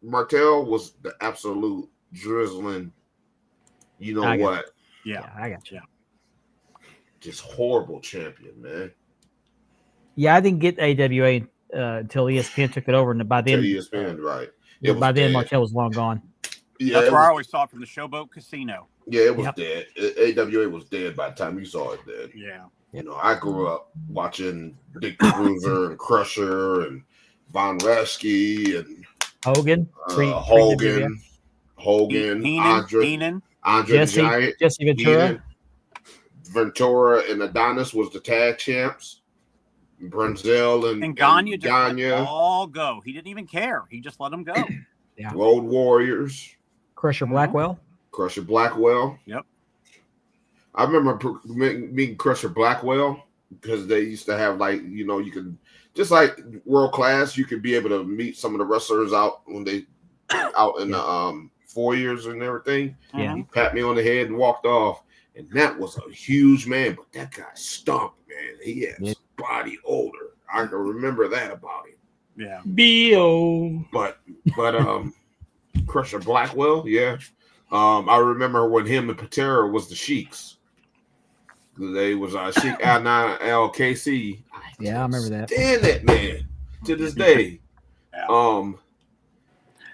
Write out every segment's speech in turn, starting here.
Martel was the absolute drizzling. You know what? Yeah, I got you. Just horrible champion, man. Yeah, I didn't get AWA until ESPN took it over, and by then, ESPN, right? It was by then dead. Martel was long gone. Yeah, that's where I always saw it from the Showboat Casino. Yeah, it was dead. AWA was dead by the time you saw it dead. Yeah. You know, I grew up watching Dick the Bruiser and Crusher and Von Raschke and Hogan, Hogan, Heenan, Andre the Giant, Jesse Ventura. Heenan, Ventura and Adonis was the tag champs. Brunzell and Gagne just let all go. He didn't even care. He just let them go. Yeah. Road Warriors. Crusher Blackwell. Yep. I remember meeting Crusher Blackwell because they used to have you could just like World Class, you could be able to meet some of the wrestlers out when they out in the foyers and everything. Yeah. He pat me on the head and walked off. And that was a huge man, but that guy stomped, man. He had his body older. I can remember that about him. Yeah. B.O. But Crusher Blackwell, yeah. I remember when him and Patera was the Sheiks. They was Sheik Al-9 Yeah, I remember that. Stand that man to this day. Yeah.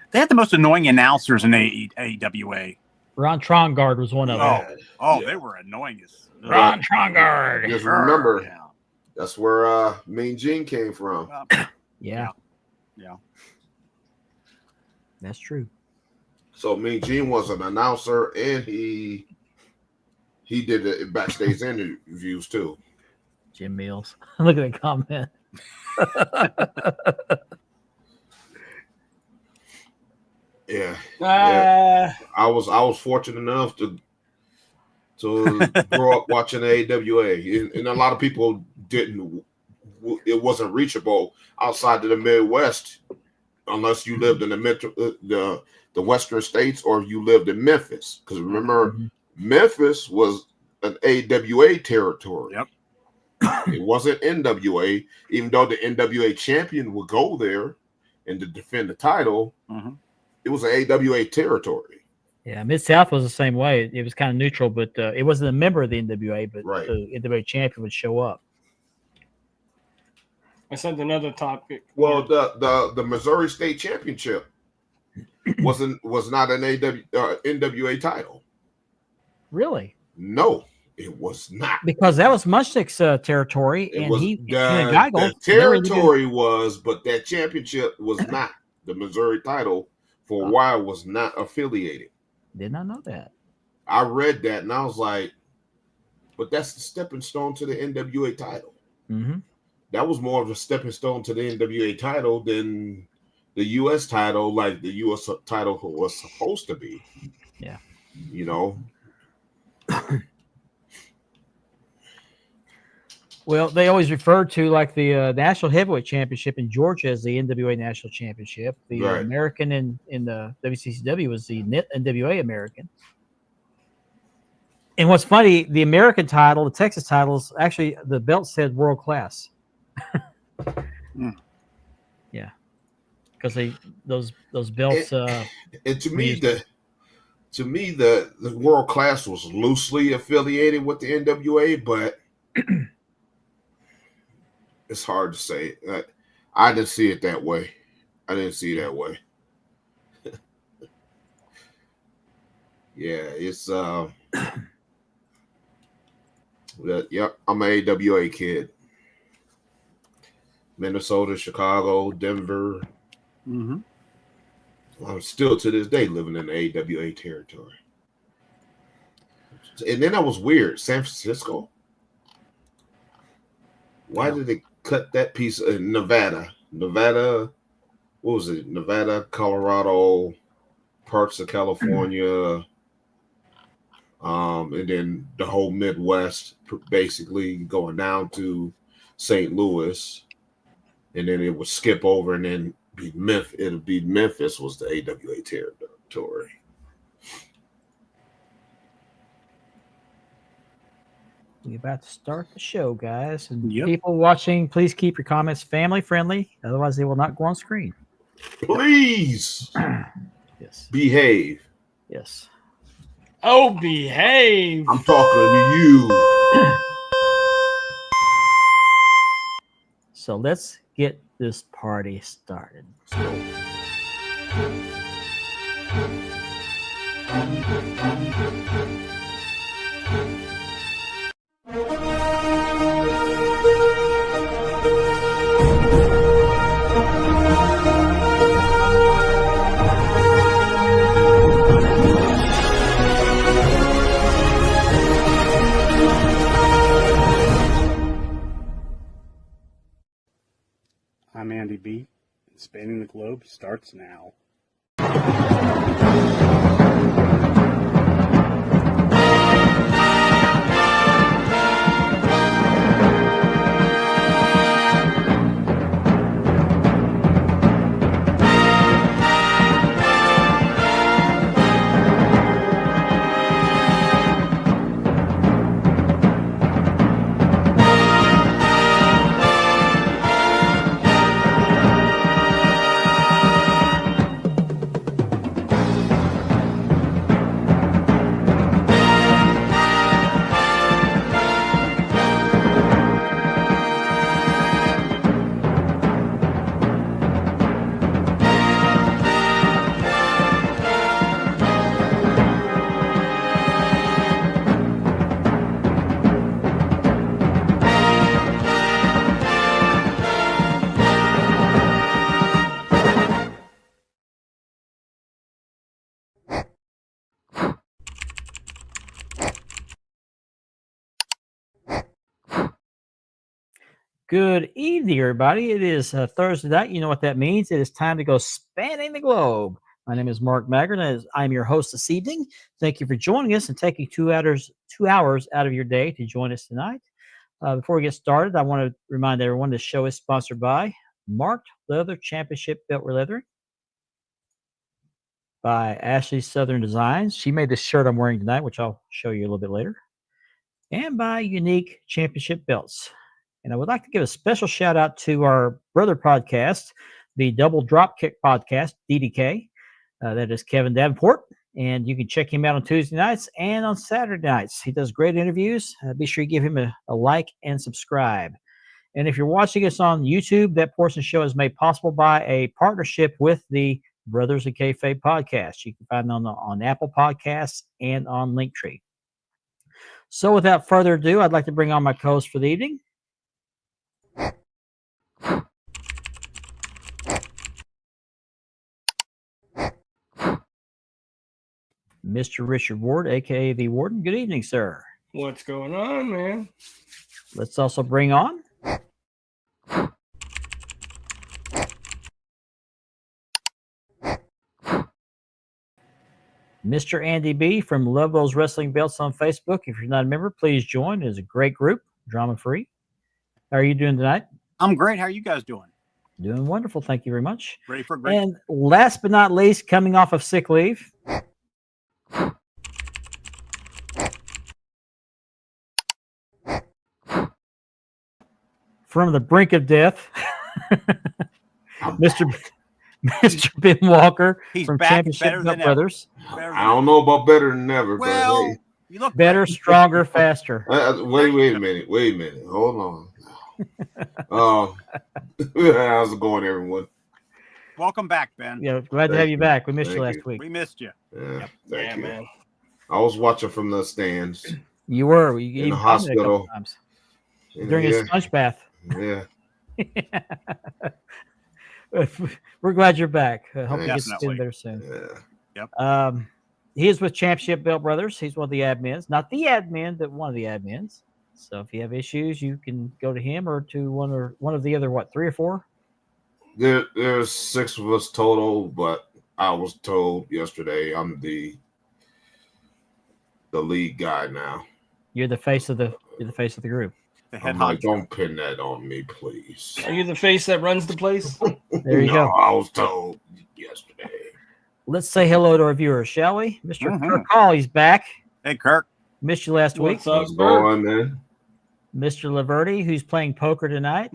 They had the most annoying announcers in AWA. Ron Trongard was one of them. They were annoying as Ron Trongard. Just remember, that's where Mean Gene came from. Yeah. That's true. So Mean Gene was an announcer, and he did it backstage interviews too. Jim Mills. Look at the comment. Yeah. I was fortunate enough to grow up watching AWA, and a lot of people didn't. It wasn't reachable outside of the Midwest unless you lived in the Western states or you lived in Memphis. Because remember, Memphis was an AWA territory. Yep. It wasn't NWA, even though the NWA champion would go there and to defend the title. It was an AWA territory. Yeah, Mid-South was the same way. It was kind of neutral, but it wasn't a member of the NWA, but the NWA champion would show up. I sent another topic. Well, the Missouri State Championship was not an NWA title. Really? No, it was not. Because that was Mushnick's territory, and the territory was, but that championship was not. The Missouri title for a while was not affiliated. Did not know that. I read that and I was like, but that's the stepping stone to the NWA title. Mm-hmm. That was more of a stepping stone to the NWA title than the U.S. title, like the U.S. title was supposed to be. Yeah. You know? Well, they always refer to like the National Heavyweight Championship in Georgia as the NWA National Championship. The American in the WCCW was the NWA American. And what's funny, the American title, the Texas titles, actually the belt said World Class. Yeah, because those belts. And to me, the World Class was loosely affiliated with the NWA, but it's hard to say. I didn't see it that way. Yeah, it's yep. I'm an AWA kid. Minnesota, Chicago, Denver. Mm-hmm. I'm still to this day living in the AWA territory. And then that was weird. San Francisco. Why did they cut that piece of Nevada? What was it? Nevada, Colorado, parts of California, and then the whole Midwest, basically going down to St. Louis. And then it would skip over and then be Memphis. It'll be Memphis was the AWA territory. We're about to start the show, guys. And people watching, please keep your comments family friendly. Otherwise, they will not go on screen. Please Yes. behave. Yes. Oh, behave. I'm talking to you. So let's get this party started. I'm Andy B. and Spanning the Globe starts now. Good evening, everybody. It is Thursday night. You know what that means. It is time to go spanning the globe. My name is Mark Maggard, and I'm your host this evening. Thank you for joining us and taking 2 hours out of your day to join us tonight. Before we get started, I want to remind everyone the show is sponsored by Marked Leather Championship Belt Leathering, by Ashley Southern Designs. She made this shirt I'm wearing tonight, which I'll show you a little bit later, and by Unique Championship Belts. And I would like to give a special shout out to our brother podcast, the Double Dropkick Podcast, DDK. That is Kevin Davenport. And you can check him out on Tuesday nights and on Saturday nights. He does great interviews. Be sure you give him a like and subscribe. And if you're watching us on YouTube, that portion of the show is made possible by a partnership with the Brothers of Kayfabe podcast. You can find them on Apple Podcasts and on Linktree. So without further ado, I'd like to bring on my co-host for the evening, Mr. Richard Ward, a.k.a. The Warden. Good evening, sir. What's going on, man? Let's also bring on Mr. Andy B. from Love Those Wrestling Belts on Facebook. If you're not a member, please join. It's a great group, drama-free. How are you doing tonight? I'm great. How are you guys doing? Doing wonderful. Thank you very much. Ready for a great? And last but not least, coming off of sick leave, from the brink of death, Mr. Ben Walker He's from back Championship better Belt than ever. Brothers. I don't know about better than ever, Well, but you look Better, great. stronger, faster. hey. Wait a minute. Hold on. How's it going, everyone? Welcome back, Ben. Yeah, glad to Thank have you you. back. We missed you Thank last week. We missed you. Yeah, Yeah, thank you. man. I was watching from the stands You were. You in the even commented a couple hospital times during yeah, a sponge bath. yeah. We're glad you're back. I hope you get Definitely. in there soon. Yeah. He is with Championship Belt Brothers. He's one of the admins, not the admin, but one of the admins. So if you have issues, you can go to him or to one of the other, 3 or 4? There's 6 of us total, but I was told yesterday I'm the lead guy now. You're the face of the group. The head I'm like, honcho. don't pin that on me, please. Are you the face that runs the place? There you No, go. I was told yesterday. Let's say hello to our viewers, shall we? Mr. Mhm. Kirk Hall, he's back. Hey, Kirk. Missed you last week. What's up, How's it going, man? Mr. Laverty, who's playing poker tonight.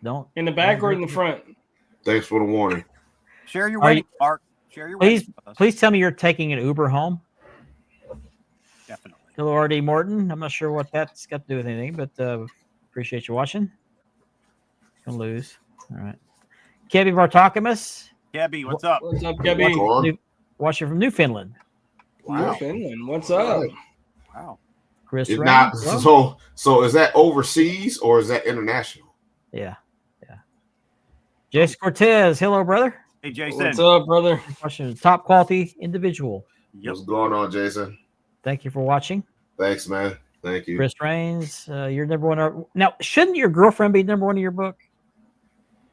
Don't In the back or in the front? Thanks for the warning. Share your Are wedding, Mark. Share your wedding with us. Please tell me you're taking an Uber home. Definitely. Hello, RD Morton. I'm not sure what that's got to do with anything, but appreciate you watching. Gonna lose. All right. Kevin Vartakamus, Gabby, what's up? What's up, Gabby? On. watching from Newfoundland. Wow. Finland. What's All up? right. Wow. Chris It's Rain. not Hello. so is that overseas or is that international? Yeah. Jason Cortez. Hello, brother. Hey, Jason. What's up, brother? Watching top quality individual. Yep. What's going on, Jason? Thank you for watching. Thanks, man. Thank you. Chris Rains, you're number one. Now, shouldn't your girlfriend be number one in your book?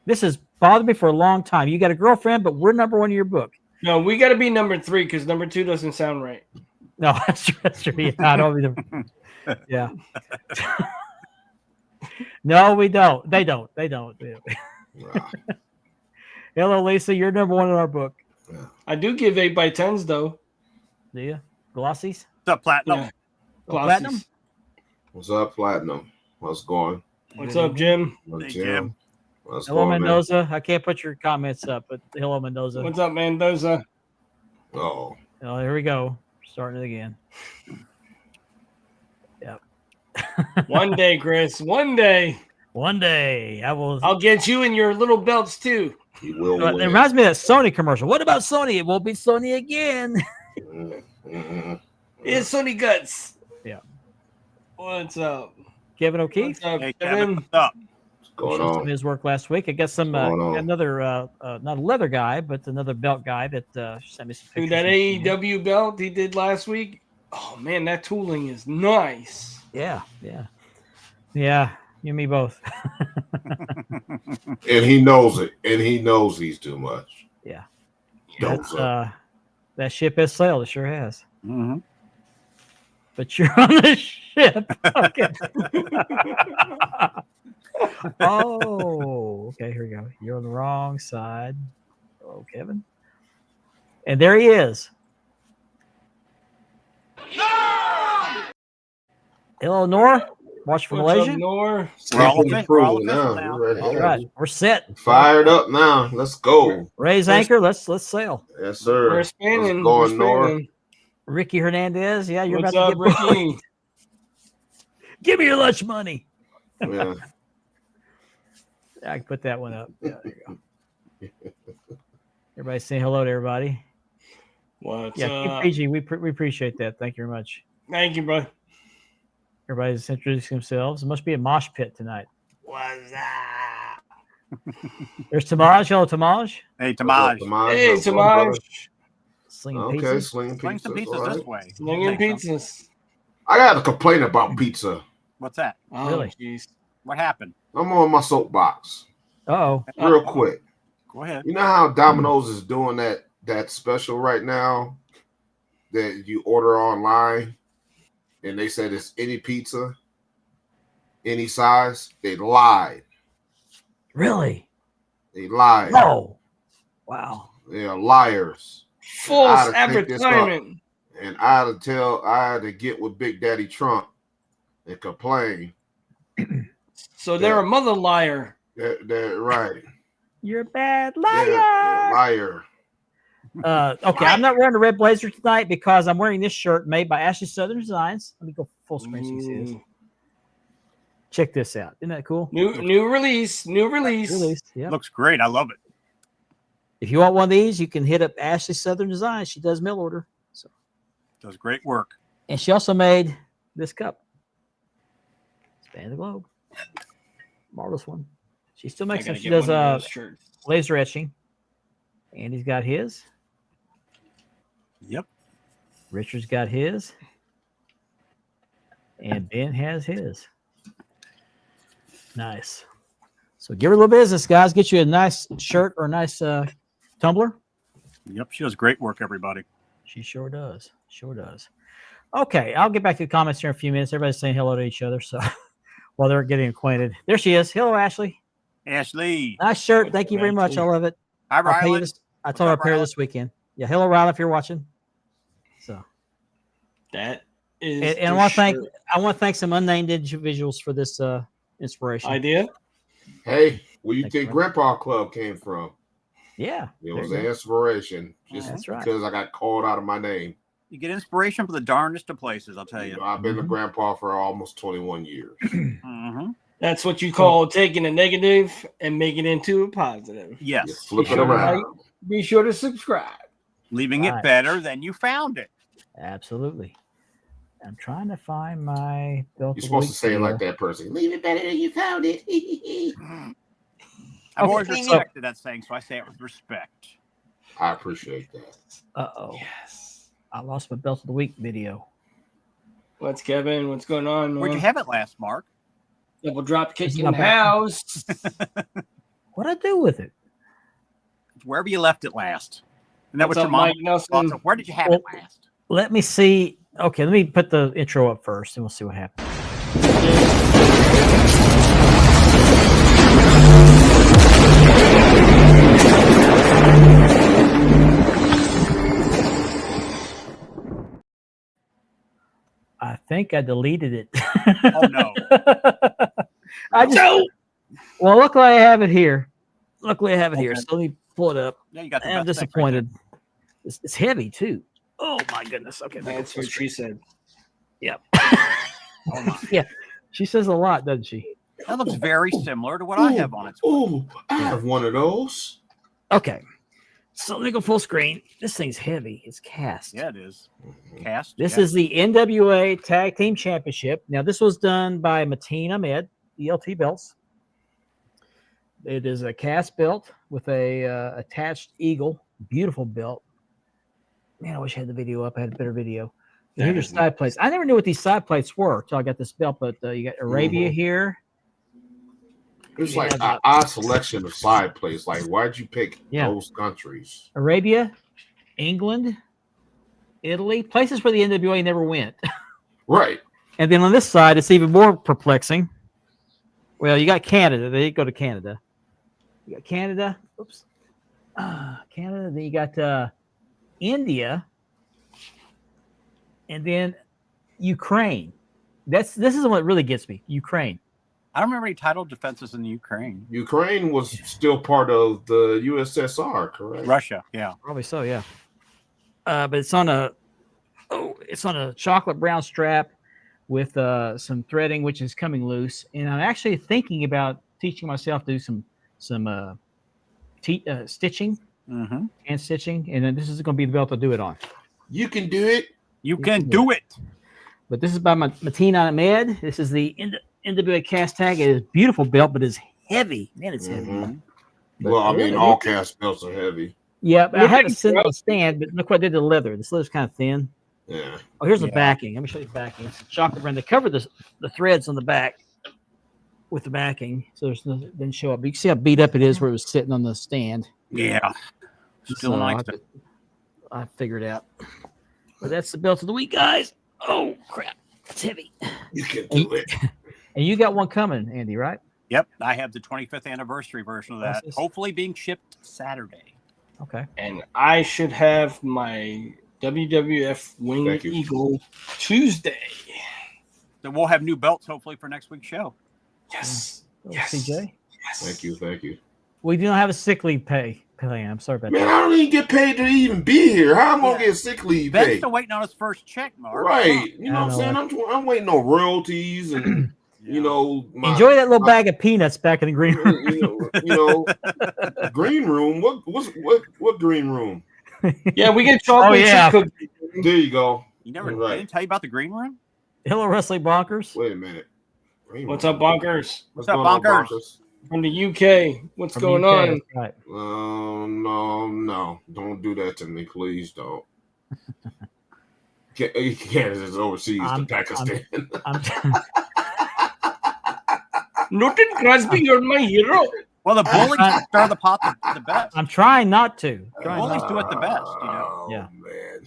This has bothered me for a long time. You got a girlfriend, but we're number one in your book. No, we got to be number 3 because number 2 doesn't sound right. No, that's true. That's true. Yeah, I don't either. Yeah. No, we don't. They don't. Wow. Hello, Lisa. You're number one in our book. I do give 8x10s though. Do you? Glossies? What's up, Platinum? Yeah. Platinum? Glossies. What's up, Platinum? What's going? What's up, Jim? What's Hey, Jim? Jim. What's Hello, going, man? Mendoza. I can't put your comments up, but hello, Mendoza. What's up, Mendoza? Oh, Oh, here we go. Starting it again. Yep. One day, Chris. One day. One day I will. I'll get you in your little belts too. he will It win. reminds me of that Sony commercial. What about Sony? It won't be Sony again. Mhm. It's Sony Guts. Yeah. What's up? Kevin O'Keefe. What's up, Hey, Kevin, Kevin? what's up? What's going Showed some of on? his work last week. I guess some Going on? another not a leather guy, but another belt guy that sent me some Dude, pictures. that AEW belt he did last week. Oh man, that tooling is nice. Yeah. You and me both. And he knows it. And he knows he's too much. Yeah. Knows it. That ship has sailed. It sure has. Mm-hmm. But you're on the ship. Okay. Oh, okay. Here we go. You're on the wrong side. Hello, Kevin. And there he is. Hello, Nora. Watch from What's Malaysia. up, Nor? We're all Stamp of official- we're all approval official now. now. We're ready. All Yeah. right, we're set. Fired up now. Let's go. Raise anchor. Let's sail. Yes, sir. We're What's spinning. going, We're Nora? spinning. Ricky Hernandez. Yeah, you're What's about up, to get booked. Ricky? Give me your lunch money. Yeah. I can put that one up. Yeah, there you go. Everybody saying hello to everybody. What's Yeah, keep up? PG. We appreciate that. Thank you very much. Thank you, bro. Everybody's introducing themselves. It must be a mosh pit tonight. What's up? There's Tamaj. Hello, Tamaj. Hey, What's up, Tamaj. Tamaj? Hey, What's up, brother? Tamaj. Slinging Okay, pizzas. slinging Bring some pizzas. pizzas all this right. way. Slinging Take some. pizzas. I got a complaint about pizza. What's that? Oh, Really? jeez. What happened? I'm on my soapbox Oh, real quick. Go ahead. You know how Domino's is doing that special right now that you order online, and they said it's any pizza, any size. They lied. really? They lied. Oh, wow. They are liars. False I had to pick this up. advertisement. And I had to get with Big Daddy Trump and complain. So they're a mother liar. That right. You're a bad Yeah, liar. liar. Okay, I'm not wearing a red blazer tonight because I'm wearing this shirt made by Ashley Southern Designs. Let me go full screen so you can see this. Ooh. Check this out. Isn't that cool? New release. New release. Release. Yeah. Looks great. I love it. If you want one of these, you can hit up Ashley Southern Designs. She does mail order. So, Does great work. and she also made this cup. Span the globe. Marvelous one. She still I makes them. gotta She get does one of those shirts. laser etching. Andy's got his. Yep. Richard's got his. And Ben has his. Nice. So give her a little business, guys. Get you a nice shirt or a nice tumbler. Yep. She does great work, everybody. She sure does. Sure does. Okay, I'll get back to the comments here in a few minutes. Everybody's saying hello to each other. So while they're getting acquainted. There she is. Hello, Ashley. Ashley. Nice shirt. Thank you very much. I love it. Hi, I'll pay you Rylan. this. I told her I'll pay her this weekend. Yeah, hello, Riley, if you're watching. So That is. and I the want to thank shirt. some unnamed individuals for this inspiration. idea. Hey, where you Thank think you. Grandpa Club came from? Yeah, It there was you an go. inspiration just That's right. because I got called out of my name. You get inspiration from the darndest of places, I'll tell You you. know, I've been a Mhm. grandpa for almost 21 years. Mm-hmm. That's what you call taking a negative and making it into a positive. You Yes. flip Be it sure to around. like, be sure to subscribe. Leaving Right. it better than you found it. Absolutely. I'm trying to find my belt. You're supposed to say it like that person. Leave it better than you found it. I've Okay, always so- respected that saying, so I say it with respect. I appreciate that. Uh-oh. Yes. I lost my belt of the week video. What's Kevin? What's going on, man? Where'd you have it last, Mark? Double drop kick This is in my the back. house. What'd I do with it? Wherever you left it last. And that What's was your up, mom. Mike Nelson? So where did you have it last? Let me see. Okay, let me put the intro up first and we'll see what happens. I think I deleted it. Oh, no. I just well, luckily I have it here. Luckily I have it here. Okay. So let me pull it up. Yeah, you got the I'm best thing disappointed. It's heavy too. Oh my goodness. Okay, That's what she said. Yep. Oh, my. Yeah, she says a lot, doesn't she? Right there. That looks very similar to what I have on it. Oh, I have one of those. Okay. So let me go full screen. This thing's heavy. It's cast. Yeah, it is. Cast. This yeah. is the NWA Tag Team Championship. Now, this was done by Mateen Ahmed, ELT belts. It is a cast belt with a attached eagle. Beautiful belt. Man, I wish I had the video up. I had a better video. And That here's is your side plates. I never knew what these side plates were until I got this belt, but you got Arabia here. It's Yeah, like but- an odd selection of side plays. Like, why'd you pick Yeah. those countries? Arabia, England, Italy, places where the NWA never went. Right. And then on this side, it's even more perplexing. Well, you got Canada. They did go to Canada. You got Canada. Oops. Canada. Then you got India. And then Ukraine. This is what really gets me. Ukraine. I don't remember any title defenses in the Ukraine. Ukraine was still part of the USSR, correct? Russia, yeah. Probably so, yeah. But it's on a chocolate brown strap with some threading, which is coming loose. And I'm actually thinking about teaching myself to do some stitching, Mm-hmm. hand stitching, and then this is going to be the belt to do it on. You can do it. You can do it. But this is by Mateen Ahmed. This is the NWA cast tag. It is a beautiful belt, but it's heavy. Man, it's heavy. Mhm. But Well, I really, mean, all cast belts are heavy. Yeah, but I had it sitting on a stand, but look what I did to the leather. This leather's kind of thin. Yeah. Oh, here's the Yeah. backing. Let me show you the backing. It's a chocolate brown. They covered the threads on the back with the backing, so there's no, didn't show up. But you can see how beat up it is where it was sitting on the stand. Yeah. Still So nice. I figured it out. But that's the belt of the week, guys. Oh crap, it's heavy. You can do it. And you got one coming, Andy, right? Yep. I have the 25th anniversary version of that. Awesome. Hopefully being shipped Saturday. Okay. And I should have my WWF Winged Thank you. Eagle Tuesday. Then we'll have new belts hopefully for next week's show. Yes. Oh, Yes. CJ. Yes. Thank you. Thank you. We do not have a sick leave pay. I'm sorry about Man, that. I don't even get paid to even be here. How am I Yeah. gonna get sick leave Ben's pay? still waiting on his first check, Mark. Right. You know I what I'm know. saying? I'm waiting on royalties and Yeah. you know Enjoy that little my- bag of peanuts back in the green room. you know, green room. What green room? Yeah, we get chocolate chip yeah. cookies. There you go. You never Right. I didn't tell you about the green room? Hello, Wrestling Bonkers. Wait a minute. Green What's room. up, Bonkers? What's up, going on, Bonkers? From the UK. What's From going UK, on? that's right. No, don't do that to me, please don't. Canada's overseas to Pakistan. I'm Norton Crosby, you're my hero. Well, the bullies stir the pot the best. I'm trying not to. Bullies do it the best, you know. Yeah. Man.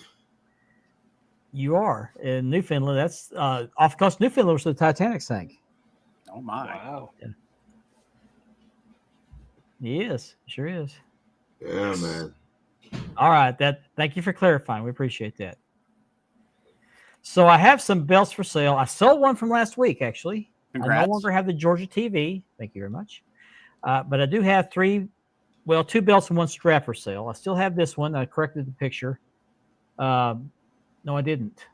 You are in Newfoundland. That's off coast Newfoundland, where the Titanic sank. Oh my. Wow. He is, sure is. Yeah, man. All right, thank you for clarifying. We appreciate that. So I have some belts for sale. I sold one from last week, actually. I Congrats. no longer have the Georgia TV. Thank you very much. But I do have 3 well, 2 belts and 1 strap for sale. I still have this one. I corrected the picture. No, I didn't.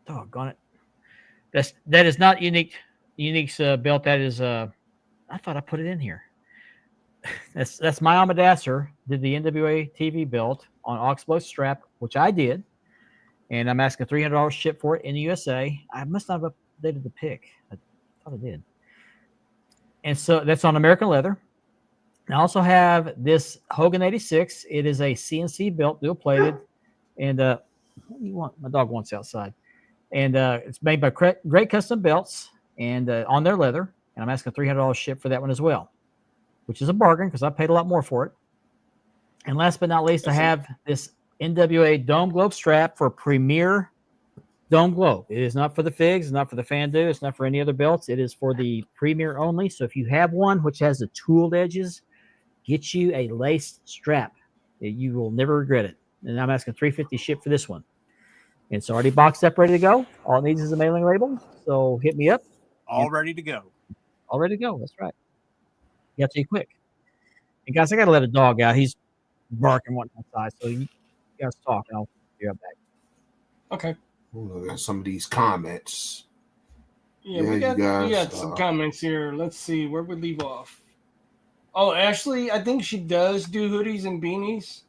Doggone it. That is not Unique's belt. That is I thought I put it in here. That's my Amadasser did the NWA TV belt on Oxbow strap, which I did, and I'm asking $300 ship for it in the USA. I must not have updated the pic. I thought I did. And so that's on American leather. I also have this Hogan 86. It is a CNC belt, dual plated, and what do you want? My dog wants outside, and it's made by Great Custom Belts, and on their leather. And I'm asking $300 ship for that one as well, which is a bargain because I paid a lot more for it. And last but not least, I have this NWA Dome Globe strap for Premier Dome Globe. It is not for the Figs, it's not for the Fandu, it's not for any other belts. It is for the Premier only. So if you have one which has the tooled edges, get you a laced strap. You will never regret it. And I'm asking $350 ship for this one. It's already boxed up, ready to go. All it needs is a mailing label. So hit me up. All ready to go. All ready to go. That's right. You got to be quick. And guys, I got to let a dog out. He's barking wanting outside. So you guys talk and I'll be right back. Okay. Look at some of these comments. Yeah, Yeah, we got, you guys, we got some comments here. Let's see. Where we leave off? Oh, Ashley, I think she does do hoodies and beanies.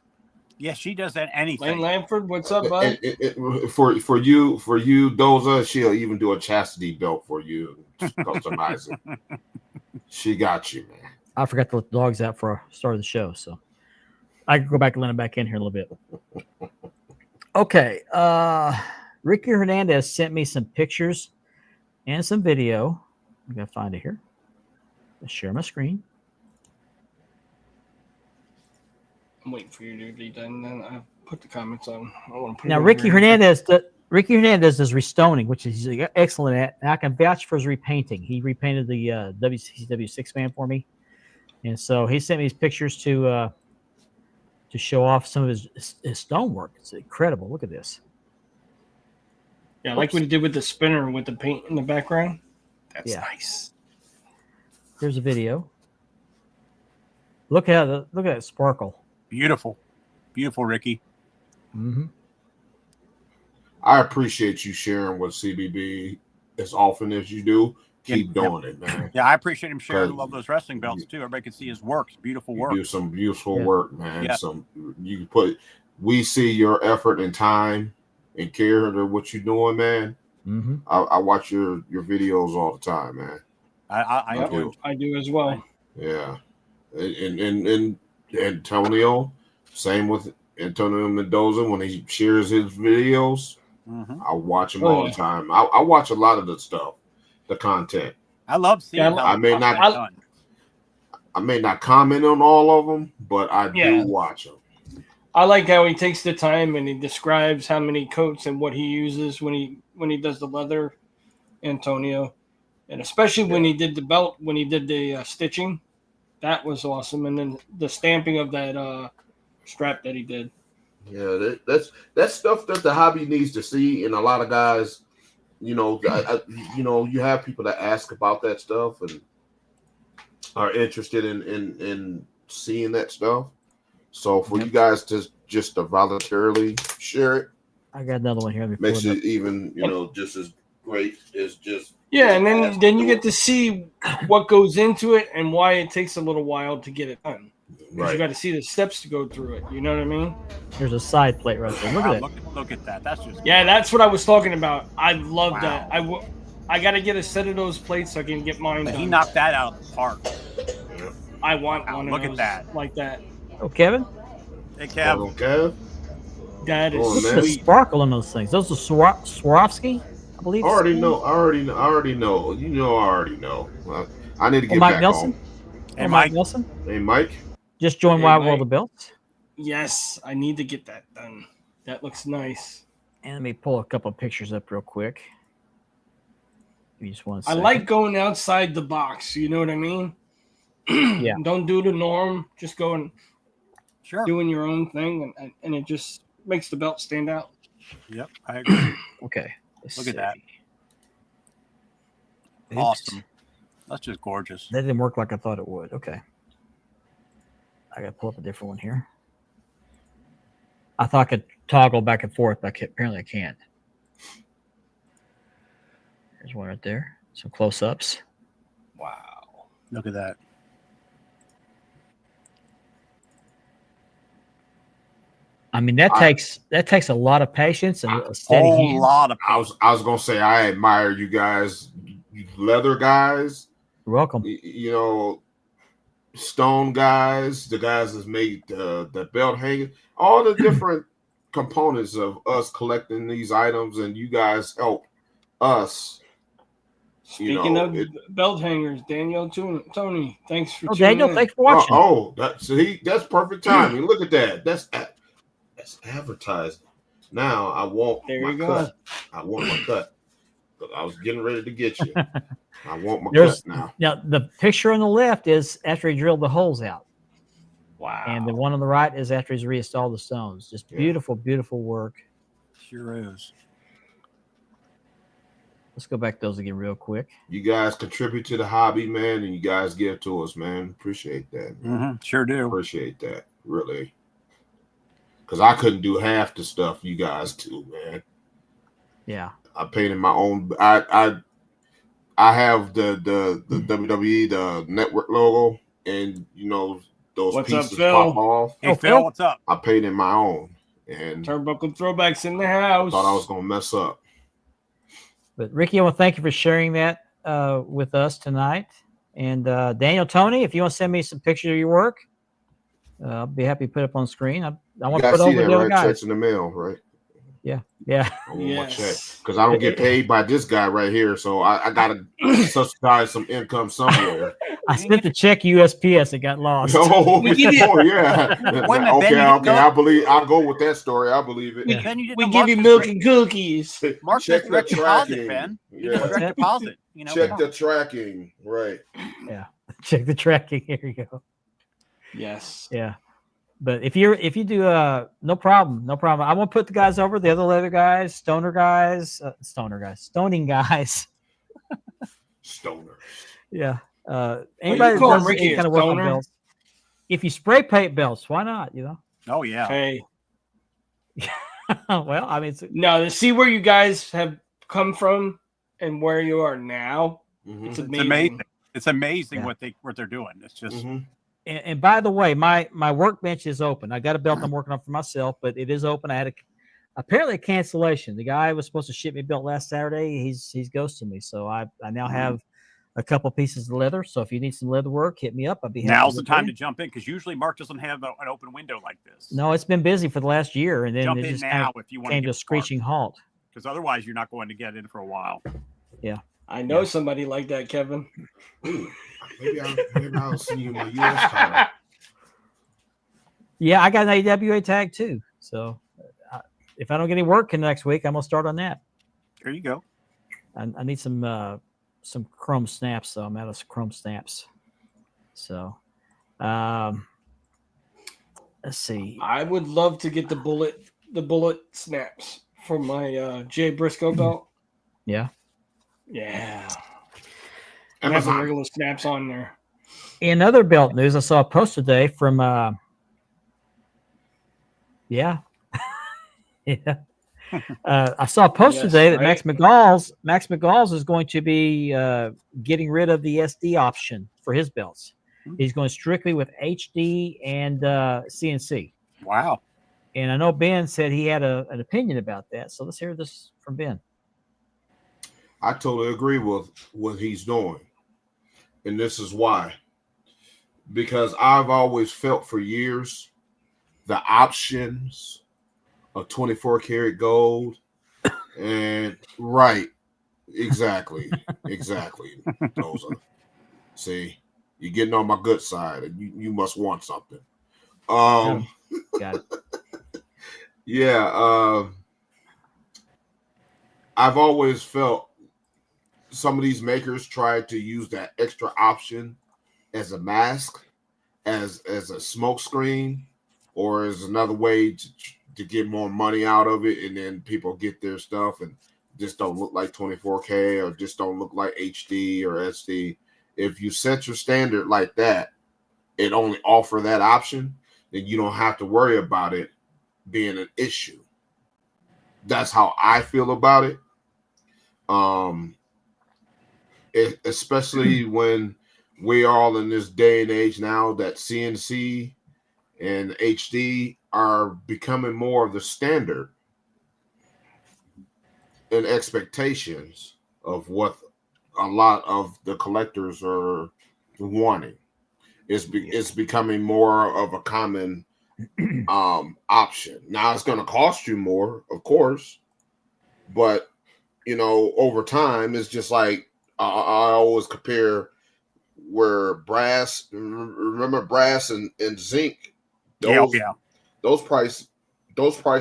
Yeah, she does that Lane anything. Lamford, what's up, bud? For you, Doza, she'll even do a chastity belt for you. Customize it. She got you, man. I forgot to let the dogs out for a start of the show, so I can go back and let them back in here a little bit. Okay. Ricky Hernandez sent me some pictures and some video. I'm going to find it here. Let's share my screen. I'm waiting for you to read that, and then I put the comments on. I want to put Now, it over Ricky here. Hernandez does restoning, which is excellent at. And I can vouch for his repainting. He repainted the WCW 6-man for me. And so he sent me these pictures to show off some of his stonework. It's incredible. Look at this. Yeah, I like what he did with the spinner with the paint in the background. That's Yeah. nice. Here's a video. Look at that sparkle. Beautiful. Beautiful, Ricky. Mm-hmm. I appreciate you sharing with CBB as often as you do. Keep doing it, man. Yeah, I appreciate him sharing Because all those wrestling belts too. Everybody can see his work. It's beautiful You work. do some beautiful Yeah. work, man. Yeah. We see your effort and time and care to what you're doing, man. Mm-hmm. I watch your videos all the time, man. I Yep. enjoy it. I do as well. Yeah, and Antonio, same with Antonio Mendoza when he shares his videos. Mhm. I watch him Oh, all yeah. the time. I watch a lot of the stuff, the content. I love seeing Yeah, how I may it's not- done. I may not comment on all of them, but I Yeah. do watch them. I like how he takes the time and he describes how many coats and what he uses when he does the leather, Antonio, and especially when he did the belt, when he did the stitching, that was awesome. And then the stamping of that strap that he did. Yeah, that's stuff that the hobby needs to see, and a lot of guys, you know, you have people that ask about that stuff and are interested in seeing that stuff. So for you guys to just to voluntarily share it I got another one here. Let me pull makes it up. it even, just as great as just Yeah, and then you get to see what goes into it and why it takes a little while to get it done. Because you right. got to see the steps to go through it. You know what I mean? There's a side plate right there. Look Wow, at that. look at that. That's just Yeah, that's what I was talking about. I love Wow. that. I got to get a set of those plates so I can get mine done. he knocked that out of the park. I want Wow, one look of at those that. like that. Oh, Kevin, Hey, Kev. Kev, That is Oh, look at man. the sparkle on those things. Those are Swarovski, I believe. I already know. You know, I already know. I need to Oh, get Mike back Nelson. home. Hey, Oh, Mike. Nelson. Hey, Mike. Just joined Hey, Wild Mike. World of Belts. Yes, I need to get that done. That looks nice. And let me pull a couple of pictures up real quick. Give me just one I second. like going outside the box. You know what I mean? Yeah. Don't do the norm. Just going Sure. doing your own thing, and it just makes the belt stand out. Yep, I agree. Okay. Let's Look at see. that. Oops. Awesome. That's just gorgeous. That didn't work like I thought it would. Okay. I got to pull up a different one here. I thought I could toggle back and forth, but apparently I can't. There's one right there. Some close-ups. Wow. Look at that. I mean, that takes a lot of patience and a steady Whole hand. lot of. I was gonna say I admire you guys, you leather guys. You're welcome. You know, stone guys, the guys that made the belt hanger, all the different components of us collecting these items, and you guys help us. Speaking of belt hangers, Daniel, Tony, thanks for tuning Daniel, in. thanks for watching. That's perfect timing. Look at that. That's advertising. Now I want my cut. I want my cut. But I was getting ready to get you. I want my cut now. Now the picture on the left is after he drilled the holes out. Wow. And the one on the right is after he's reinstalled the stones. Just beautiful, beautiful work. Sure is. Let's go back to those again real quick. You guys contribute to the hobby, man, and you guys give to us, man. Appreciate that. Sure do. Appreciate that, really. Because I couldn't do half the stuff you guys do, man. Yeah. I painted my own. I have the WWE, the network logo, and you know those pieces pop off. Hey, Phil, what's up? I painted my own, and Turnbuckle Throwbacks in the house. Thought I was gonna mess up. But Ricky, I want to thank you for sharing that with us tonight. And Daniel, Tony, if you want to send me some pictures of your work, I'll be happy to put it up on screen. I want to put over the other guys. Checks in the mail, right? Yeah. I want my check because I don't get paid by this guy right here, so I gotta subsidize some income somewhere. I sent the check USPS. It got lost. Yeah. Okay. I'll go with that story. I believe it. We give you milk and cookies. Mark check the tracking, Ben. Yeah. Direct deposit. You know, check the tracking, right? Yeah. Check the tracking. Here you go. Yes. Yeah. But if you do no problem. I won't put the guys over, the other leather guys, stoning guys. Stoner. Yeah. Anybody that does any kind of work on belts. If you spray paint belts, why not? You know? Oh yeah. Hey. Well, I mean, no, to see where you guys have come from and where you are now, it's amazing. It's amazing what they're doing. It's just. And by the way, my workbench is open. I got a belt I'm working on for myself, but it is open. I had apparently a cancellation. The guy was supposed to ship me a belt last Saturday. He's ghosted me, so I now have a couple pieces of leather. So if you need some leather work, hit me up. I'll be happy. Now's the time to jump in because usually Mark doesn't have an open window like this. No, it's been busy for the last year, and then jump it in just now if you want came to a screeching halt. Because otherwise, you're not going to get in for a while. Yeah, I know somebody like that, Kevin. Ooh, maybe I'll see you in my US title. Yeah, I got an AWA tag too. So if I don't get any work in next week, I'm gonna start on that. There you go. I need some chrome snaps, so I'm out of chrome snaps. So let's see. I would love to get the bullet snaps for my Jay Briscoe belt. Yeah. Yeah. I have some regular snaps on there. In other belt news, I saw a post today from yeah. I saw a post today that Max McGalls is going to be getting rid of the SD option for his belts. He's going strictly with HD and CNC. Wow. And I know Ben said he had an opinion about that. So let's hear this from Ben. I totally agree with what he's doing. And this is why. Because I've always felt for years the options of 24 karat gold and exactly. Those are, see, you're getting on my good side and you must want something. Got it. Yeah. I've always felt some of these makers try to use that extra option as a mask, as a smoke screen, or as another way to get more money out of it, and then people get their stuff and just don't look like 24K or just don't look like HD or SD. If you set your standard like that, it only offer that option, then you don't have to worry about it being an issue. That's how I feel about it. Especially when we are all in this day and age now that CNC and HD are becoming more of the standard and expectations of what a lot of the collectors are wanting. It's becoming more of a common option. Now it's going to cost you more, of course, but over time, it's just like I always compare where brass. Remember brass and zinc. Those price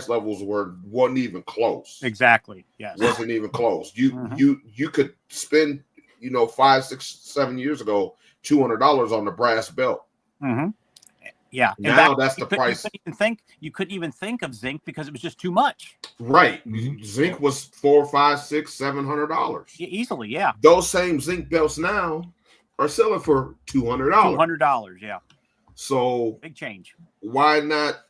levels wasn't even close. Exactly. Yes. Wasn't even close. You could spend 5, 6, 7 years ago $200 on the brass belt. Mm-hmm. Yeah. Now that's the price. You couldn't even think of zinc because it was just too much. Right. Zinc was $400, $500, $600, $700. Easily, yeah. Those same zinc belts now are selling for $200. $200, yeah. So big change. Why not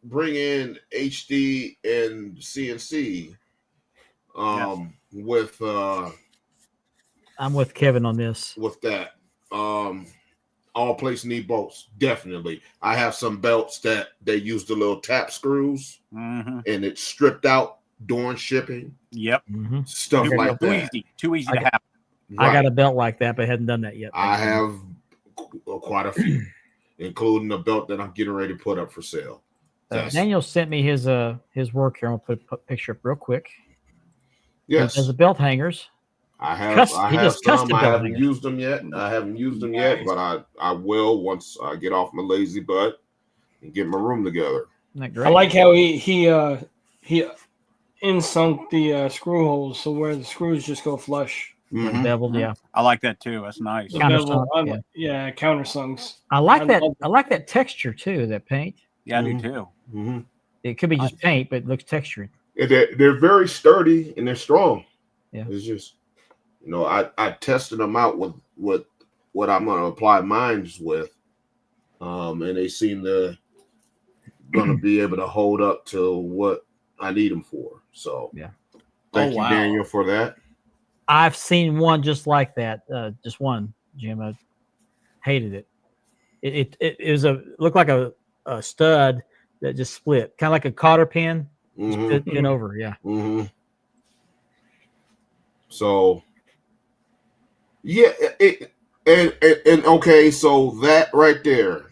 bring in HD and CNC with I'm with Kevin on this. With that. All place need bolts, definitely. I have some belts that they use the little tap screws and it's stripped out during shipping. Yep. Stuff like that. Too easy to have. Right. I got a belt like that, but hadn't done that yet. I have quite a few, including the belt that I'm getting ready to put up for sale. Daniel sent me his work here. I'll put a picture up real quick. Yes. There's the belt hangers. I have some. I haven't used them yet, but I will once I get off my lazy butt and get my room together. Isn't that great? I like how he in-sunk the screw holes, so where the screws just go flush. Beveled, yeah. I like that too. That's nice. Countersunks, yeah, countersunks. I like that. I like that texture too. That paint. Yeah, I do too. It could be just paint, but it looks textured. They're very sturdy and they're strong. Yeah, it's just I tested them out with what I'm going to apply mines with, and they seem to going to be able to hold up to what I need them for. So yeah, thank you, Daniel, for that. I've seen one just like that. Just one, Jim. I hated it. It was looked like a stud that just split, kind of like a cotter pin. Pin over, yeah. So, yeah, and okay, so that right there,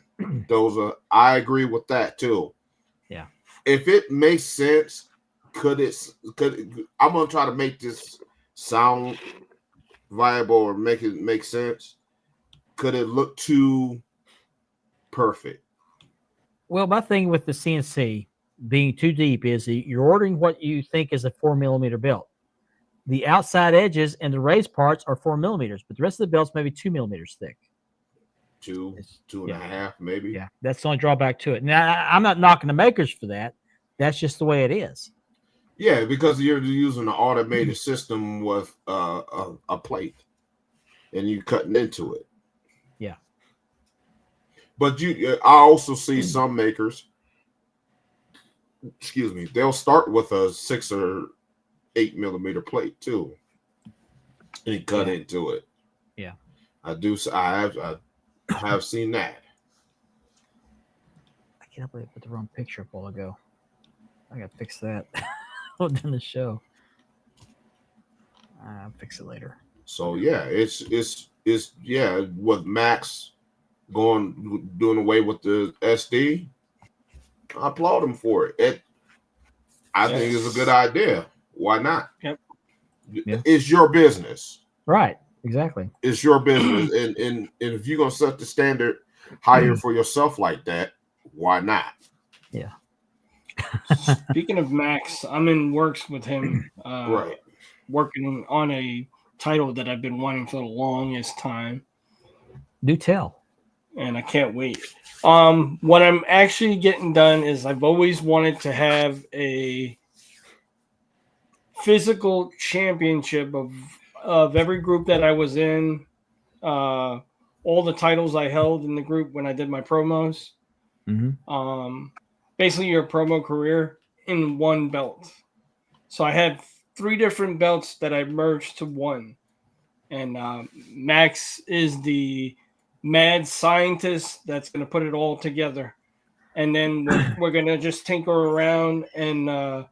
I agree with that too. Yeah. If it makes sense, could I'm gonna try to make this sound viable or make it make sense. Could it look too perfect? Well, my thing with the CNC being too deep is you're ordering what you think is a 4 millimeter belt. The outside edges and the raised parts are 4 millimeters, but the rest of the belt's maybe 2 millimeters thick. Two and a half, maybe. Yeah, that's the only drawback to it. Now, I'm not knocking the makers for that. That's just the way it is. Yeah, because you're using an automated system with a plate, and you're cutting into it. Yeah. But I also see some makers. Excuse me. They'll start with a 6 or 8 millimeter plate too, and cut into it. Yeah. I do. I have seen that. I can't believe I put the wrong picture up a while ago. I gotta fix that. I'll do the show. I'll fix it later. So yeah, it's with Max doing away with the SD. I applaud him for it. I think it's a good idea. Why not? Yep. It's your business. Right. Exactly. It's your business. and if you're gonna set the standard higher for yourself like that, why not? Yeah. Speaking of Max, I'm in works with him. Right. Working on a title that I've been wanting for the longest time. Do tell. And I can't wait. What I'm actually getting done is I've always wanted to have a physical championship of every group that I was in, all the titles I held in the group when I did my promos. Mm-hmm. Basically your promo career in one belt. So I had 3 different belts that I merged to one. And Max is the mad scientist that's going to put it all together. And then we're going to just tinker around and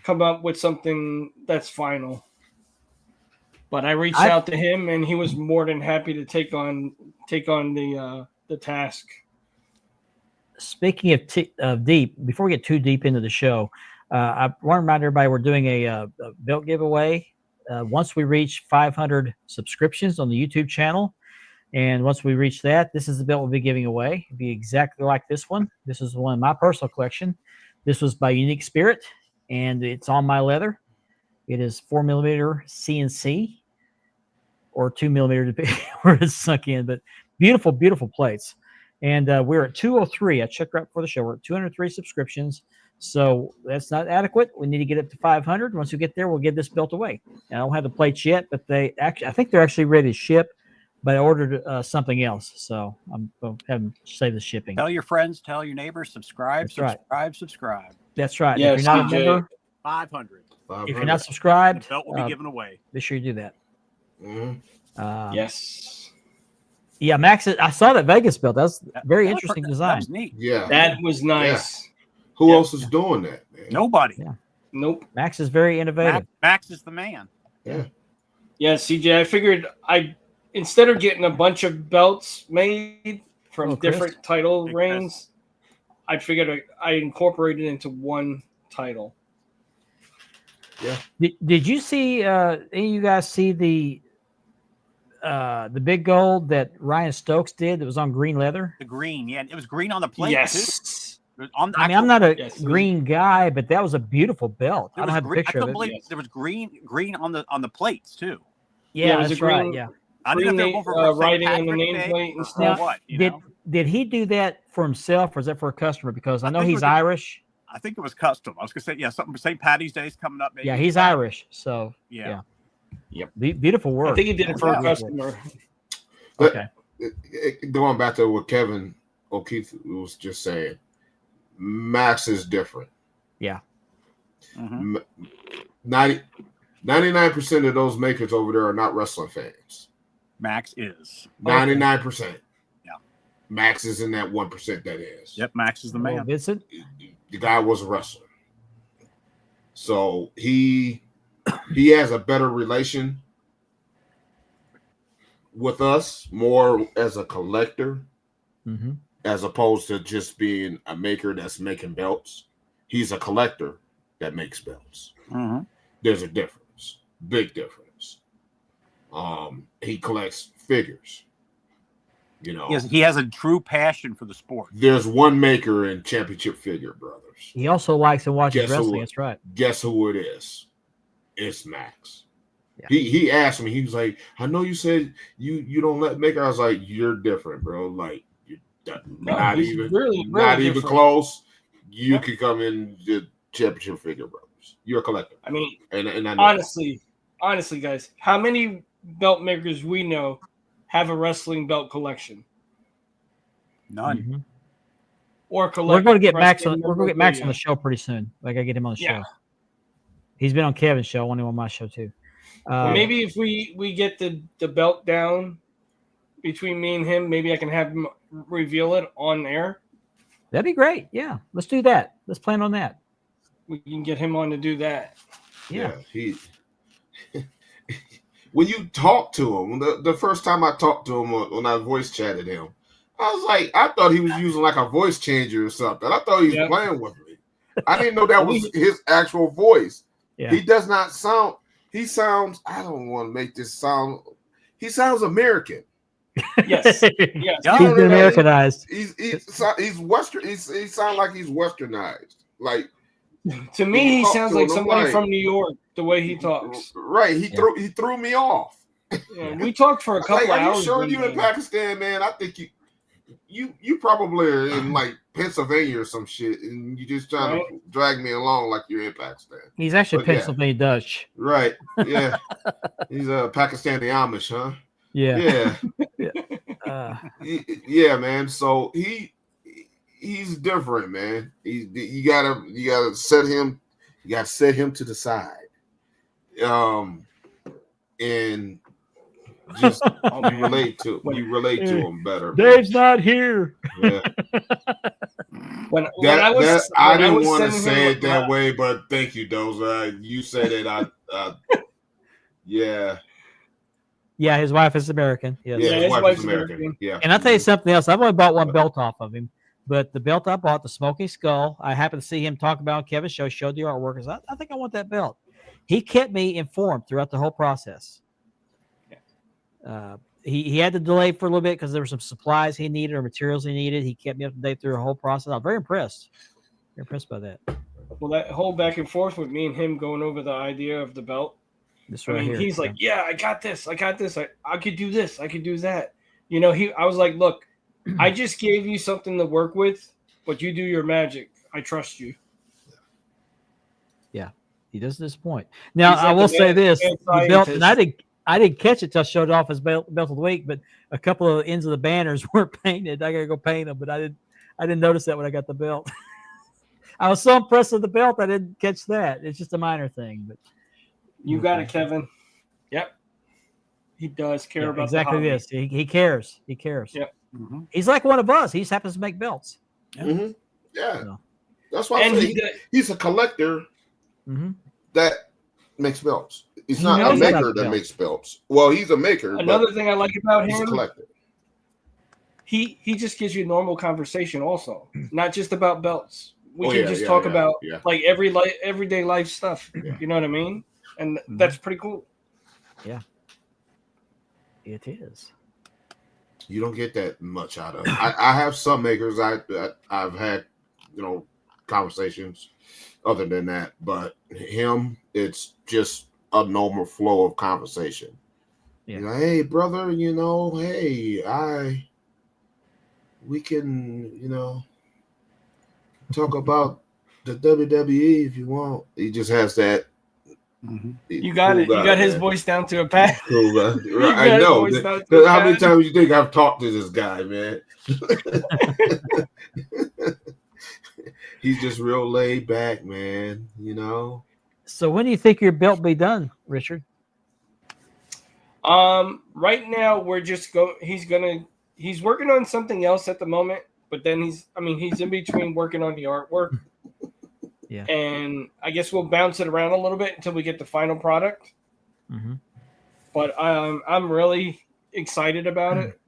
come up with something that's final. But I reached out to him, and he was more than happy to take on the task. Speaking of deep, before we get too deep into the show, I want to remind everybody we're doing a belt giveaway. Once we reach 500 subscriptions on the YouTube channel, and once we reach that, this is the belt we'll be giving away. It'll be exactly like this one. This is one in my personal collection. This was by Unique Spirit, and it's on my leather. It is 4mm CNC or 2mm where it's sunk in, but beautiful, beautiful plates. And we're at 203. I checked right before the show. We're at 203 subscriptions. So that's not adequate. We need to get up to 500. Once we get there, we'll give this belt away. And I don't have the plates yet, but I think they're actually ready to ship, but I ordered something else. So I'm going to have them save the shipping. Tell your friends, tell your neighbors, subscribe, That's right. subscribe. That's right. Yeah, if you're not a CJ. member, 500. if you're not subscribed, The belt will be given away. be sure you do that. Mm-hmm. Yes. Yeah, Max, I saw that Vegas belt. That's very That was interesting That design. was neat. Yeah. That was nice. Who else is doing that, man? Nobody. Yeah. Nope. Max is very innovative. Max is the man. Yeah. Yeah, CJ, I figured instead of getting a bunch of belts made from Chris. different title Hey, reigns, I figured I incorporated it into one title. Did you see any of you guys see the big gold that Ryan Stokes did that was on green leather? The green. Yeah, it was green on the plate, Yes. too. On the I mean, I'm not a Yes. green guy, but that was a beautiful belt. I don't have a picture of it. Yes. There was green on the plates, too. Yeah, it was that's a green- right. Yeah. I didn't know if they were for St. writing on the Patrick's Day nameplate and or stuff. what, you Did know? did he do that for himself, or is that for a customer? Because I know think it he's was a- Irish. I think it was custom. I was going to say, yeah, something for St. Patty's Day is coming up. Maybe. Yeah, he's Irish. So Yeah. yeah. Beautiful work. I think he did it for a Yeah. customer. Okay. Going back to what Kevin O'Keefe was just saying, Max is different. Mhm. 99% of those makers over there are not wrestling fans. Max is. 99%. Yeah. Max is in that 1% that is. Yep, Max is the Well, man. Vincent. The guy was a wrestler. So he has a better relation with us, more as a collector, Mm-hmm. as opposed to just being a maker that's making belts. He's a collector that makes belts. Mhm. There's a difference, big difference. He collects figures. You know, He has a true passion for the sport. there's one maker in Championship Figure Brothers. He also likes and watches Guess who wrestling. it- That's right. Guess who it is? It's Max. Yeah. He asked me. He was like, "I know you said you don't let maker." I was like, "You're different, bro. Like, you're No, not he's even really not even different. close. You Yep. could come in the Championship Figure Brothers. You're a collector, I mean, and I know honestly, guys, how many belt makers we know have a wrestling belt collection None. Mhm. or collect? We're going to get Max. wrestling We're going to get Max on the memorabilia? show pretty soon. I got to get him on the show. Yeah. He's been on Kevin's show. I want him on my show too. Maybe if we get the belt down between me and him, maybe I can have him reveal it on air. That'd be great. Yeah, let's do that. Let's plan on that. We can get him on to do that. Yeah. He when you talk to him, the first time I talked to him when I voice chatted him, I was like, I thought he was using like a voice changer or something. I thought he was Yep. playing with me. I didn't know that was his actual voice. Yeah. He does not sound. He sounds. I don't want to make this sound. He sounds American. Yes. Yes. Yeah. He's been Americanized. He's Western. He sounds like he's Westernized. Like To me, he Talk sounds to like him, somebody right. from New York. The way he talks. right. He threw me off. Yeah, we talked for a couple Like, are hours. you sure one you in day. Pakistan, man? I think you probably are in like Pennsylvania or some shit, and you just trying to drag me along like you're in Pakistan. He's actually But yeah. Pennsylvania Dutch. Right? Yeah. He's a Pakistani Amish, huh? Yeah. Yeah. Yeah, man. So he's different, man. You gotta set him to the side. And just Oh, man. you relate to him better. Dave's not here. Yeah. When I didn't was want to sending say him it that way, but thank you, Doza. You said it. Yeah. Yeah, his wife is American. Yes. Yeah, his his wife wife's is American. American. Yeah. And I'll tell you something else. I've only bought one belt off of him, but the belt I bought, the Smoky Skull, I happened to see him talk about on Kevin's show, showed the artwork. I think I want that belt. He kept me informed throughout the whole process. He had to delay for a little bit because there were some supplies he needed or materials he needed. He kept me up to date through the whole process. I was very impressed. Very impressed by that. Well, that whole back and forth with me and him going over the idea of the belt. This I right mean, here. he's like, "Yeah, I got this. I could do this. I could do that." You know, I was like, "Look, I just gave you something to work with, but you do your magic. I trust you." He doesn't disappoint. Now, He's I like will the say man- this: man the belt, and scientist. I didn't catch it till I showed off his belt of the week, but a couple of ends of the banners weren't painted. I gotta go paint them, but I didn't notice that when I got the belt. I was so impressed with the belt, I didn't catch that. It's just a minor thing, but You got it, Kevin. Yep. He does care about exactly the hobby. this. He cares. He cares. Yep. Mhm. He's like one of us. He just happens to make belts. Mhm. Yeah. So. That's why And I say he did- he's a collector Mm-hmm. that makes belts. He's He not a knows about maker the that belts. makes belts. Well, he's a maker. Another but thing I like about he's a him, collector. he just gives you normal conversation also, not just about belts. We Oh, can yeah, just yeah, talk yeah, about yeah. like everyday life stuff. Yeah. You know what I mean? And that's pretty cool. It is. You don't get that much out of. I have some makers. I've had, conversations. Other than that, but him, it's just a normal flow of conversation. Yeah. Hey, brother, we can, talk about the WWE if you want. He just has that. Mhm. You got cool it. You guy, got his man. voice down to a pat. Cool guy. got I his know. voice down to a How many pad. times you think I've talked to this guy, man? He's just real laid back, man. So when do you think your belt will be done, Richard? Right now we're just he's working on something else at the moment, but then he's in between working on the artwork. Yeah. And I guess we'll bounce it around a little bit until we get the final product. Mm-hmm. But I'm really excited about it.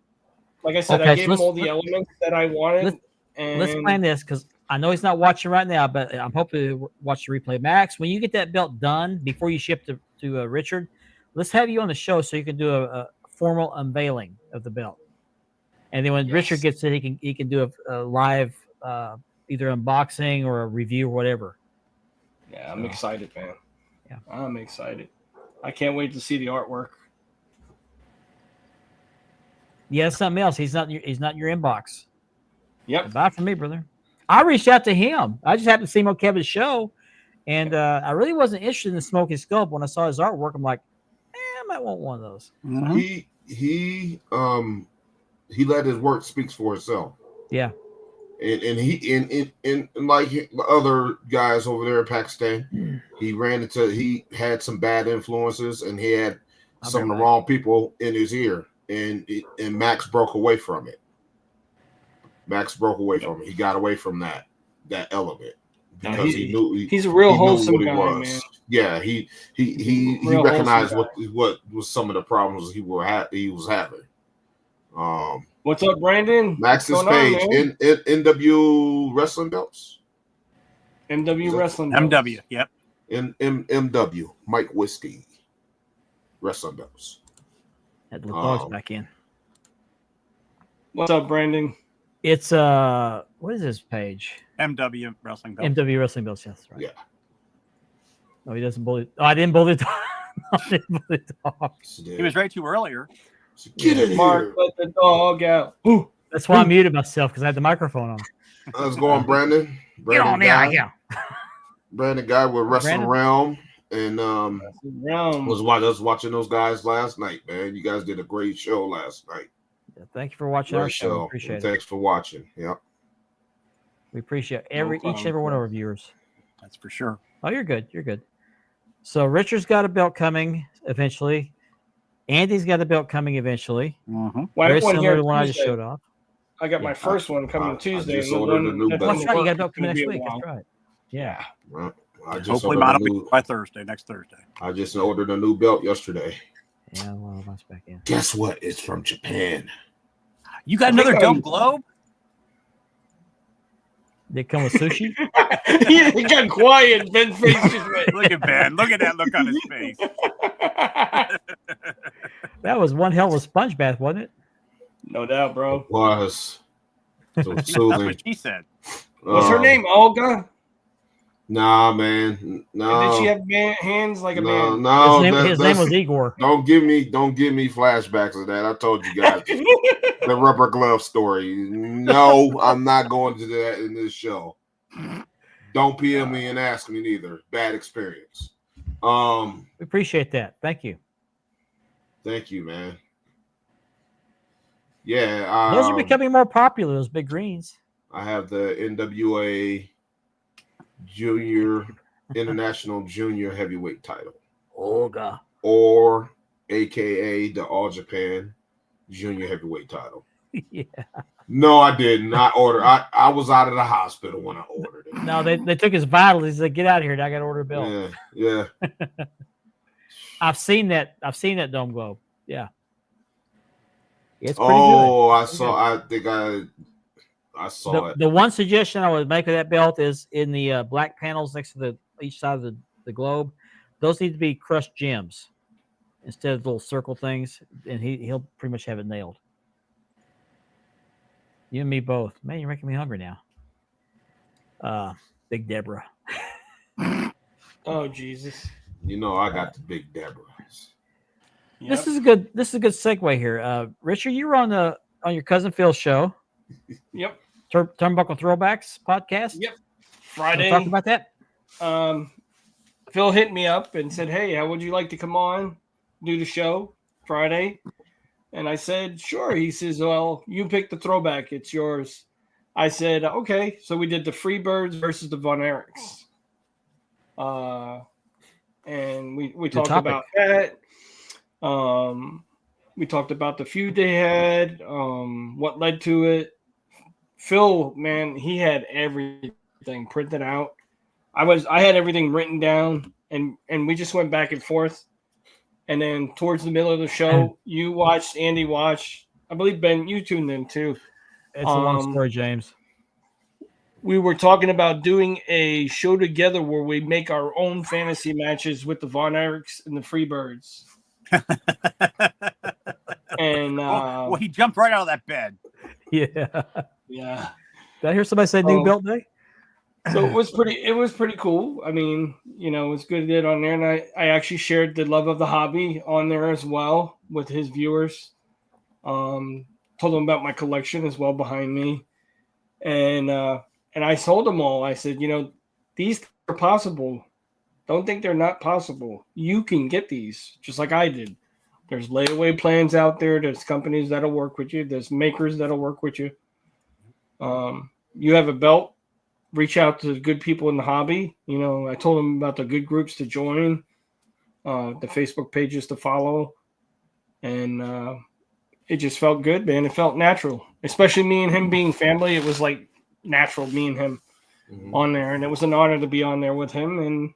Like I said, Okay, I so gave him all the elements that I wanted. Let's plan this because I know he's not watching right now, but I'm hoping to watch the replay. Max, when you get that belt done before you ship to Richard, let's have you on the show so you can do a formal unveiling of the belt. And then when Richard gets it, he can do a live either unboxing or a review or whatever. Yeah, I'm excited, man. Yeah. I'm excited. I can't wait to see the artwork. Yeah, that's something else. He's not in your inbox. Yep. Bye from me, brother. I reached out to him. I just happened to see him on Kevin's show, and I really wasn't interested in the Smoky Skull. But when I saw his artwork, I'm like, I might want one of those. Mhm. He let his work speaks for itself. Yeah. And he like other guys over there in Pakistan, he had some bad influences, and he had some of the wrong people in his ear, and Max broke away from it. He got away from that element because he knew he's a real he knew wholesome what he guy, was. man. Yeah, he Real recognized wholesome what was some of the problems he was having. What's up, Brandon? Max's What's going on, page man? in NW wrestling belts. MW Is that- Wrestling. MW. Yep. In MW Mike Whiskey wrestling belts. Had the dogs back in. What's up, Brandon? It's what is his page? MW Wrestling Belt. MW Wrestling Belts. Yes, right. Yeah. No, he doesn't bully. Oh, I didn't bully. I didn't bully dogs. He was ready to earlier. So get in Mark, here. let the dog out. Ooh. That's why I muted myself because I had the microphone on. How's it going, Brandon? Get on there, yeah. Brandon guy with Wrestling Brandon? Realm, and Realm. was watching those guys last night, man. You guys did a great show last night. Thank you for watching our Great show. We show. appreciate it. Thanks for watching. Yep. We appreciate each problem, and every one of our viewers. That's for sure. Oh, you're good. You're good. So Richard's got a belt coming eventually. Andy's got a belt coming eventually. Mm-hmm. Well, I Very have one similar here to one I just Tuesday. showed off. I got Yeah. my first one coming I Tuesday. just and the ordered one a new that's belt. in That's right. You got a work belt is coming gonna next be a week. while. That's right. Yeah. Right. I just Hopefully ordered mine a will be new, by Thursday, next Thursday. I just ordered a new belt yesterday. Yeah. Well, that's back in. Guess what? It's from Japan. You got I think another I'm- Dome Globe? They come with sushi. He got quiet. Ben's face just went. Look at Ben. Look at that look on his face. That was one hell of a sponge bath, wasn't it? No doubt, bro. Was so That's soothing. what she said. What's her Um, name? Olga? Nah, man. And No. did she have hands like a no, man? no. His name was Igor. Don't give me flashbacks of that. I told you guys the rubber glove story. No, I'm not going to do that in this show. Don't PM me and ask me neither. Bad experience. We appreciate that. Thank you. Thank you, man. Yeah, Those are becoming more popular. Those big greens. I have the NWA Junior International Junior Heavyweight title, Olga. or AKA the All Japan Junior Heavyweight title. Yeah. No, I didn't. I was out of the hospital when I ordered it. No, they took his vitals. He said, "Get out of here! I got to order a bill." Yeah. I've seen that. I've seen that Dome Globe. Yeah. It's pretty Oh, I Pretty saw. I think I saw good. it. The one suggestion I would make of that belt is in the black panels next to each side of the globe. Those need to be crushed gems instead of little circle things, and he'll pretty much have it nailed. You and me both. Man, you're making me hungry now. Big Deborah. Oh Jesus! You know, I got the big Deborahs. Yep. This is a good segue here. Richard, you were on your cousin Phil's show, Yep. Turnbuckle Throwbacks podcast. Yep. Wanna Friday. talk about that. Phil hit me up and said, "Hey, how would you like to come on, do the show Friday?" And I said, "Sure." He says, "Well, you pick the throwback; it's yours." I said, "Okay." So we did the Freebirds versus the Von Erichs, and we talked topic. about that. We talked about the feud they had, what led to it. Phil, man, he had everything printed out. I had everything written down, and we just went back and forth. And then towards the middle of the show, you watched, Andy watched. I believe, Ben, you tuned in too. It's a long story, James. We were talking about doing a show together where we make our own fantasy matches with the Von Erichs and the Freebirds. And well, he jumped right out of that bed. Yeah. yeah, Did I hear somebody say new Oh. belt day? so it was pretty cool. I mean, it was good to get on there, and I actually shared the love of the hobby on there as well with his viewers. Told them about my collection as well behind me, and I told them all. I said, these are possible. Don't think they're not possible. You can get these just like I did. There's layaway plans out there. There's companies that'll work with you. There's makers that'll work with you. You have a belt, reach out to the good people in the hobby. I told them about the good groups to join, the Facebook pages to follow. And it just felt good, man. It felt natural, especially me and him being family. It was like natural, me and him on there. And it was an honor to be on there with him. And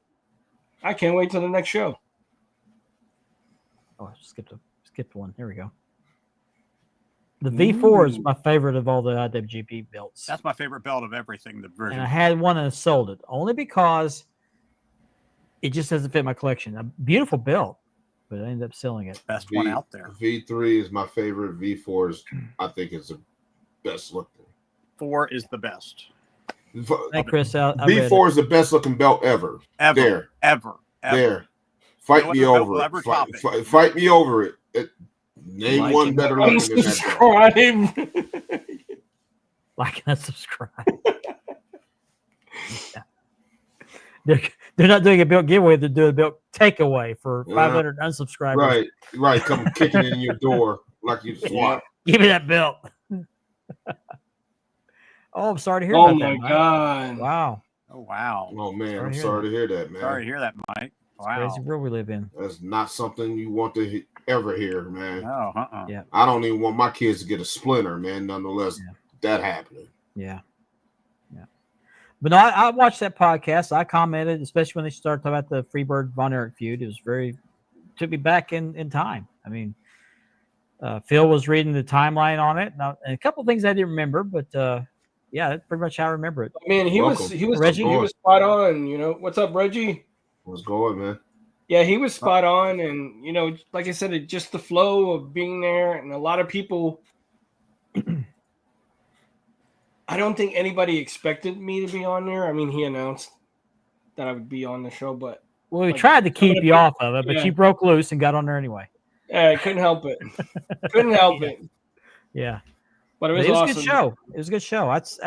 I can't wait till the next show. Oh, I skipped one. Here we go. The V4 is my favorite of all the IWGP belts. That's my favorite belt of everything. The version. And I had one and I sold it only because it just doesn't fit my collection. A beautiful belt, but I ended up selling it. Best one out there. V3 is my favorite. V4 is, I think, is the best looking. 4 is the best. Hey, Chris, I read V4 is the best looking belt ever. Ever. There. Ever. There. Fight No me other belt over will it. ever top it. Fight me over it. Name Like one it. better looking than that belt. Unsubscribe. like and subscribe. Yeah. They're not doing a belt giveaway. They're doing a belt takeaway for 500 unsubscribers. Right. Come kicking in your door like you swat. Give me that belt. Oh, I'm sorry to hear Oh about my that, Mike. God. Wow. Oh wow. Oh man, Sorry I'm to hear sorry that. to hear that, man. Sorry to hear that, Mike. Wow. Crazy world we live in. That's not something you want to ever hear, man. No. Yeah. I don't even want my kids to get a splinter, man. Nonetheless, Yeah. that happening. Yeah. Yeah. But no, I watched that podcast. I commented, especially when they started talking about the Freebird Von Erich feud. It was took me back in time. I mean, Phil was reading the timeline on it, and a couple of things I didn't remember, but yeah, that's pretty much how I remember it. I mean, he was Reggie. he was spot on. You know, what's up, Reggie? What's going, man? Yeah, he was spot on, and you know, like I said, it just the flow of being there, and a lot of people. I don't think anybody expected me to be on there. I mean, he announced that I would be on the show, but Well, we like, tried to keep you off of it, but yeah. you broke loose and got on there anyway. I couldn't help it. Couldn't help it. Yeah. But it But was it was awesome. a good show. It was a good show. That's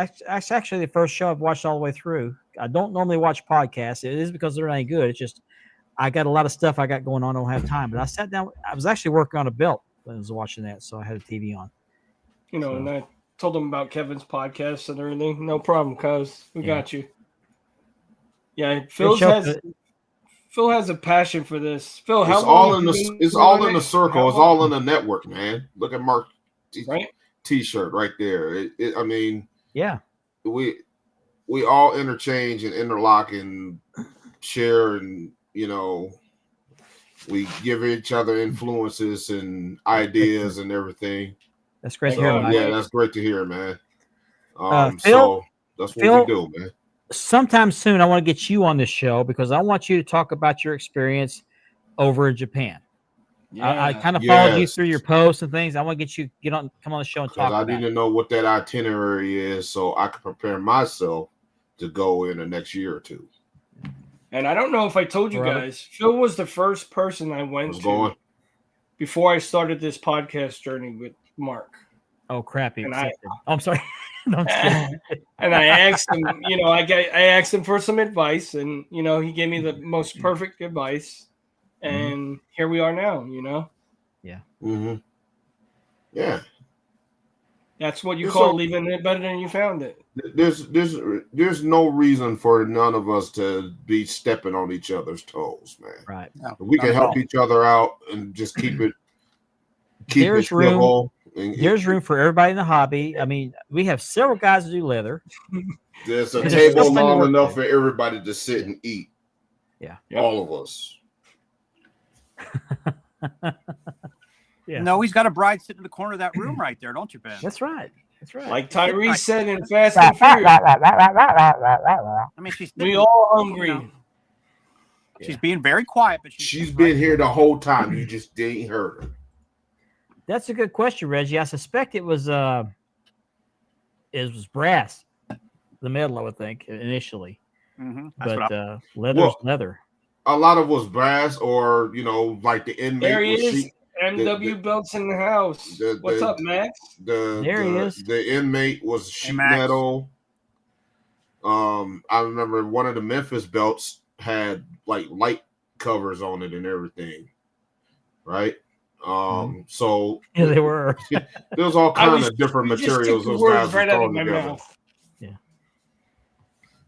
actually the first show I've watched all the way through. I don't normally watch podcasts. It is because they're not any good. It's just I got a lot of stuff I got going on. I don't have time. But I sat down. I was actually working on a belt when I was watching that, so I had a TV on. You know, So. and I told him about Kevin's podcast and everything. No problem, cuz we got you. Yeah, Phil has a passion for this. Phil, how It's all long in have the you been it's all doing in the it? circle. How It's long? all in the network, man. Look at Mark Right? T-shirt right there. I mean, Yeah. we all interchange and interlock and share, and you know, we give each other influences and ideas and everything. That's great to So, hear, Mike. yeah, that's great to hear, man. Phil- So that's what Phil- we do, man. Sometime soon, I want to get you on this show because I want you to talk about your experience over in Japan. Yeah. I kind of followed you Yes. through your posts and things. I want to get you come on the show and talk Because I about it. need to know what that itinerary is so I can prepare myself to go in the next year or two. And I don't know if I told you Brother. guys, Phil was the first person I went What's to going? before I started this podcast journey with Mark. Oh, crap. He And accepted. I'm sorry. No, I'm just kidding. And I asked him, you know, I asked him for some advice, and you know, he gave me the most perfect advice, and here we are now. You know, Mm-hmm. Yeah. that's what you It's call so- leaving it better than you found it. There's no reason for none of us to be stepping on each other's toes, man. Right. No, We not can at help all. each other out and just keep it There's room- civil. And There's room for everybody in the hobby. I mean, we have several guys that do leather. there's a There's table something to long work enough with. for everybody to sit and eat. Yeah. All of us. Yeah. No, he's got a bride sitting in the corner of that room right there, don't you, Ben? That's right. That's right. Like Tyrese said in Fast and Furious, I mean, she's we all hungry. You know, she's being very quiet, but She's been here the whole time. You just didn't heard her. That's a good question, Reggie. I suspect it was brass, the metal, I would think, initially. Mm-hmm. That's But leather's leather. A lot of was brass, or you know, like the inmate. There he was is. sheet- MW belts in the house. What's up, Max? There he is. The inmate was sheet Max. metal. I remember one of the Memphis belts had like light covers on it and everything, right? So Yeah, they were. there's all I kinds was- of different you just took materials the those words guys were right out of throwing my together. mouth.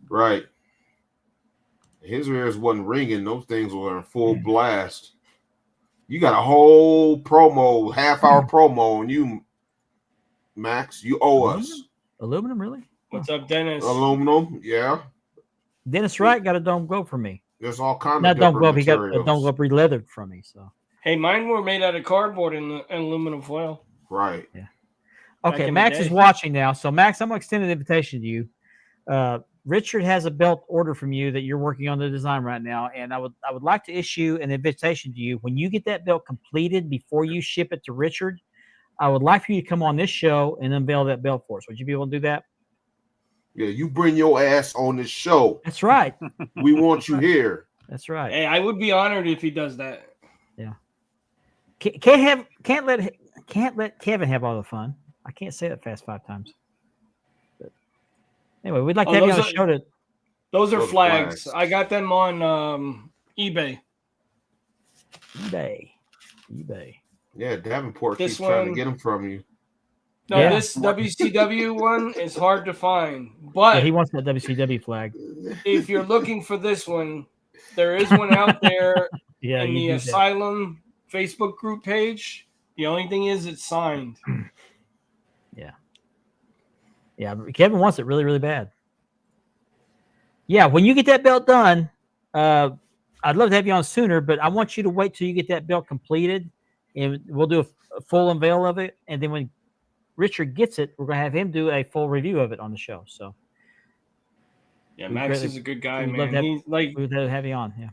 Right. His ears wasn't ringing; those things were in full blast. You got a whole promo, half-hour promo, and you, Max, you owe us Aluminum, really? What's up, Dennis? aluminum. Yeah, Dennis Wright got a dome globe from me. there's all kinds Not of dome different globe. He got a materials. dome globe re-leathered from me. So Hey, mine were made out of cardboard and aluminum foil. Right. Back okay, in the Max day. is watching now. So Max, I'm gonna extend an invitation to you. Richard has a belt order from you that you're working on the design right now, and I would like to issue an invitation to you. When you get that belt completed before you ship it to Richard, I would like for you to come on this show and unveil that belt for us. Would you be able to do that? Yeah, you bring your ass on this show. That's right. We want you here. That's right. Hey, I would be honored if he does that. Can't let Kevin have all the fun. I can't say that fast 5 times. But anyway, we'd like to Oh, have you on those the are- show to Those are Those flags. flags. I got them on eBay. eBay. Yeah, Davenport This keeps trying to one- get them from you. No, Yeah. this WCW one is hard to find. Yeah, But he wants that WCW flag. if you're looking for this one, there is one out there Yeah, in the you do that. Asylum Facebook group page. The only thing is it's signed. Yeah, but Kevin wants it really, really bad. Yeah, when you get that belt done, I'd love to have you on sooner, but I want you to wait till you get that belt completed, and we'll do a full unveil of it. And then when Richard gets it, we're gonna have him do a full review of it on the show. So Yeah, We'd Max rather- is a good guy, we'd love man. to He's like we would have you on. Yeah,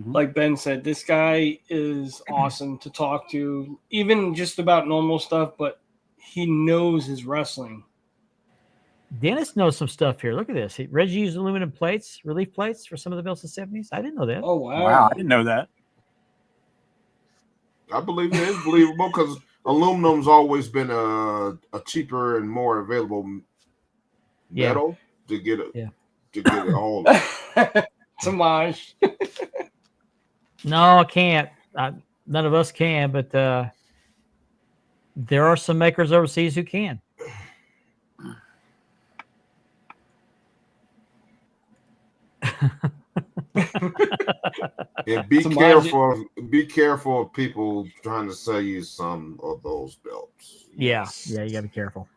like Ben said, this guy is awesome to talk to, even just about normal stuff, but he knows his wrestling. Dennis knows some stuff here. Look at this. Reggie used aluminum plates, relief plates for some of the belts in the 70s. I didn't know that. Oh wow. Wow, I didn't know that. I believe it is believable because aluminum's always been a cheaper and more available Yeah. metal to get it. Yeah. To get it all. Samaj. No, I can't. None of us can, but there are some makers overseas who can. And be Samaj- careful. Be careful of people trying to sell you some of those belts. Yeah, you gotta be careful.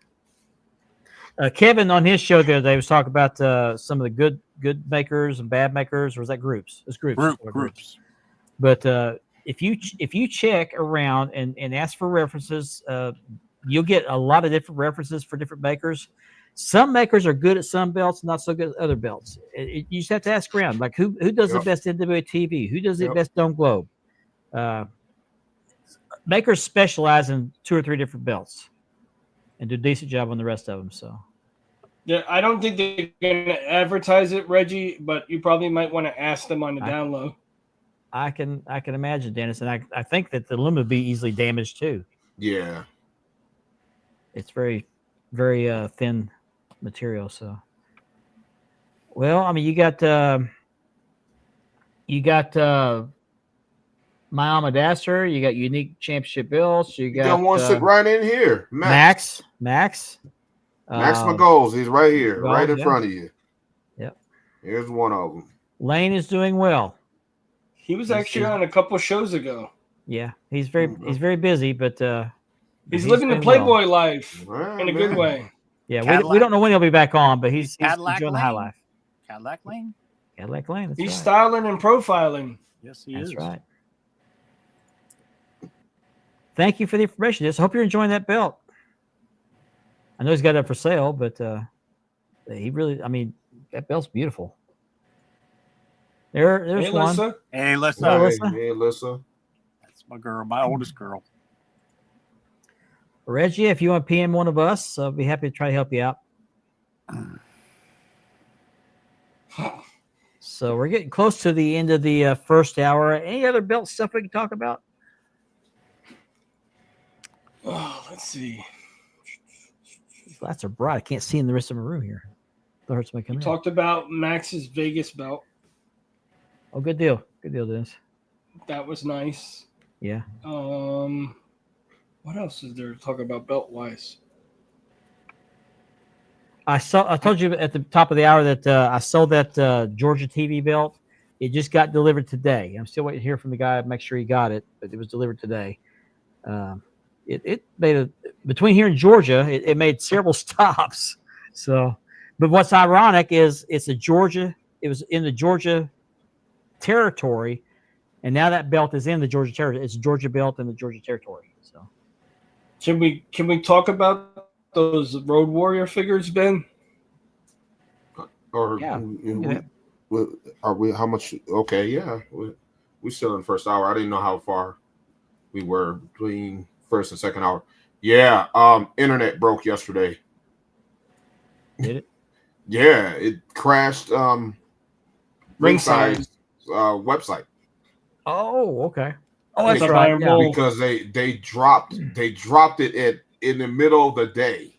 Kevin on his show the other day was talking about some of the good makers and bad makers, or was that groups? It's groups. Groups. But if you check around and ask for references, you'll get a lot of different references for different makers. Some makers are good at some belts, not so good at other belts. You just have to ask around, like who does the best NWA TV, who does the best Dome Globe. Makers specialize in 2 or 3 different belts and do a decent job on the rest of them. So Yeah, I don't think they're gonna advertise it, Reggie, but you probably might want to ask them on the down low. I can imagine, Dennis, and I think that the aluminum would be easily damaged too. Yeah. It's very, very thin material. So, well, I mean, you got My Almadasser, you got Unique Championship belts, you You got one sit right in here. Max McGoals. He's right here, McGoals, right in yeah. front of you. Yep. Here's one of them. Lane is doing well. He was actually on a couple shows ago. Yeah, he's very busy, but He's living the doing Playboy well. life Well, in a good man. way. Yeah, we Cadillac. don't know when he'll be back on, but he's Cadillac enjoying the high Lane. life. Cadillac Lane. Cadillac Lane. That's He's right. styling and profiling. Yes, he That's is. right. Thank you for the information. Just hope you're enjoying that belt. I know he's got it up for sale, but he really, I mean, that belt's beautiful. There's Hey, one. Lisa. Hey, listen, Hello, Hey, Alyssa. hey, Alyssa. that's my girl, my oldest girl. Reggie, if you want to PM one of us, I'll be happy to try to help you out. So we're getting close to the end of the first hour. Any other belt stuff we can talk about? Oh, let's see. These lights are bright. I can't see in the rest of my room here. That hurts my We coming. talked about Max's Vegas belt. Oh, good deal. Good deal, Dennis. That was nice. Yeah. What else is there to talk about belt wise? I told you at the top of the hour that I sold that Georgia TV belt. It just got delivered today. I'm still waiting to hear from the guy to make sure he got it, but it was delivered today. It made between here and Georgia, it made several stops. So, but what's ironic is it was in the Georgia territory, and now that belt is in the Georgia territory. It's a Georgia belt in the Georgia territory. So, Can we talk about those Road Warrior figures, Ben? Or Yeah, are we? How much? Okay, yeah, we still in the first hour. I didn't know how far we were between first and second hour. Yeah, internet broke yesterday. did it? Yeah, it crashed. Ringside. Website Oh, okay. Oh, That's that's right, right. yeah. Yeah. because they dropped it in the middle of the day.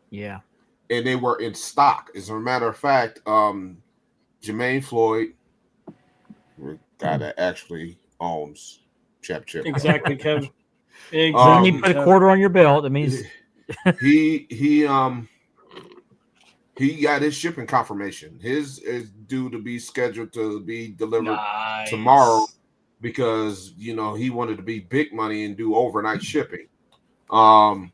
Yeah. And they were in stock. As a matter of fact, Jermaine Floyd, the guy that actually owns Chap Chip. Exactly, Kevin. When Um, you put a quarter on your belt, it means he got his shipping confirmation. His is due to be scheduled to be delivered tomorrow because he wanted to be big money and do overnight shipping. But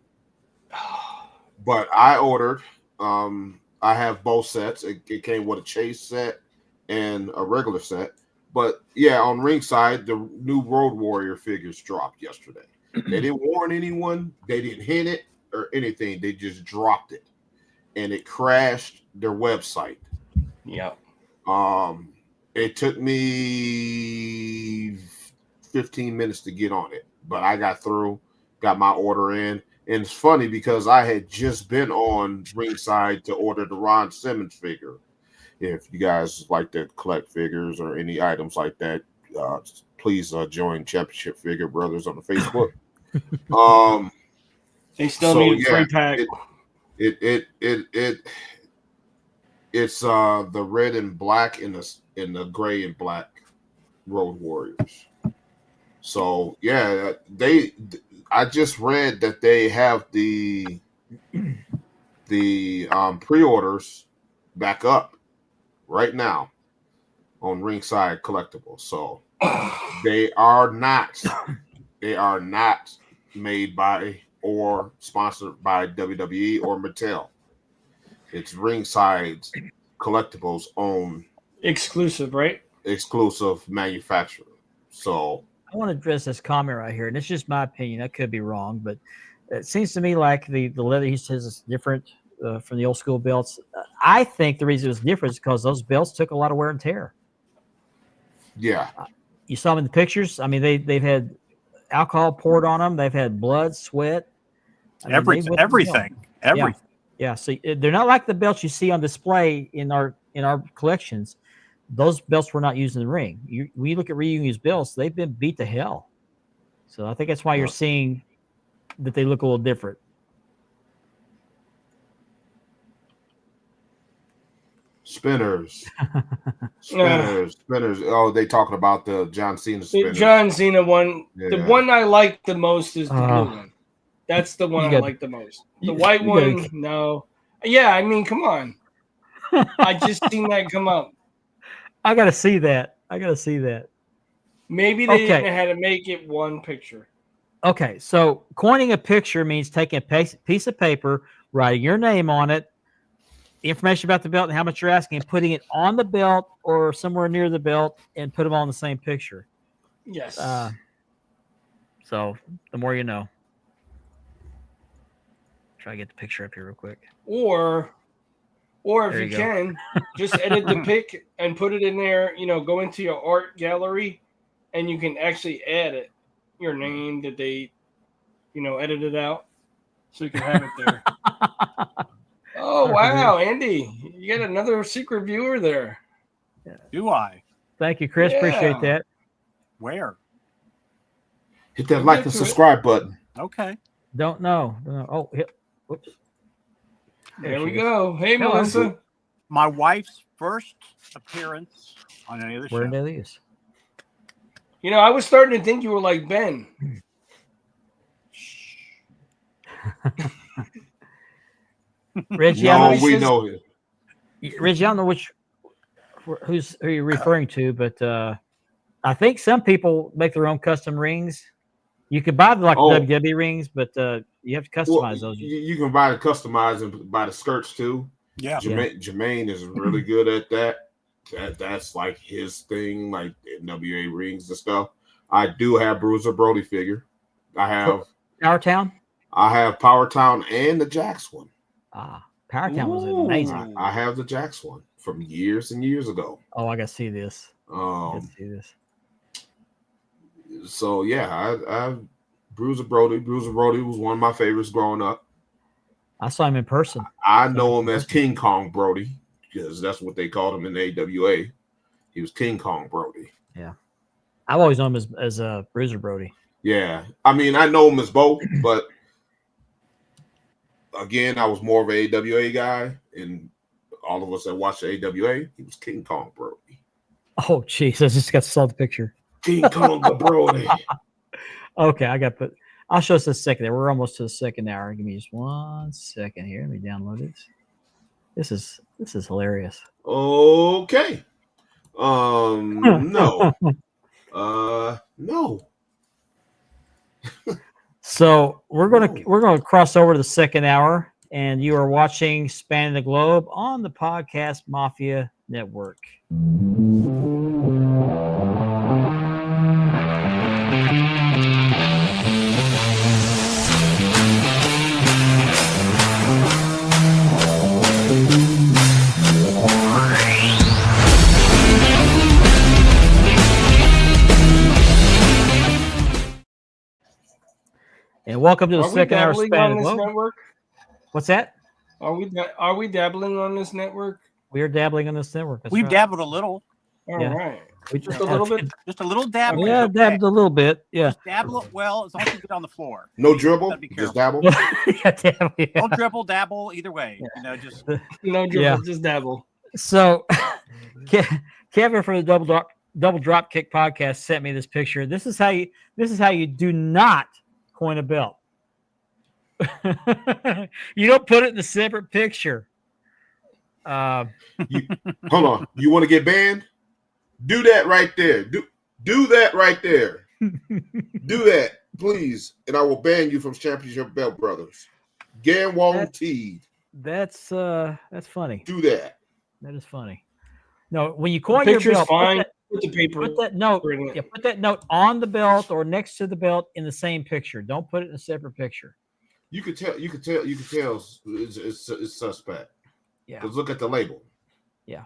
I ordered. I have both sets. It came with a chase set and a regular set. But yeah, on Ringside, the new Road Warrior figures dropped yesterday. They didn't warn anyone. They didn't hint it or anything. They just dropped it, and it crashed their website. Yep. It took me 15 minutes to get on it, but I got through, got my order in. And it's funny because I had just been on Ringside to order the Ron Simmons figure. If you guys like to collect figures or any items like that, please join Championship Figure Brothers on the Facebook. They still need a free pack. It's the red and black and the gray and black Road Warriors. So yeah, I just read that they have the pre-orders back up right now on Ringside Collectibles. So they are not made by or sponsored by WWE or Mattel. It's Ringside's Collectibles own exclusive, right? Exclusive manufacturer. So I want to address this comment right here, and it's just my opinion. I could be wrong, but it seems to me like the leather he says is different from the old school belts. I think the reason it was different is because those belts took a lot of wear and tear. Yeah. You saw them in the pictures. I mean, they've had alcohol poured on them. They've had blood, sweat. Everything. Yeah. So they're not like the belts you see on display in our collections. Those belts were not used in the ring. When you look at Ryu's belts, they've been beat to hell. So I think that's why you're seeing that they look a little different. Spinners. Oh, they talking about the John Cena spinners. The John Cena one. Yeah. The one I like the most is the blue one. That's the one I like the most. The white one, no. Yeah, I mean, come on. I just seen that come up. I got to see that. Maybe they didn't know how to make it one picture. Okay, so coining a picture means taking a piece of paper, writing your name on it, information about the belt and how much you're asking, and putting it on the belt or somewhere near the belt and put them all in the same picture. Yes. So the more you know. Try to get the picture up here real quick. Or if you can, just edit the pic and put it in there, go into your art gallery and you can actually add it, your name, the date, edit it out so you can have it there. Oh, wow, Andy, you got another secret viewer there. Do I? Thank you, Chris. Yeah. Appreciate that. Where? Hit that like and subscribe button. Okay. Don't know. Oh, whoops. There we go. Hey, Hello. Melissa. My wife's first appearance on any of the show. Where are these? I was starting to think you were like Ben. Reggie, No, we know him. Reggie, I don't know who you're referring to, but I think some people make their own custom rings. You can buy the WWE rings, but you have to customize those. You can buy the customized and buy the skirts too. Yeah. Jermaine is really good at that. That's like his thing, like NWA rings and stuff. I do have Bruiser Brody figure. I have Power Town. I have Power Town and the Jax one. Power Town was amazing. I have the Jax one from years and years ago. Oh, I got to see this. So yeah, I Bruiser Brody. Bruiser Brody was one of my favorites growing up. I saw him in person. I know him as King Kong Brody because that's what they called him in the AWA. He was King Kong Brody. Yeah, I've always known him as Bruiser Brody. Yeah, I mean I know him as both, but again, I was more of an AWA guy, and all of us that watched the AWA, he was King Kong Brody. Oh, jeez, I just got to saw the picture. King Kong Brody. Okay, I got put. I'll show us the second hour. We're almost to the second hour. Give me just 1 second here. Let me download it. This is hilarious. Okay. No. No. So we're gonna cross over to the second hour, and you are watching Spanning the Globe on the Podcast Mafia Network. And welcome to the Are we second hour dabbling Spanning on the this Globe. network? What's that? Are we dabbling on this network? We are dabbling on this network. That's We've right. dabbled a little. All Yeah. right. We Just a little bit. Just a little dab. Yeah, is okay. dabbled a little bit. Yeah. Just dabble it well as long as you get on the floor. No dribble. Gotta be Just careful. dabble. Yeah, damn, yeah. Don't dribble, dabble, either way. You know, just No dribble, Yeah. just dabble. So, Kevin from the Double Drop Kick podcast sent me this picture. This is how you do not coin a belt. You don't put it in a separate picture. Hold on. You want to get banned? Do that right there. Do that right there. Do that, please, and I will ban you from Championship Belt Brothers. Guaranteed. That's funny. Do that. That is funny. No, when you The coin your picture's belt, fine. Put the paper. put that note. in it. Yeah, put that note on the belt or next to the belt in the same picture. Don't put it in a separate picture. You could tell. It's suspect. Yeah. Because look at the label. Yeah.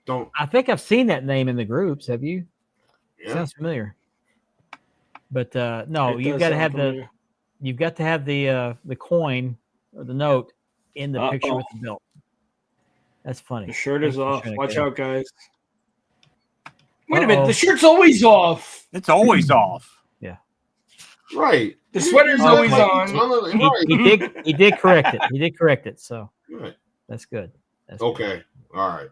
Don't. I think I've seen that name in the groups. Have you? Yeah. Sounds familiar. But no, It you've does got to sound have familiar. the coin or the note in the picture Uh-oh. with the belt. That's funny. The shirt is Thanks for off. sharing it, Watch Kevin. out, guys. Wait a minute. Uh-oh. The shirt's always off. it's always off. Right. The sweater's You- always like- on. Right. He did correct it. He did correct it. So Right. that's good. That's good. Okay. All right.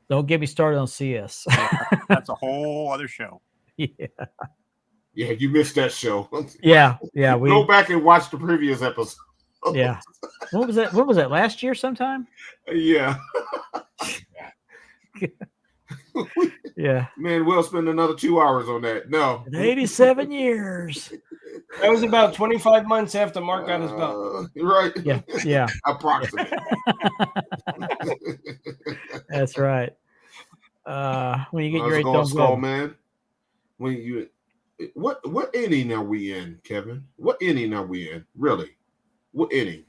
Don't get me started on CS. That's a whole other show. yeah. Yeah, you missed that show. Yeah. We Go back and watch the previous episode. yeah. What was that? What was that? Last year sometime? Yeah. Yeah. Man, we'll spend another 2 hours on that. No. 87 years. That was about 25 months after Mark got his belt. Right. Yeah. Yeah. Approximate. That's right. When you get How's your it going, don't Skull, go. man? When you what inning are we in, Kevin? What inning are we in? Really? What inning?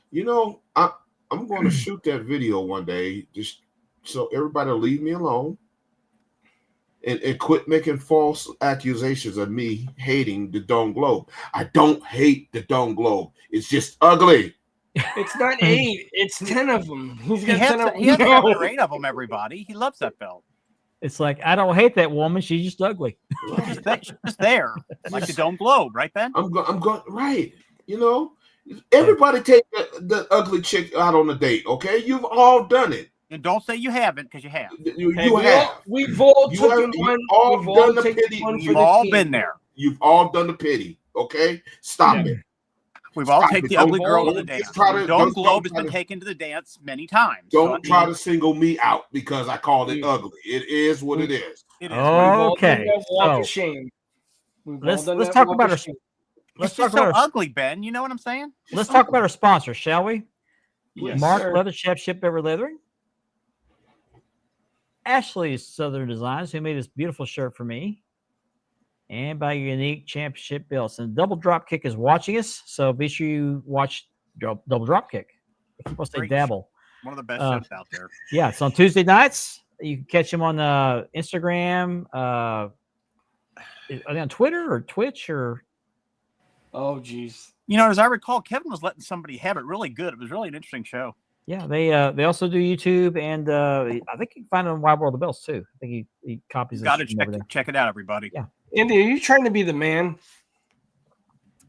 You know, I'm going to shoot that video one day just so everybody will leave me alone and quit making false accusations of me hating the Dome Globe. I don't hate the Dome Globe. It's just ugly. It's not 8. It's 10 of them. He's He got has 10 of them. he has No. 7 or 8 of them, everybody. He loves that belt. It's like, I don't hate that woman. She's just ugly. She's just there. Like the Dome Globe, right, Ben? I'm going right. You know, everybody take the ugly chick out on a date. Okay, you've all done it. And don't say you haven't, because you have. You Hey, have. we've all You taken have- one. you've all We've done all the taken pity. one for We've the all team. been there. You've all done the pity. Okay, stop it. We've all Stop taken it. the ugly Don't- girl to don't the just dance. try to- The don't- Dome Globe has try been to- taken to the dance many times. Don't So, try to single me out because I called it Mm. ugly. It is what it is. It is. We've all Okay, done that walk so of shame. We've all let's done let's that talk walk about of our shame. let's It's talk just so about our ugly, Ben. You know what I'm saying? let's talk about our sponsor, shall we? Yes, Mark sir. Leather Chef Ship Ever Leathering. Ashley's Southern Designs, who made this beautiful shirt for me. And by Unique Championship Belts. And Double Drop Kick is watching us, so be sure you watch Double Drop Kick. I keep on saying Great. dabble. One of the best Uh, chefs out there. Yeah, it's on Tuesday nights. You can catch him on Instagram. Are they on Twitter or Twitch or? Oh, geez. You know, as I recall, Kevin was letting somebody have it really good. It was really an interesting show. Yeah, they also do YouTube, and I think you can find it on Wild World of Bells too. I think he copies. Got to it from check, over there. check it out, everybody. Yeah. Andy, are you trying to be the man?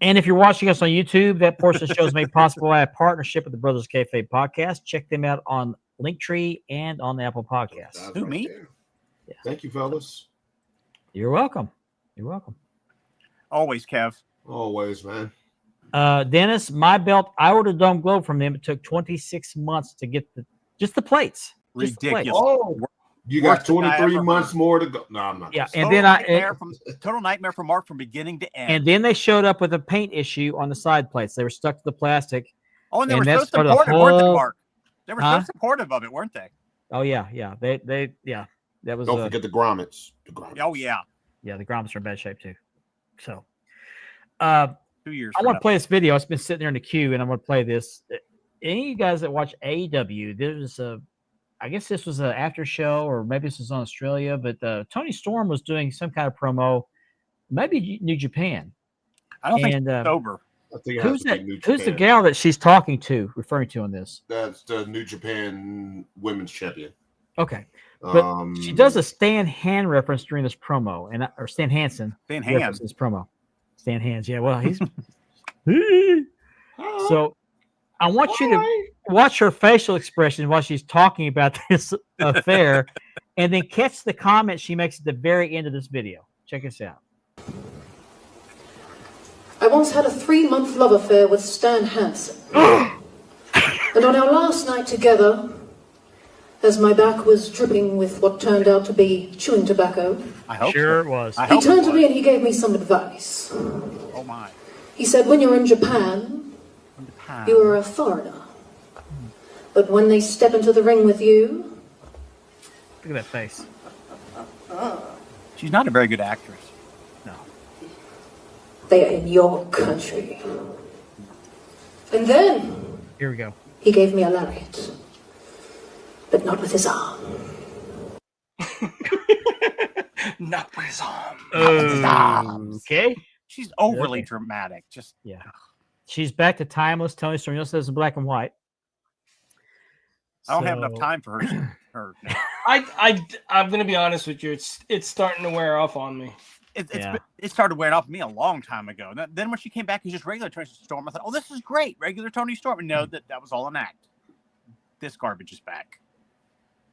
And if you're watching us on YouTube, that portion of the show is made possible by a partnership with the Brothers Kayfabe podcast. Check them out on Linktree, and on the Apple Podcasts. That's Who, me? there. Yeah. Thank you, fellas. You're welcome. You're welcome. Always, Kev. Always, man. Dennis, my belt, I ordered a Dome Globe from them. It took 26 months to get just the plates. Just the plates. Ridiculous. Oh, You got Worst thing I 23 ever months heard. more to go. No, I'm not. Yeah, gonna and say then Total nightmare for Mark from beginning to end. and then they showed up with a paint issue on the side plates. They were stuck to the plastic. and they and were so that's for the supportive, weren't they, whole- Mark? They were Huh? so supportive of it, weren't they? Oh yeah. That was Don't forget the grommets. The grommets. Oh yeah. the grommets are in bad shape too. So 2 years. I for want to nothing. play this video. It's been sitting there in the queue, and I'm going to play this. Any of you guys that watch AEW, there's I guess this was an after show, or maybe this was on Australia, but Tony Storm was doing some kind of promo, maybe New Japan. I don't think And it's sober. I think it has who's to be that? New Who's the Japan. gal that she's talking to, referring to on this? That's the New Japan Women's Champion. Okay, but she does a Stan Han reference during this promo, or Stan Hansen Dan reference Hand. this promo. Stan Hands, yeah. Well, he's so. I want you to watch her facial expression while she's talking about this affair, and then catch the comment she makes at the very end of this video. Check this out. I once had a 3-month love affair with Stan Hansen. And on our last night together, as my back was dripping with what turned out to be chewing tobacco, I hope Sure so. it was. I he hope it turned to was. me and he gave me some advice. Oh my. He said, when you're in Japan, you are a foreigner. But when they step into the ring with you, Look at that face. She's not a very good actress. No. they are in your country. And then Here we go. he gave me a lariat. But not with his arm. not with his arm. Okay. She's overly Okay. dramatic. Just Yeah. She's back to timeless Tony Storm. You'll see this in black and white. I don't have enough So- time for her. No. I'm gonna be honest with you. It's starting to wear off on me. Yeah. It started wearing off me a long time ago. Then when she came back, it was just regular Tony Storm. I thought, oh, this is great, regular Tony Storm. And no, that was all an act. This garbage is back.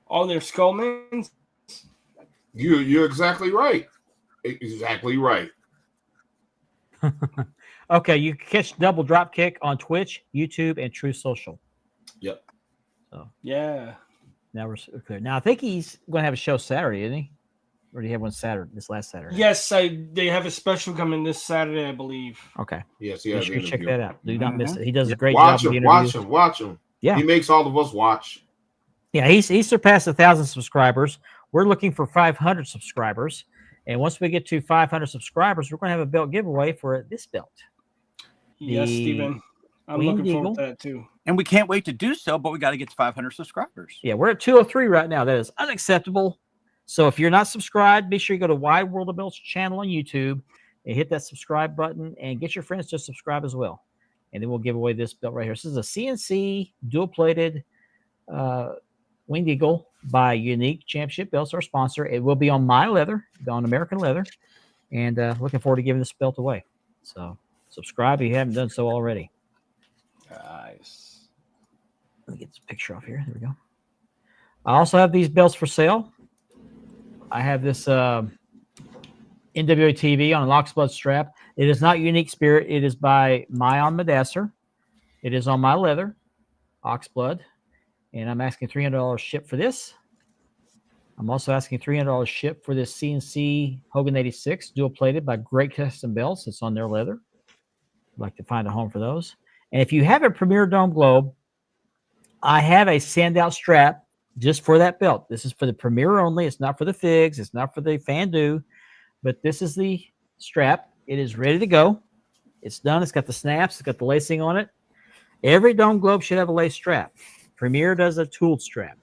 All their Skullmans. You're exactly right. Exactly right. Okay, you can catch Double Dropkick on Twitch, YouTube, and True Social. Yep. Yeah. Now we're clear. Now I think he's going to have a show Saturday, isn't he? Or did he have one Saturday? This last Saturday? Yes, they have a special coming this Saturday, I believe. Okay. Yes, he Be has sure an you check interview. that out. Do not miss Mhm. it. He does a great Watch job. with him. the Watch interviews. him. Watch him. Yeah. He makes all of us watch. Yeah, he's surpassed 1,000 subscribers. We're looking for 500 subscribers, and once we get to 500 subscribers, we're going to have a belt giveaway for this belt. Yes, The Steven. I'm Winged looking forward Eagle. to that too. And we can't wait to do so, but we got to get to 500 subscribers. Yeah, we're at 203 right now. That is unacceptable. So if you're not subscribed, be sure you go to Wide World of Belts channel on YouTube and hit that subscribe button and get your friends to subscribe as well. And then we'll give away this belt right here. This is a CNC dual-plated Winged Eagle by Unique Championship Belts, our sponsor. It will be on my leather, on American leather, and looking forward to giving this belt away. So subscribe if you haven't done so already. Nice. Let me get this picture off here. There we go. I also have these belts for sale. I have this NWA TV on an Oxblood strap. It is not Unique Spirit. It is by Mayon Madasser. It is on my leather, Oxblood. And I'm asking $300 ship for this. I'm also asking $300 ship for this CNC Hogan 86 dual plated by Great Custom Belts. It's on their leather. I'd like to find a home for those. And if you have a Premier Dome Globe, I have a standout strap just for that belt. This is for the Premier only. It's not for the Figs. It's not for the Fandu. But this is the strap. It is ready to go. It's done. It's got the snaps. It's got the lacing on it. Every Dome Globe should have a lace strap. Premier does a tooled strap.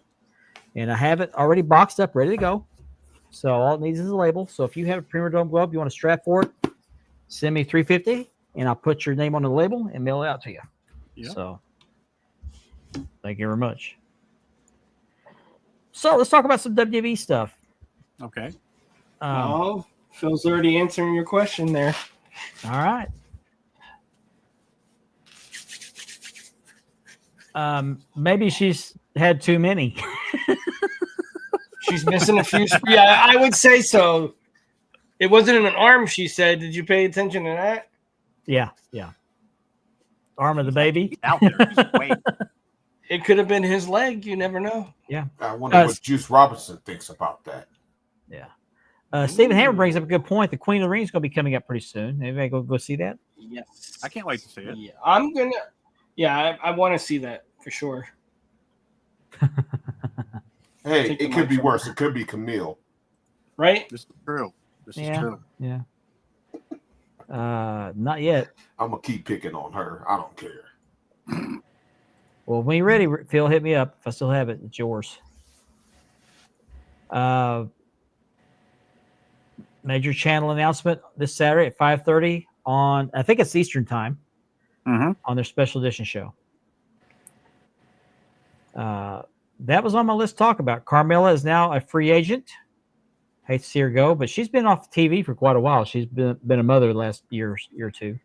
And I have it already boxed up, ready to go. So all it needs is a label. So if you have a Premier Dome Globe, you want a strap for it, send me $350, and I'll put your name on the label and mail it out to you. Yep. So thank you very much. So let's talk about some WWE stuff. Okay. Oh, Phil's already answering your question there. All right. Maybe she's had too many. She's missing a few. Yeah, I would say so. It wasn't in an arm, she said. Did you pay attention to that? Yeah. Arm of the baby. He's out there. He's waiting. It could have been his leg. You never know. I wonder what Juice Robinson thinks about that. Stephen Hammer brings up a good point. The Queen of the Ring is going to be coming up pretty soon. Anybody go see that? Yes. I can't wait to see it. Yeah, I'm gonna. Yeah, I want to see that for sure. Hey, Take the it could be mic from worse. It could be Camille. Right? This is true. This is Yeah. true. Yeah. Not yet. I'm gonna keep picking on her. I don't care. Well, when you're ready, Phil, hit me up. If I still have it, it's yours. Major channel announcement this Saturday at 5:30 on, I think it's Eastern time, on their special edition show. That was on my list to talk about. Carmella is now a free agent. Hate to see her go, but she's been off TV for quite a while. She's been a mother the last year or two.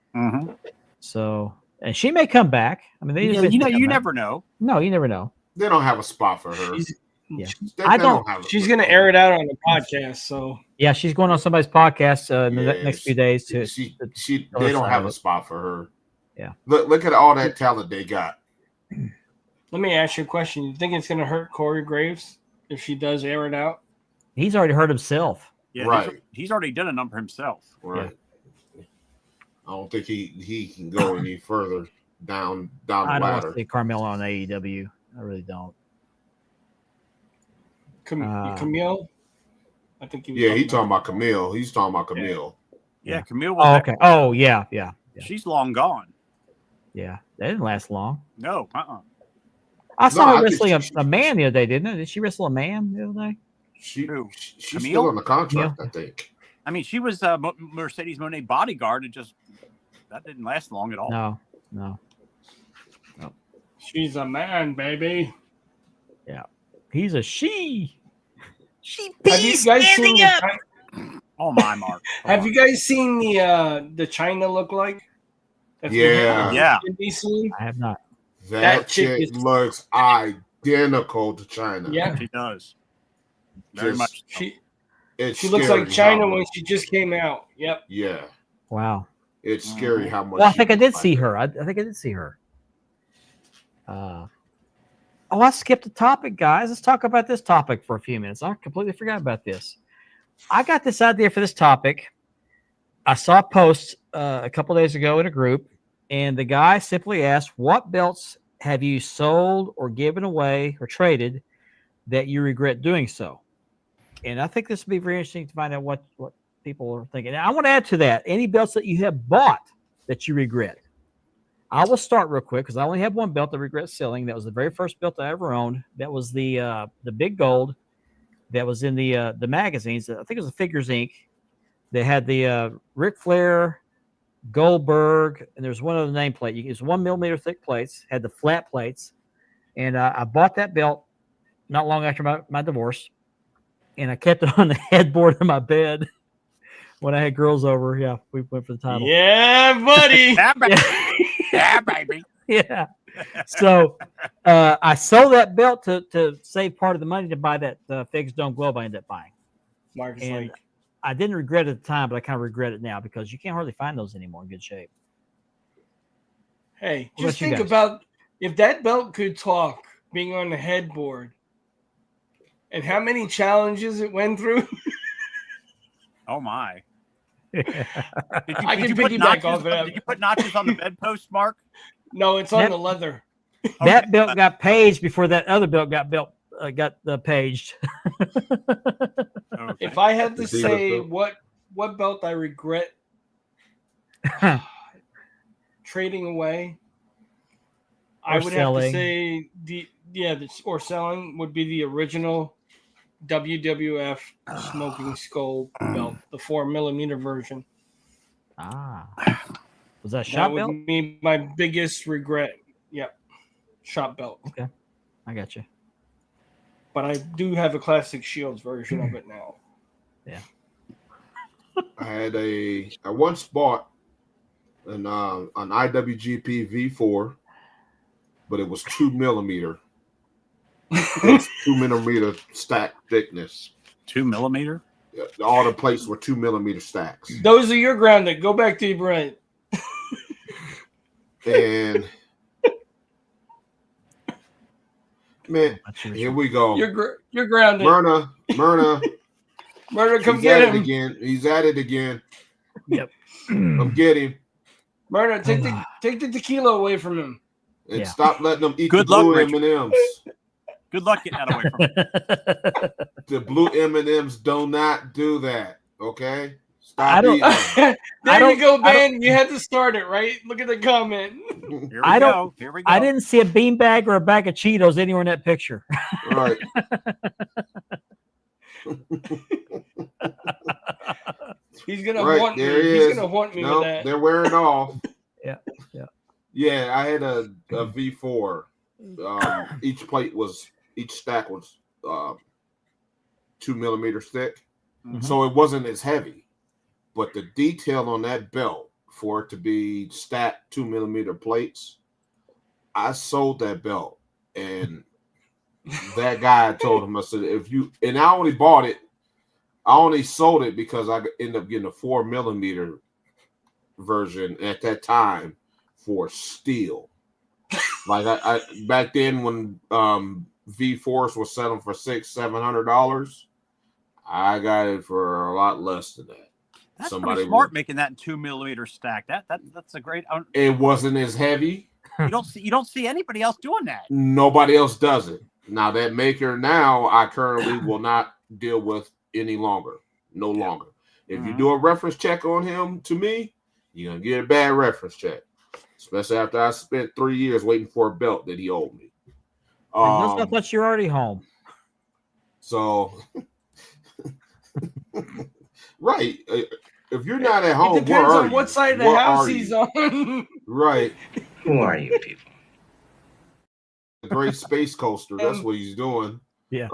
So, and she may come back. I mean, You never know. No, you never know. They don't have a spot for her. Yeah. They don't- have She's gonna air it out on the podcast. So Yeah, she's going on somebody's podcast in the next few days to. They don't have a spot for her. Yeah. Look at all that talent they got. let me ask you a question. You think it's gonna hurt Corey Graves if she does air it out? He's already hurt himself. Yeah, Right. He's already done a number himself. Right. I don't think he can go any further down the I don't want ladder. to see Carmella on AEW. I really don't. Camille? I think he was Yeah, he's talking about Camille. He's talking about Camille. Yeah, Yeah. Camille was. Oh, okay. Oh, yeah. She's long gone. Yeah. That didn't last long. No, I saw No, I her think wrestling she- a man the other day, didn't it? Did she wrestle a man the other day? She's Camille? still on the contract, I think. I mean, she was Mercedes Monet bodyguard. That didn't last long at all. No. She's a man, baby. He's a she. She Have you guys seen Oh my, Mark. Have you guys seen the China look like? Yeah. Yeah. Can be seen? I have not. That That chick chick is- looks identical to China. Yeah. She does. Very Just- much. So. She looks like China when she just came out. Yep. Yeah. Wow. It's scary how much. Well, I she think I looks did like see her. her. I think I did see her. I skipped the topic, guys. Let's talk about this topic for a few minutes. I completely forgot about this. I got this idea for this topic. I saw a post a couple days ago in a group, and the guy simply asked, "What belts have you sold or given away or traded that you regret doing so?" And I think this would be very interesting to find out what people are thinking. Now, I want to add to that any belts that you have bought that you regret. I will start real quick because I only have one belt that I regret selling. That was the very first belt I ever owned. That was the big gold that was in the magazines. I think it was the Figures Inc. They had the Ric Flair, Goldberg, and there's one other nameplate. It was 1 millimeter thick plates, had the flat plates. And I bought that belt not long after my divorce. And I kept it on the headboard of my bed when I had girls over. Yeah, we went for the title. Yeah, buddy. Yeah, baby. Yeah. Yeah, baby. Yeah. So I sold that belt to save part of the money to buy that Figs Dome Globe I ended up buying. Marcus And like, I didn't regret it at the time, but I kind of regret it now because you can't hardly find those anymore in good shape. hey, What just about you think guys? about if that belt could talk being on the headboard and how many challenges it went through. Oh my. I can put piggyback notches off of that. Did you put notches on the bedpost, Mark? No, it's on That- the leather. That belt got paged before that other belt got paged. Okay. If I had to The Divas say belt. what belt I regret trading away, I Or would selling. have to say or selling would be the original WWF Smoking Skull belt, the 4 millimeter version. Was that a That shot would belt? be my biggest regret. Yep, shot belt. I got you. But I do have a classic Shields version of it now. I once bought an IWGP V4, but it was 2 millimeter, It's 2 millimeter stack thickness. 2 millimeter. All the plates were 2 millimeter stacks. Those are your grounded. Go back to your Brent. And man, here we go. You're grounded. Myrna, Murder, come he's get at it him. again. He's at it again. Yep. Come get him. Murder, take the tequila away from him. And Yeah. stop letting them eat Good the blue luck, Richard. M&Ms. Good luck getting that away from him. The blue M&Ms do not do that. Okay? Stop I don't- eating them. There you go, I Ben. You had to start it, right? Look at the comment. Here we I go. don't- Here we go. I didn't see a beanbag or a bag of Cheetos anywhere in that picture. Right. He's gonna Right, want me. there he He's is. gonna want me No, with that. they're wearing off. Yeah, yeah. Yeah, I had a V4. Each stack was 2 millimeters thick. Mhm. So it wasn't as heavy. But the detail on that belt for it to be stacked 2 millimeter plates, I sold that belt. And that guy told him, I said, and I only bought it, I only sold it because I ended up getting a 4 millimeter version at that time for steel. Like I back then when V4s was selling for $600-700, I got it for a lot less than that. That's Somebody pretty smart would- making that in 2 millimeter stack. That's a great. It wasn't as heavy. You don't see anybody else doing that. Nobody else does it. Now that maker now I currently will not deal with any longer. No longer. If you do a reference check on him to me, you're gonna get a bad reference check. Especially after I spent 3 years waiting for a belt that he owed me. And I thought you're already home. So right. If you're not at home, It depends where on are what you? side of the Where house are he's you? on. Right. Who are you people? The Great Space Coaster. That's what he's doing. Yeah.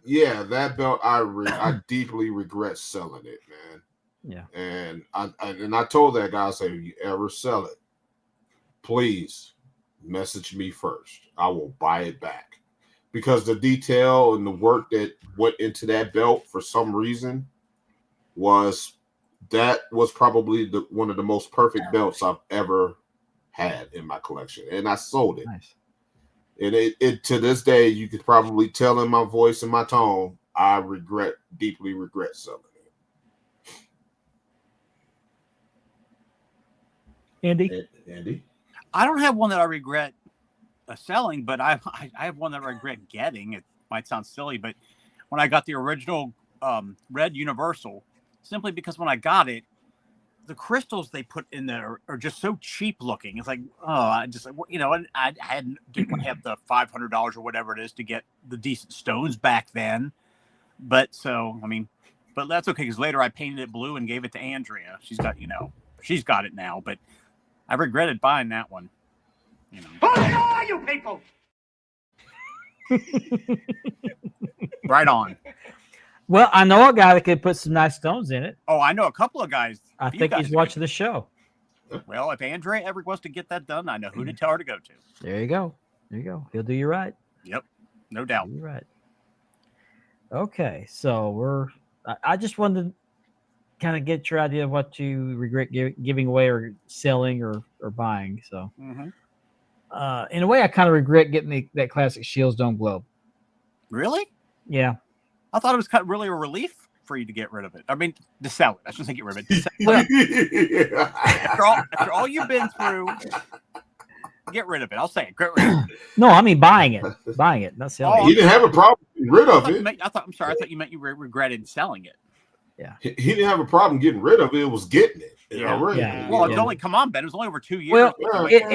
Yeah, that belt I deeply regret selling it, man. Yeah. And I told that guy, I said, if you ever sell it, please message me first. I will buy it back. Because the detail and the work that went into that belt for some reason was probably one of the most perfect belts I've ever had in my collection. And I sold it. Nice. And it to this day, you could probably tell in my voice and my tone, I deeply regret selling Andy? Andy? I don't have one that I regret selling, but I have one that I regret getting. It might sound silly, but when I got the original red Universal, simply because when I got it, the crystals they put in there are just so cheap looking. It's like, I didn't have the $500 or whatever it is to get the decent stones back then. But that's okay because later I painted it blue and gave it to Andrea. She's got it now, but I regretted buying that one. Who are you people? Right on. Well, I know a guy that could put some nice stones in it. Oh, I know a couple of guys. I You think guys he's are watching the show. good. Well, if Andrea ever wants to get that done, I know who to tell her to go to. There you go. There you go. He'll do you right. Yep, no doubt. You're right. Okay, so I just wanted to kind of get your idea of what you regret giving away or selling or buying. So, Mm-hmm. in a way, I kind of regret getting that classic Shields Dome Globe. Really? Yeah. I thought it was kind of really a relief for you to get rid of it. I mean, to sell it. I shouldn't say get rid of it. To sell it. After all you've been through, get rid of it. I'll say it. Get rid of it. No, I mean buying it, not selling. He didn't have a problem getting rid of it. I thought you meant you regretted selling it. He didn't have a problem getting rid of it. It was getting it. Yeah. Really. Yeah. Well, it's only come on, Ben. It was only over 2 years. Well, Yeah.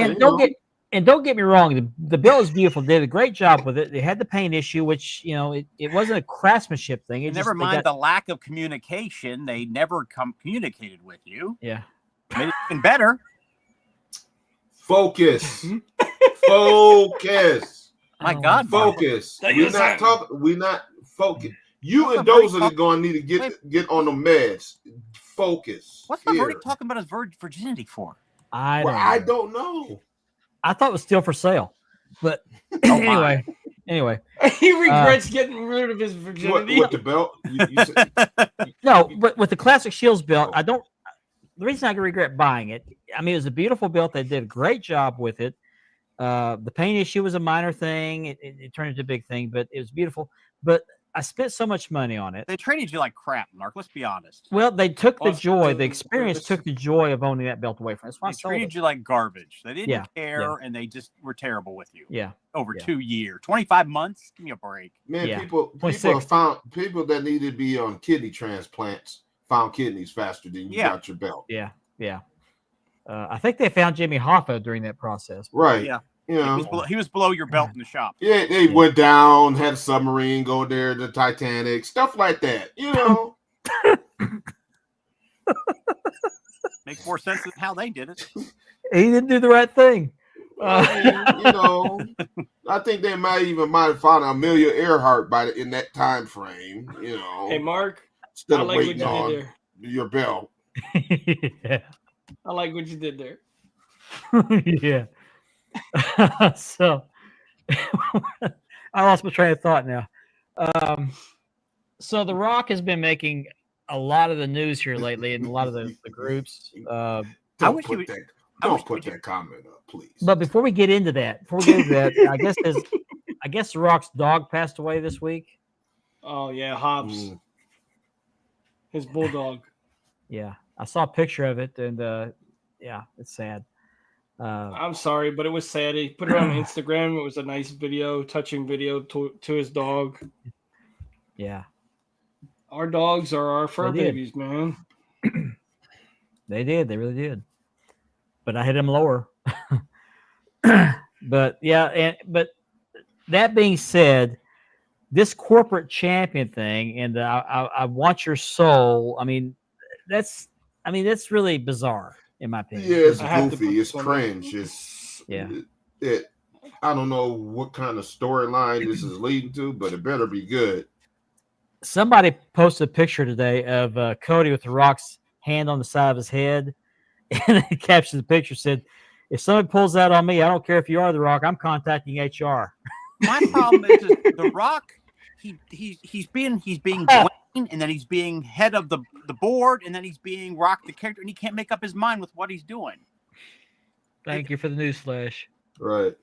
and don't get me wrong. The bill is beautiful. They did a great job with it. They had the paint issue, which it wasn't a craftsmanship thing. And never mind the lack of communication. They never communicated with you. Yeah. Made it even better. Focus. Focus. My God, Mark. Focus. Take We're your not time. talking. We're not focused. You What's and the those verdict are going to need to get on the meds. Focus. What's the Here. verdict talking about his virginity for? I Well, I don't know. I thought it was still for sale. But Oh, my. anyway, He regrets getting rid of his What, virginity. with the belt? You said, no, but with the classic Shields belt, I don't. The reason I regret buying it, I mean, it was a beautiful belt. They did a great job with it. The paint issue was a minor thing. It turned into a big thing, but it was beautiful. But I spent so much money on it. They treated you like crap, Mark. Let's be honest. Well, they took the Well, joy, the the- experience this- took the joy of owning that belt away from us. That's why I They sold treated it. you like garbage. They didn't Yeah, care, and they just were terrible with you. Yeah. Over Yeah. 2 years, 25 months. Give me a break. man, Yeah. people 26. found people that needed to be on kidney transplants found kidneys faster than you Yeah. got your belt. Yeah. I think they found Jimmy Hoffa during that process. Right. Yeah. You know. He was below your belt in the shop. Yeah, they went down, had a submarine go there, the Titanic, stuff like that. You know. Makes more sense than how they did it. He didn't do the right thing. I mean, you know, I think they might have found Amelia Earhart in that time frame. You know, Hey, Mark, instead I of like what you waiting did on there. your belt. Yeah. I like what you did there. Yeah. So I lost my train of thought now. So The Rock has been making a lot of the news here lately in a lot of the groups. Don't wish you put would- that. I Don't wish put you- that comment up, please. But before we get into that, I guess The Rock's dog passed away this week. Oh yeah, Hobbs, Mm. his bulldog. Yeah. I saw a picture of it and yeah, it's sad. I'm sorry, but it was sad. He put it on Instagram. It was a nice video, touching video to his dog. Yeah. Our dogs are our fur They did. babies, man. They did. They really did. But I hit him lower. But yeah, but that being said, this corporate champion thing and I want your soul. I mean, that's really bizarre in my opinion. Yeah, it's I have to goofy. put It's this one cringe. It's Yeah. I don't know what kind of storyline this is leading to, but it better be good. Somebody posted a picture today of Cody with The Rock's hand on the side of his head, and it captioned the picture said, "If somebody pulls that on me, I don't care if you are The Rock. I'm contacting HR." My problem is The Rock. He's being Dwayne, and then he's being head of the board, and then he's being Rock the character, and he can't make up his mind with what he's doing. Thank you for the newsflash. Right.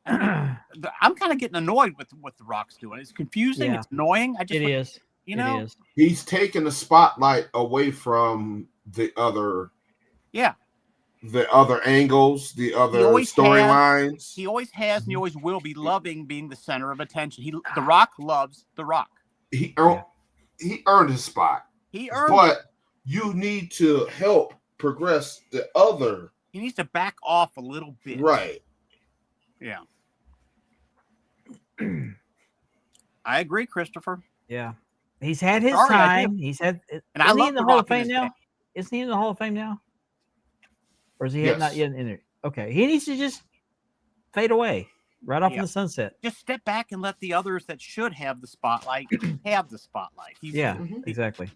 I'm kind of getting annoyed with what The Rock's doing. It's confusing. Yeah. It's annoying. I just It is. you know. It is. He's taking the spotlight away from the other angles, the other always storylines. He always has, and he always will be loving being the center of attention. The Rock loves The Rock. He earned his spot. He earned it. But you need to help progress the other. He needs to back off a little bit. Right. Yeah. I agree, Christopher. Yeah. He's had his Sorry, I time. He's had. And I Isn't he love in the The Hall Rock of in Fame this now? thing. Isn't he in the Hall of Fame now? Or is he Yes. not yet in there? Okay. He needs to just fade away right off Yeah. in the sunset. Just step back and let the others that should have the spotlight have the spotlight. Yeah, Mhm. exactly.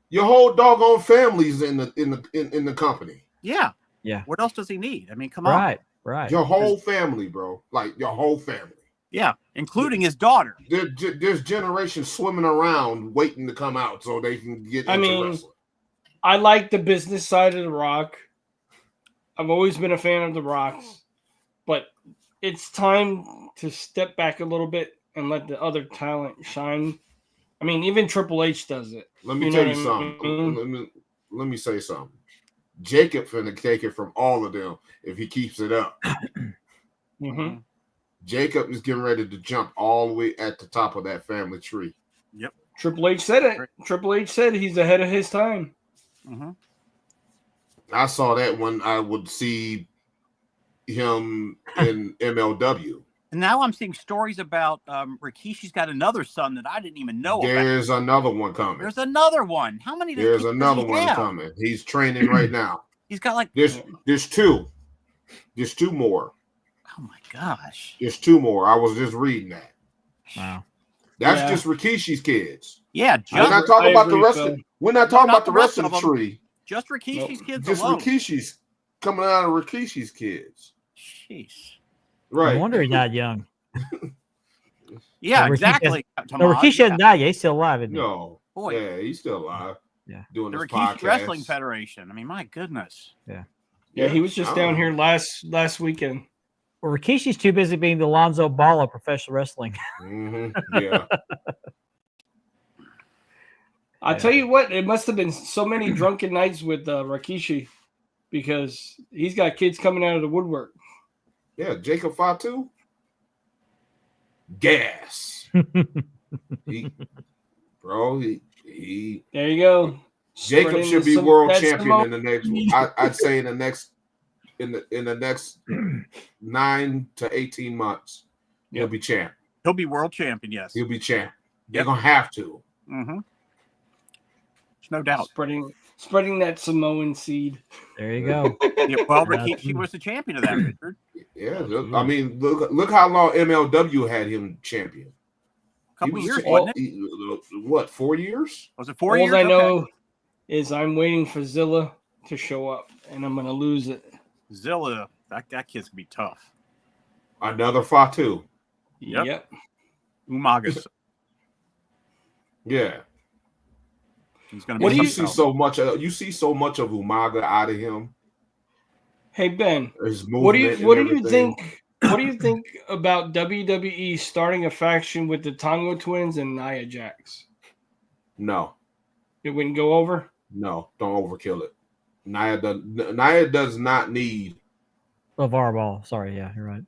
Your whole doggone family's in the company. Yeah. Yeah. What else does he need? I mean, come on. Right. Your whole family, bro. Like your whole family. Yeah, including his daughter. There's generations swimming around waiting to come out so they can get I into mean, wrestling. I like the business side of The Rock. I've always been a fan of The Rock's, but it's time to step back a little bit and let the other talent shine. I mean, even Triple H does it. Let me you tell know you what I something. mean? Let me say something. Jacob finna take it from all of them if he keeps it up. Mm-hmm. Jacob is getting ready to jump all the way at the top of that family tree. Triple H said it. Triple H said he's ahead of his time. Mm-hmm. I saw that when I would see him in MLW. And now I'm seeing stories about Rikishi's got another son that I didn't even know about. There's another one coming. There's another one. How many? There's does another he one have? coming. He's training right now. He's got like. There's two. There's two more. Oh my gosh. There's two more. I was just reading that. Wow. That's Yeah. just Rikishi's kids. Yeah, We're just, not talking I about the agree, rest Phil. of. We're not talking Not about the the rest rest of the of 'em. tree. just Rikishi's kids Just alone. Rikishi's coming out of Rikishi's kids. Jeez. No Right. wonder he died young. Yeah, Rikishi exactly. No, Tomas, Rikishi yeah. hasn't died yet. He's still alive, isn't he? No. Boy. Yeah, he's still alive. Yeah. Doing The his Rikishi podcast. Wrestling Federation. I mean, my goodness. Yeah, he was just I down don't here know. last weekend. Well, Rikishi's too busy being the Lonzo Ball of professional wrestling. Yeah. I Yeah. tell you what, it must have been so many drunken nights with Rikishi because he's got kids coming out of the woodwork. Yeah, Jacob Fatu. Gas. he There you go. Jacob Spreading should be some- world that champion Samoan- in the next. I'd say in the next 9 to 18 months, he'll Yep. be champ. He'll be world champion, yes. He'll be champ. They're Yep. gonna have to. Mm-hmm. There's no doubt. spreading that Samoan seed. There you go. Yeah, well, Yeah. Rikishi was the champion of that, Richard. Yeah, I mean, look how long MLW had him champion. A couple He was years, cha- wasn't it? What, 4 years? Was it 4 All years? I Okay. know is I'm waiting for Zilla to show up, and I'm gonna lose it. Zilla, that kid's gonna be tough. Another Fatu. Yep. Umaga's. Yeah. He's gonna What be do You tough. see so much. You see so much of Umaga out of him. Hey Ben, His what do movement. you and everything. think? What do you think about WWE starting a faction with the Tonga Twins and Nia Jax? No, It wouldn't go over. don't overkill it. Nia does not need. LeVar Ball. Sorry, yeah, you're right.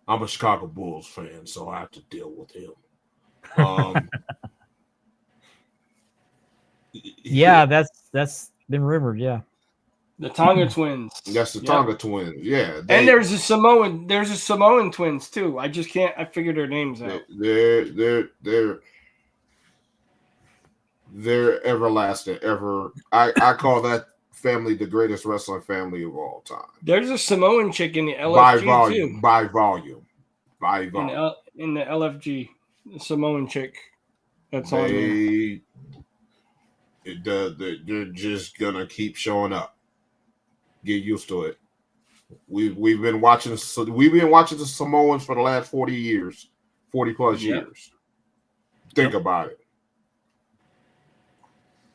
I'm a Chicago Bulls fan, so I have to deal with him. Yeah, that's been rumored. Yeah. The Tonga Twins. That's the Yep. Tonga twins. Yeah, And there's a Samoan twins too. I just can't. I figure their names out. they're everlasting. I call that family the greatest wrestling family of all time. There's a Samoan chick in the By LFG volume, too. by volume, by In volume. in the LFG, the Samoan chick. That's on there. They're just gonna keep showing up. Get used to it. We've been watching the Samoans for the last 40 years, 40 plus Yep. years. Think about it.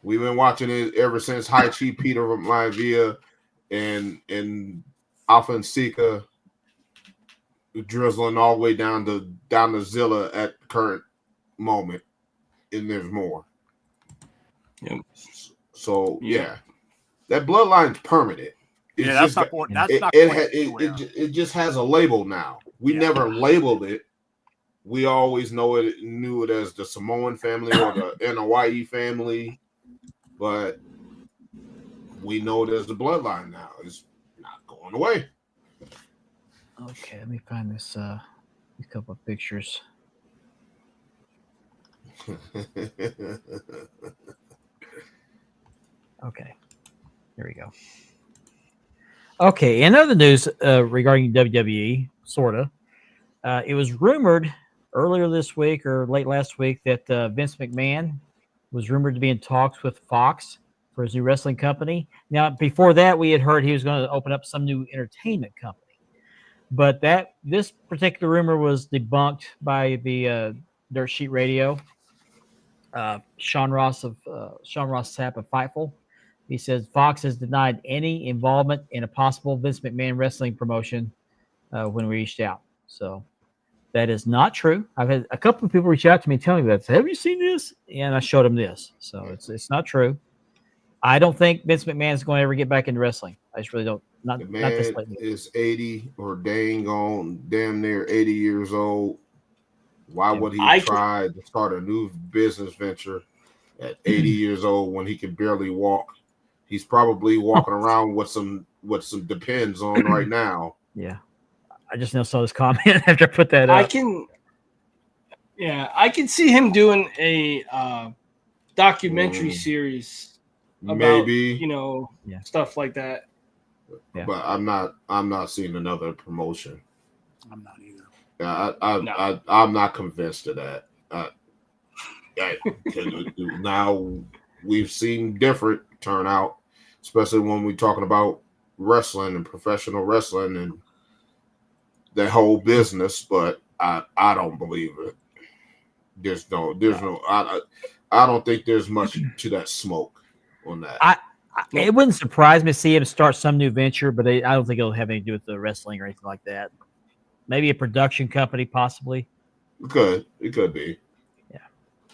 We've been watching it ever since Haichi Peter Maivia and Alpha and Sika drizzling all the way down to Zilla at the current moment, and there's more. Yep. So Yep. yeah, that bloodline's permanent. It's Yeah, that's just not. got- That's it, not. it, quite ha- it, anywhere. it just has a label now. We Yeah. never labeled it. We always knew it as the Samoan family or the Hawaii family, but we know it as the bloodline now. It's not going away. Okay, let me find this a couple of pictures. Okay, there we go. Okay, in other news regarding WWE, sorta, it was rumored earlier this week or late last week that Vince McMahon was rumored to be in talks with Fox for his new wrestling company. Now, before that, we had heard he was going to open up some new entertainment company, but this particular rumor was debunked by the Dirt Sheet Radio. Sean Ross Sapp of Fightful. He says Fox has denied any involvement in a possible Vince McMahon wrestling promotion when we reached out. So that is not true. I've had a couple of people reach out to me telling me that. Say, have you seen this? And I showed them this. So it's not true. I don't think Vince McMahon is going to ever get back into wrestling. I just really don't. Not The this man lately. is 80 or damn near 80 years old. Why would he try to start a new business venture at 80 years old when he can barely walk? He's probably walking around with some Depends on right now. Yeah. I just now saw this comment after I put that up. I can see him doing a documentary series about Maybe, stuff like that. Yeah. but I'm not seeing another promotion. I'm not either. I'm not convinced of that. Now we've seen different turnout, especially when we're talking about wrestling and professional wrestling, and the whole business, but I don't believe it. I don't think there's much to that smoke on that. It wouldn't surprise me to see him start some new venture, but I don't think it'll have anything to do with the wrestling or anything like that. Maybe a production company, possibly. It could be.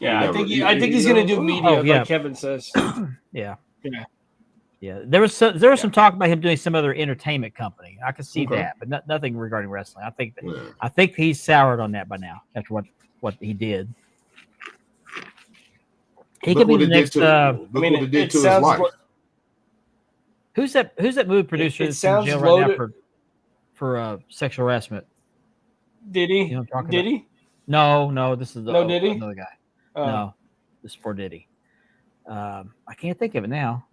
Yeah, I think he's going to do media, yeah. like Kevin says. Yeah. Yeah. Yeah. There was some talk about him doing some other entertainment company. I could see Okay. that, but nothing regarding wrestling. Yeah. I think he's soured on that by now after what he did. He Look could be what the it next. did to, look what it did to his life. Who's that movie producer It that's in sounds jail loaded. right now for sexual harassment? Did he? You know what I'm talking Did about? he? No, this is Diddy? another guy. Oh. No, this is for Diddy. I can't think of it now.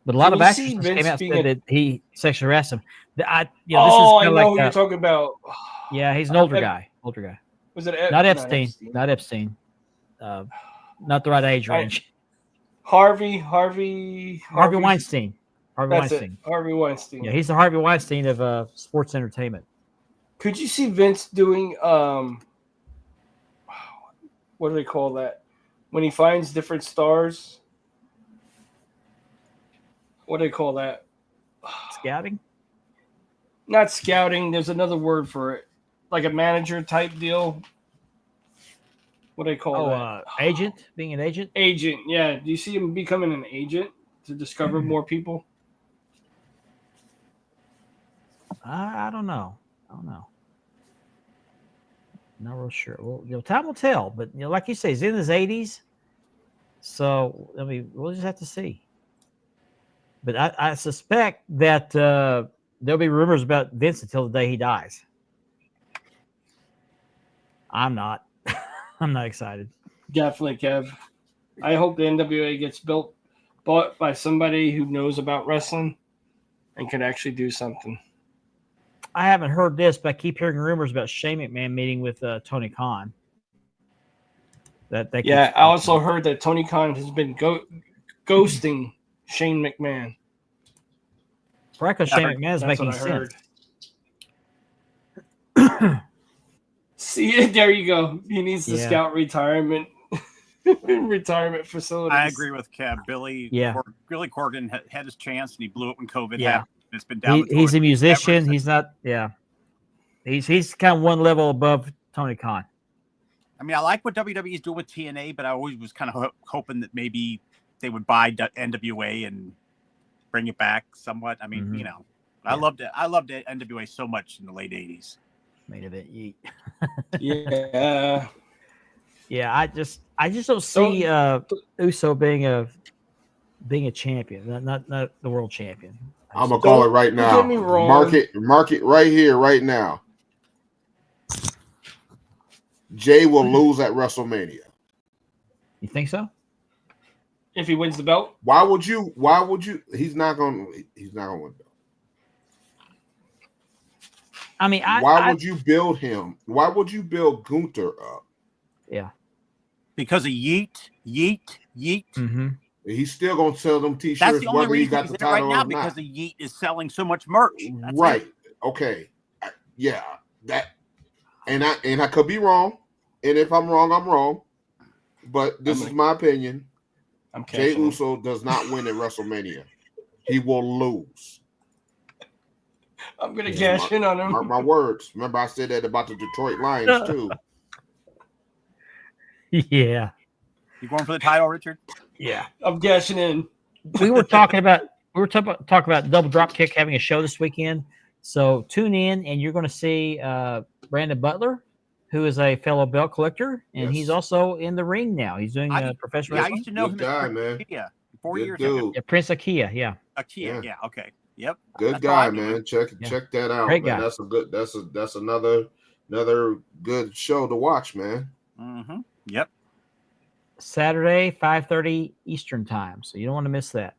But a lot Can of you actors see just Vince came out and being said a- that he sexually harassed him. This is I kinda know like who you're talking about. yeah, he's an older Ep- guy. Was it Not Epstein. Not Epstein. Not the right age range. Harvey Weinstein. Harvey That's Weinstein. it. Harvey Weinstein. Yeah, he's the Harvey Weinstein of sports entertainment. Could you see Vince doing what do they call that? When he finds different stars? What do they call that? Scouting? Not scouting, there's another word for it. Like a manager type deal. What do they call that? Agent? Being an agent? Agent, yeah. Do you see him becoming an agent to discover more people? I don't know. Not real sure. Well, time will tell. But like you say, he's in his 80s. So we'll just have to see. But I suspect that there'll be rumors about Vince until the day he dies. I'm not. I'm not excited. Definitely, Kev. I hope the NWA gets bought by somebody who knows about wrestling and can actually do something. I haven't heard this, but I keep hearing rumors about Shane McMahon meeting with Tony Khan. I also heard that Tony Khan has been ghosting Shane McMahon. Right, Shane McMahon is That's making what I sense. heard. See, there you go. He needs to scout retirement facilities. I agree with Kev. Billy Corgan had his chance and he blew it when COVID happened. It's been down. He's a musician. He's not. Yeah, he's kind of one level above Tony Khan. I mean, I like what WWE is doing with TNA, but I always was kind of hoping that maybe they would buy NWA and bring it back somewhat. I mean, I loved it. I loved NWA so much in the late '80s. Made of it, yeet. Yeah. Yeah, I just don't see Uso being a champion, not the world champion. I'm gonna call it right now. Get me wrong. Mark it right here, right now. Jay will lose at WrestleMania. You think so? If he wins the belt? Why would you? He's not gonna win the belt. I mean, why would you build him? Why would you build Gunther up? Yeah. Because of yeet. Mm-hmm. He's still gonna sell them T-shirts. That's the only whether he reason got he's the there right title now, or because not. the yeet is selling so much merch. That's Right. it. Okay. Yeah. That. And I could be wrong. And if I'm wrong, I'm wrong. But this is my opinion. Jey Uso does not win at WrestleMania. He will lose. I'm gonna cash in on him. Mark my words. Remember, I said that about the Detroit Lions too. Yeah. You going for the title, Richard? Yeah. I'm cashing in. We were talking about Double Dropkick having a show this weekend. So tune in, and you're going to see Brandon Butler, who is a fellow belt collector, and he's also in the ring now. He's doing professional I wrestling. used to know Good him guy, as man. Ikea 4 Good years dude. ago. Yeah, Prince Akia, yeah. Ikea, yeah. Okay. Yep. Good That's all guy, I knew. man. Check that out. Great man. guy. That's another good show to watch, man. Mm-hmm. Yep. Saturday, 5:30 Eastern time. So you don't want to miss that.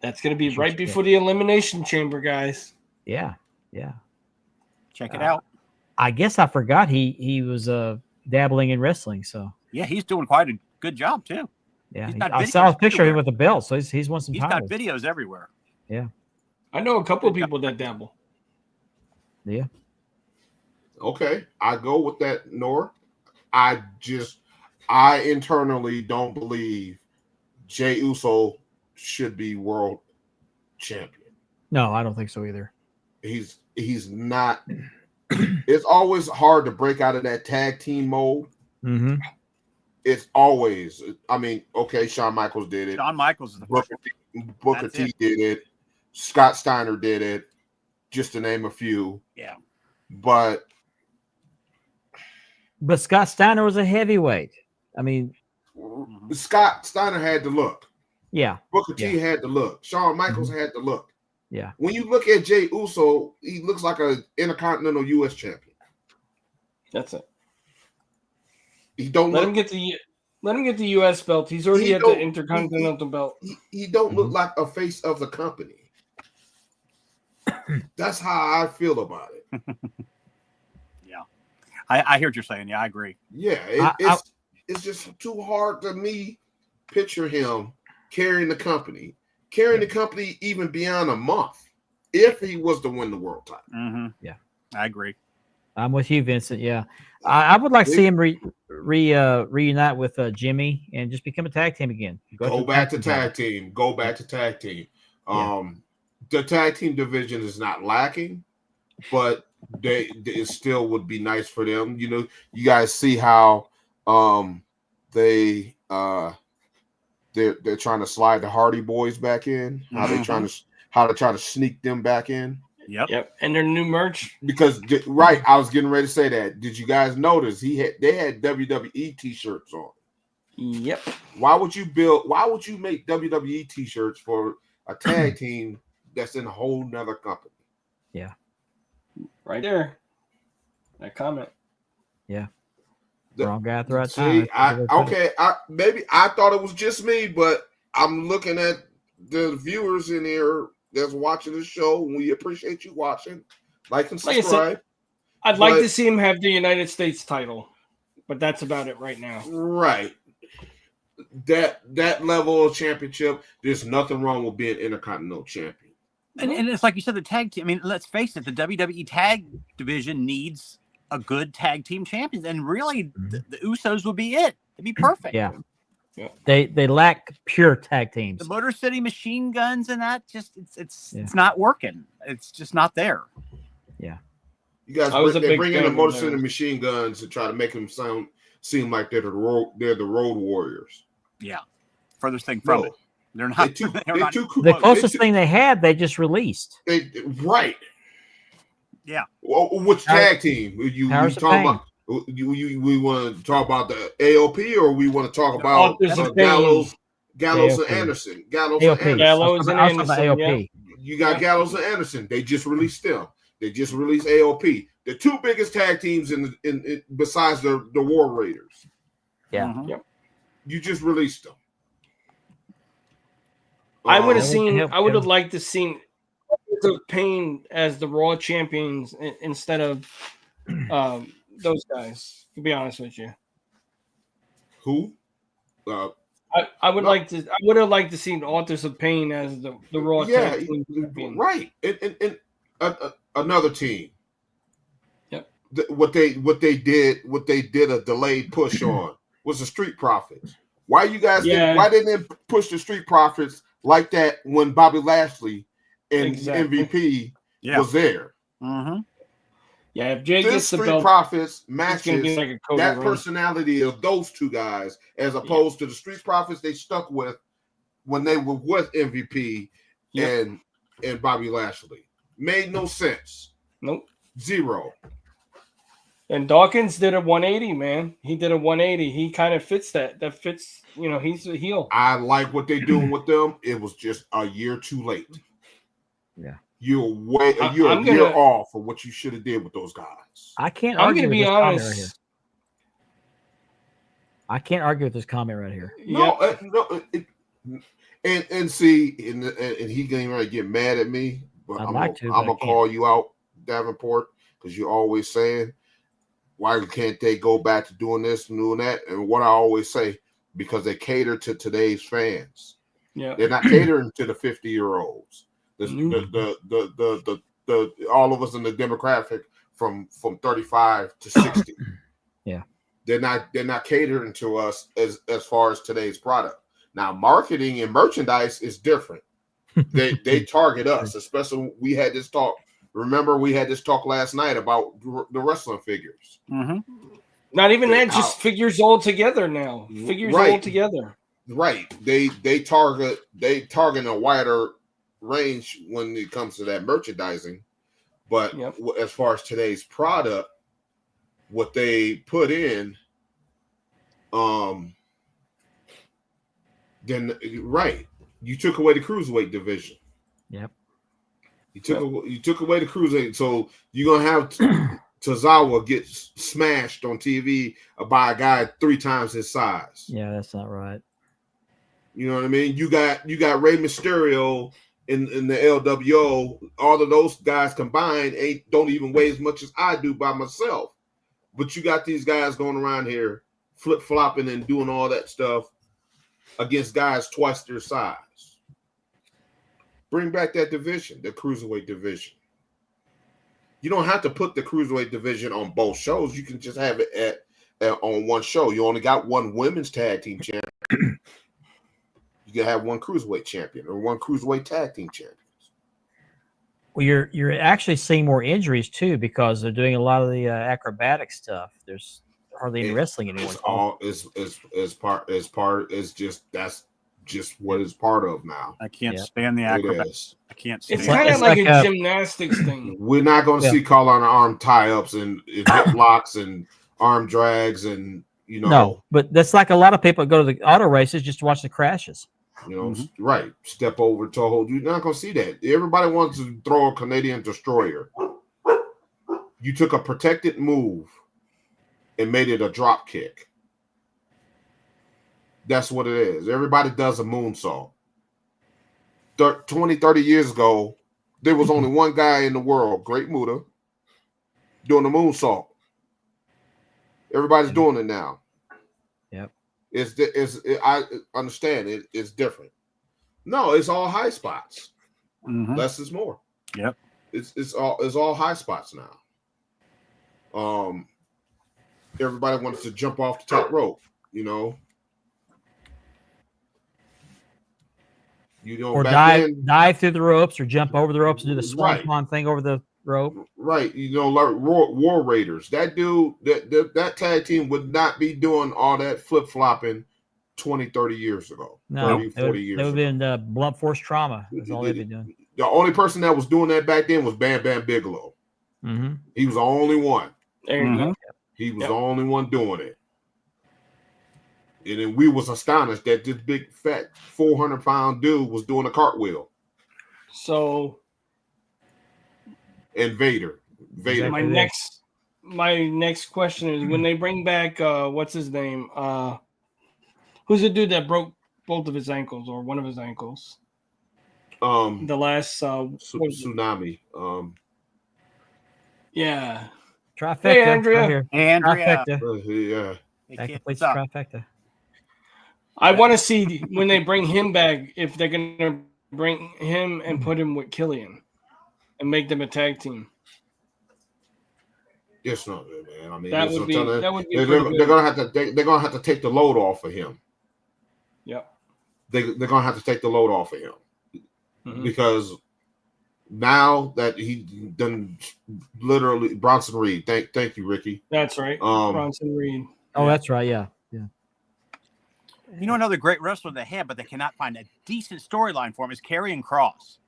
That's gonna be right before the Elimination Chamber, guys. Yeah. Check it out. I guess I forgot he was dabbling in wrestling. So Yeah, he's doing quite a good job too. yeah, He's got I saw a videos picture of him everywhere. with a belt. So he's won some He's got titles. videos everywhere. I know a couple of people that dabble. Yeah. Okay, I go with that, Nor. I internally don't believe Jey Uso should be world champion. No, I don't think so either. He's not. It's always hard to break out of that tag team mode. Mm-hmm. It's always. I mean, okay, Shawn Michaels did it. Shawn Michaels is the first. Booker That's T it. did it. Scott Steiner did it. Just to name a few. Yeah. But Scott Steiner was a heavyweight. I mean, Scott Steiner had the look. yeah. Booker T had the look. Shawn Michaels had the look. Yeah. When you look at Jey Uso, he looks like an Intercontinental U.S. champion. That's it. He don't Let look. him get the U.S. belt. He's already He at the don't- Intercontinental belt. He don't look like a face of the company. That's how I feel about it. Yeah. I hear what you're saying. Yeah, I agree. Yeah, it's just too hard to me picture him carrying the company even beyond a month if he was to win the world title. Mm-hmm. Yeah. I agree. I'm with you, Vincent. Yeah. I would like to see him reunite with Jimmy and just become a tag team again. Go back to tag team. Go back to tag team. The tag team division is not lacking, but it still would be nice for them. You know, you guys see how they're trying to slide the Hardy Boys back in. How they're trying to sneak them back in. Yep. And their new merch. Because right, I was getting ready to say that. Did you guys notice they had WWE t-shirts on? Yep. Why would you make WWE t-shirts for a tag team that's in a whole nother company? Yeah. Right there. That comment. Yeah. Wrong guy at the right See, time. maybe I thought it was just me, but I'm looking at the viewers in here that's watching the show. We appreciate you watching. Like and Like I said, subscribe. I'd like to see him have the United States title, but that's about it right now. Right. That level of championship, there's nothing wrong with being Intercontinental champion. And it's like you said, the tag team. I mean, let's face it, the WWE tag division needs a good tag team champion, and really, the Usos would be it. It'd be perfect. Yeah. They lack pure tag teams. The Motor City Machine Guns and that it's not working. It's just not there. Yeah. You guys they bring in the Motor City Machine Guns and try to make them seem like they're the road warriors. Yeah. Furthest thing from it. They're not. The closest thing they had, they just released. Right. Yeah. Well, which tag team you talking about? We want to talk about the AOP, or we want to talk about Gallows and Anderson? Gallows and Anderson. AOP. You got Gallows and Anderson. They just released them. They just released AOP. The two biggest tag teams in besides the War Raiders. Yeah. Mm-hmm. Yep. You just released them. I would have liked to seen of Pain as the Raw champions instead of those guys. To be honest with you, who? I would have liked to see Authors of Pain as the Raw tag team champion. Right, and another team. Yep. What they did a delayed push on was the Street Profits. Why you guys? Why didn't they push the Street Profits like that when Bobby Lashley and MVP was there? Mm-hmm. Yeah, if Jay gets the Street belt, Profits matches like that personality of those two guys, as opposed to the Street Profits they stuck with when they were with MVP and Bobby Lashley. Made no sense. Nope. Zero. And Dawkins did a 180, man. He did a 180. He kind of fits that. That fits, he's a heel. I like what they're doing with them. It was just a year too late. Yeah. You're a year off of what you should have did with those guys. I can't I'm argue gonna with be this comment honest. right here. I can't argue with this comment right here. And see, and he getting ready to get mad at me, but I'm gonna call you out, Davenport, because you're always saying, why can't they go back to doing this and doing that? And what I always say, because they cater to today's fans. Yeah, they're not catering to the 50-year-olds. The all of us in the demographic from 35 to 60. Yeah. They're not catering to us as far as today's product. Now, marketing and merchandise is different. They target us, especially we had this talk. Remember, we had this talk last night about the wrestling figures. Mm-hmm. Not even that, just figures all together now. Figures all together. Right. They target a wider range when it comes to that merchandising. But as far as today's product, what they put in, then you took away the cruiserweight division. Yep. You took away the cruiserweight, so you're gonna have Tozawa get smashed on TV by a guy 3 times his size. Yeah, that's not right. You know what I mean? You got Rey Mysterio in the LWO. All of those guys combined don't even weigh as much as I do by myself. But you got these guys going around here flip-flopping and doing all that stuff against guys twice their size. Bring back that division, the cruiserweight division. You don't have to put the cruiserweight division on both shows. You can just have it on one show. You only got one women's tag team champion. You can have one cruiserweight champion or one cruiserweight tag team champions. Well, you're actually seeing more injuries too because they're doing a lot of the acrobatic stuff. There's hardly any wrestling anymore. That's just what it's part of now. I can't stand the acrobatics. I can't stand It's kind of like a gymnastics thing. We're not going to see call on arm tie-ups and hip locks and arm drags and No, but that's like a lot of people go to the auto races just to watch the crashes. Right. Step over to hold. You're not going to see that. Everybody wants to throw a Canadian destroyer. You took a protected move and made it a drop kick. That's what it is. Everybody does a moonsault. 20, 30 years ago, there was only one guy in the world, Great Muta, doing a moonsault. Everybody's doing it now. Yep. I understand it's different. No, it's all high spots. Mm-hmm. Less is more. Yep. It's all high spots now. Everybody wants to jump off the top rope, or dive through the ropes or jump over the ropes and do the swan thing over the rope. Right. Like War Raiders. That dude, that tag team would not be doing all that flip-flopping 20, 30 years ago. No, 30, 40 years ago. They would have been blunt force trauma. That's all they'd be doing. The only person that was doing that back then was Bam Bam Bigelow. Mm-hmm. He was the only one. There you go. He was the only one doing it. And then we was astonished that this big, fat, 400-pound dude was doing a cartwheel. So, and Vader. My next question is when they bring back what's his name? Who's the dude that broke both of his ankles or one of his ankles? The last Tsunami. Yeah. Trifecta. Hey, Andrea. Right here. Andrea. Trifecta. That completes the trifecta. I want to see when they bring him back if they're going to bring him and put him with Killian and make them a tag team. It's not good, man. I mean, that would be they're gonna have to take the load off of him. Yep. They're gonna have to take the load off of him because now that he done literally Bronson Reed. Thank you, Ricky. That's right. Bronson Reed. Oh, that's right. Yeah. Another great wrestler they have, but they cannot find a decent storyline for him is Karrion Kross.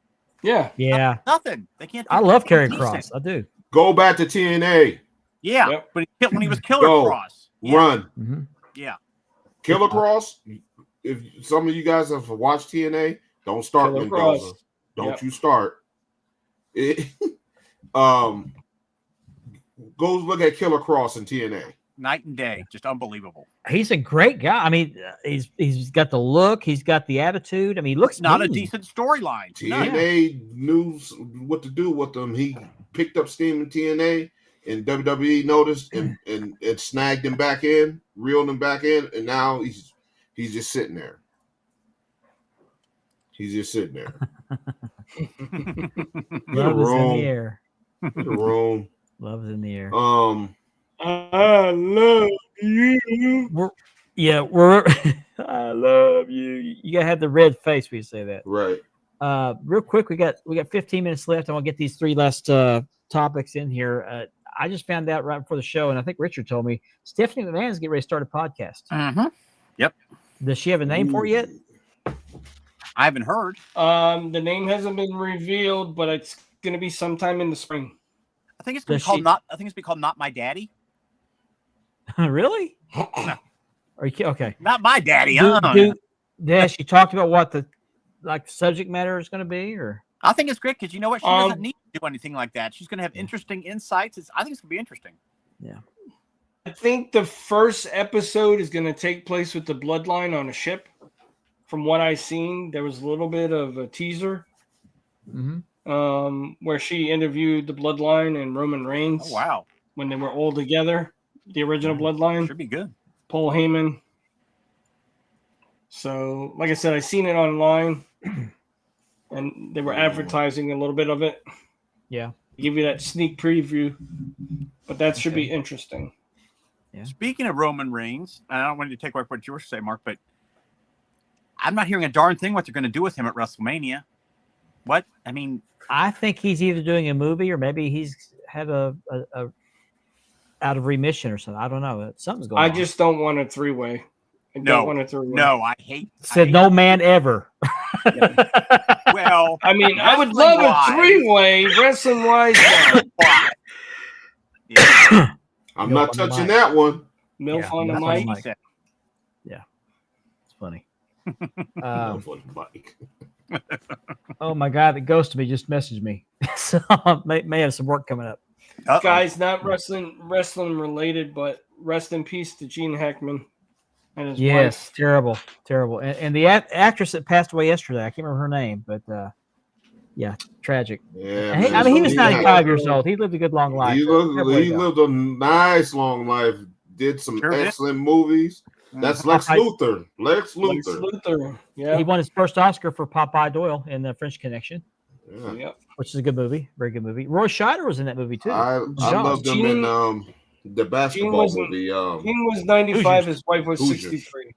Yeah. Nothing. They can't. I love Karrion Kross. I do. Go back to TNA. Yeah, but when he was Killer Kross. Run. Mm-hmm. Yeah. Killer Kross. If some of you guys have watched TNA, don't start Mendoza. Don't you start. Go look at Killer Kross in TNA. Night and day, just unbelievable. He's a great guy. I mean, he's got the look, he's got the attitude. I mean, he looks not mean. a decent storyline. TNA knew what to do with him. He picked up steam in TNA, and WWE noticed and snagged him back in, reeled him back in, and now he's just sitting there. He's just sitting there. Love is in wrong. the air. You're wrong. Love is in the air. I love you. We're I love you. You gotta have the red face when you say that. Right. Real quick, we got 15 minutes left. I want to get these 3 last topics in here. I just found out right before the show, and I think Richard told me Stephanie McMahon's getting ready to start a podcast. Yep. Does she have a name for it yet? I haven't heard. The name hasn't been revealed, but it's going to be sometime in the spring. I think it's gonna be Does called she- not. I think it's be called Not My Daddy. Really? Are you okay? Not my daddy. Has she talked about what the subject matter is going to be, or? I think it's great because you know what? She doesn't need to do anything like that. She's going to have interesting insights. I think it's going to be interesting. Yeah. I think the first episode is going to take place with the bloodline on a ship. From what I've seen, there was a little bit of a teaser where she interviewed the bloodline and Roman Reigns. Oh, wow. When they were all together, the original bloodline. Should be good. Paul Heyman. So, like I said, I seen it online, and they were advertising a little bit of it. Yeah. Give you that sneak preview, but that should be interesting. Yeah. Speaking of Roman Reigns, and I don't want you to take away what you were saying, Mark, but I'm not hearing a darn thing what they're going to do with him at WrestleMania. What? I mean, I think he's either doing a movie or maybe he's had a out of remission or something. I don't know. Something's going on. I just don't want a 3-way. I don't want a 3-way. No, I hate. Said no man ever. Well, I mean, I would love a 3-way, wrestling wise. Yeah. I'm not touching that one. Milf on the Milf on the mic. mic. Yeah, it's funny. Milf on the mic. Oh my God, the ghost of me just messaged me. So I may have some work coming up. Uh-oh. Guys, not wrestling related, but rest in peace to Gene Hackman and his Yes, wife. terrible. And the actress that passed away yesterday, I can't remember her name, but yeah, tragic. Yeah, And man. he was Yeah. 95 years old. He lived a good long life. He Everybody lived, does. a nice long life. Did some Sure did. excellent movies. That's Lex Luthor. Lex Lex Luthor. Luthor. Yeah. He won his first Oscar for Popeye Doyle in The French Connection, Yeah. Yep. which is a good movie, very good movie. Roy Scheider was in that movie too. I John. loved him Gene- in the basketball wasn't- movie. He was 95. Hoosiers. His wife was Hoosiers. 63.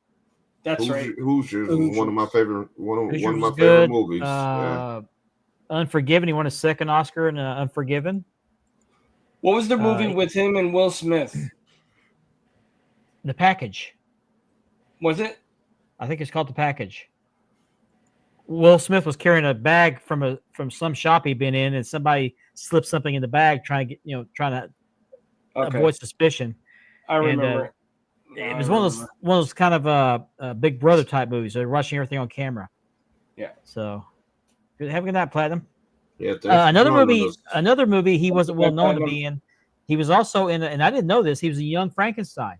That's right. Hoosiers was one of my favorite Hoosiers one of my was favorite good. movies. Yeah. Unforgiven. He won his second Oscar in Unforgiven. What was the movie with him and Will Smith? The Package. Was it? I think it's called The Package. Will Smith was carrying a bag from some shop he'd been in, and somebody slipped something in the bag, trying to Okay. avoid suspicion. I remember. It was one of those kind of Big Brother type movies. They're rushing everything on camera. Yeah. So, have a good night, Platinum. Yeah, thanks Another for joining us. movie he wasn't well known to Platinum. be in. He was also in, and I didn't know this. He was a Young Frankenstein.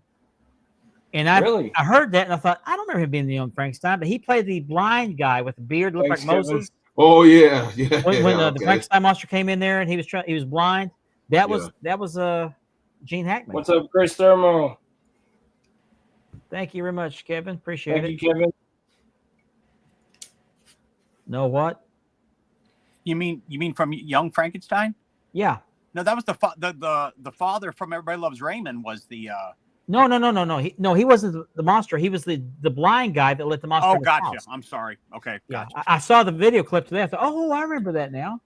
And I heard that, and I thought, I don't remember him being the Young Frankenstein, but he played the blind guy with the beard, looked Thanks, like Moses. Oh yeah. When the okay. Frankenstein monster came in there, and he was blind. That was Gene Hackman. What's up, Chris Thermo? Thank you very much, Kevin. Appreciate Thank it. you, Kevin. Know what? You mean from Young Frankenstein? Yeah. No, that was the father from Everybody Loves Raymond was the. No. He wasn't the monster. He was the blind guy that let the monster. Oh, in his gotcha. house. I'm sorry. Okay, Yeah, gotcha. I saw the video clip today. I thought, oh, I remember that now.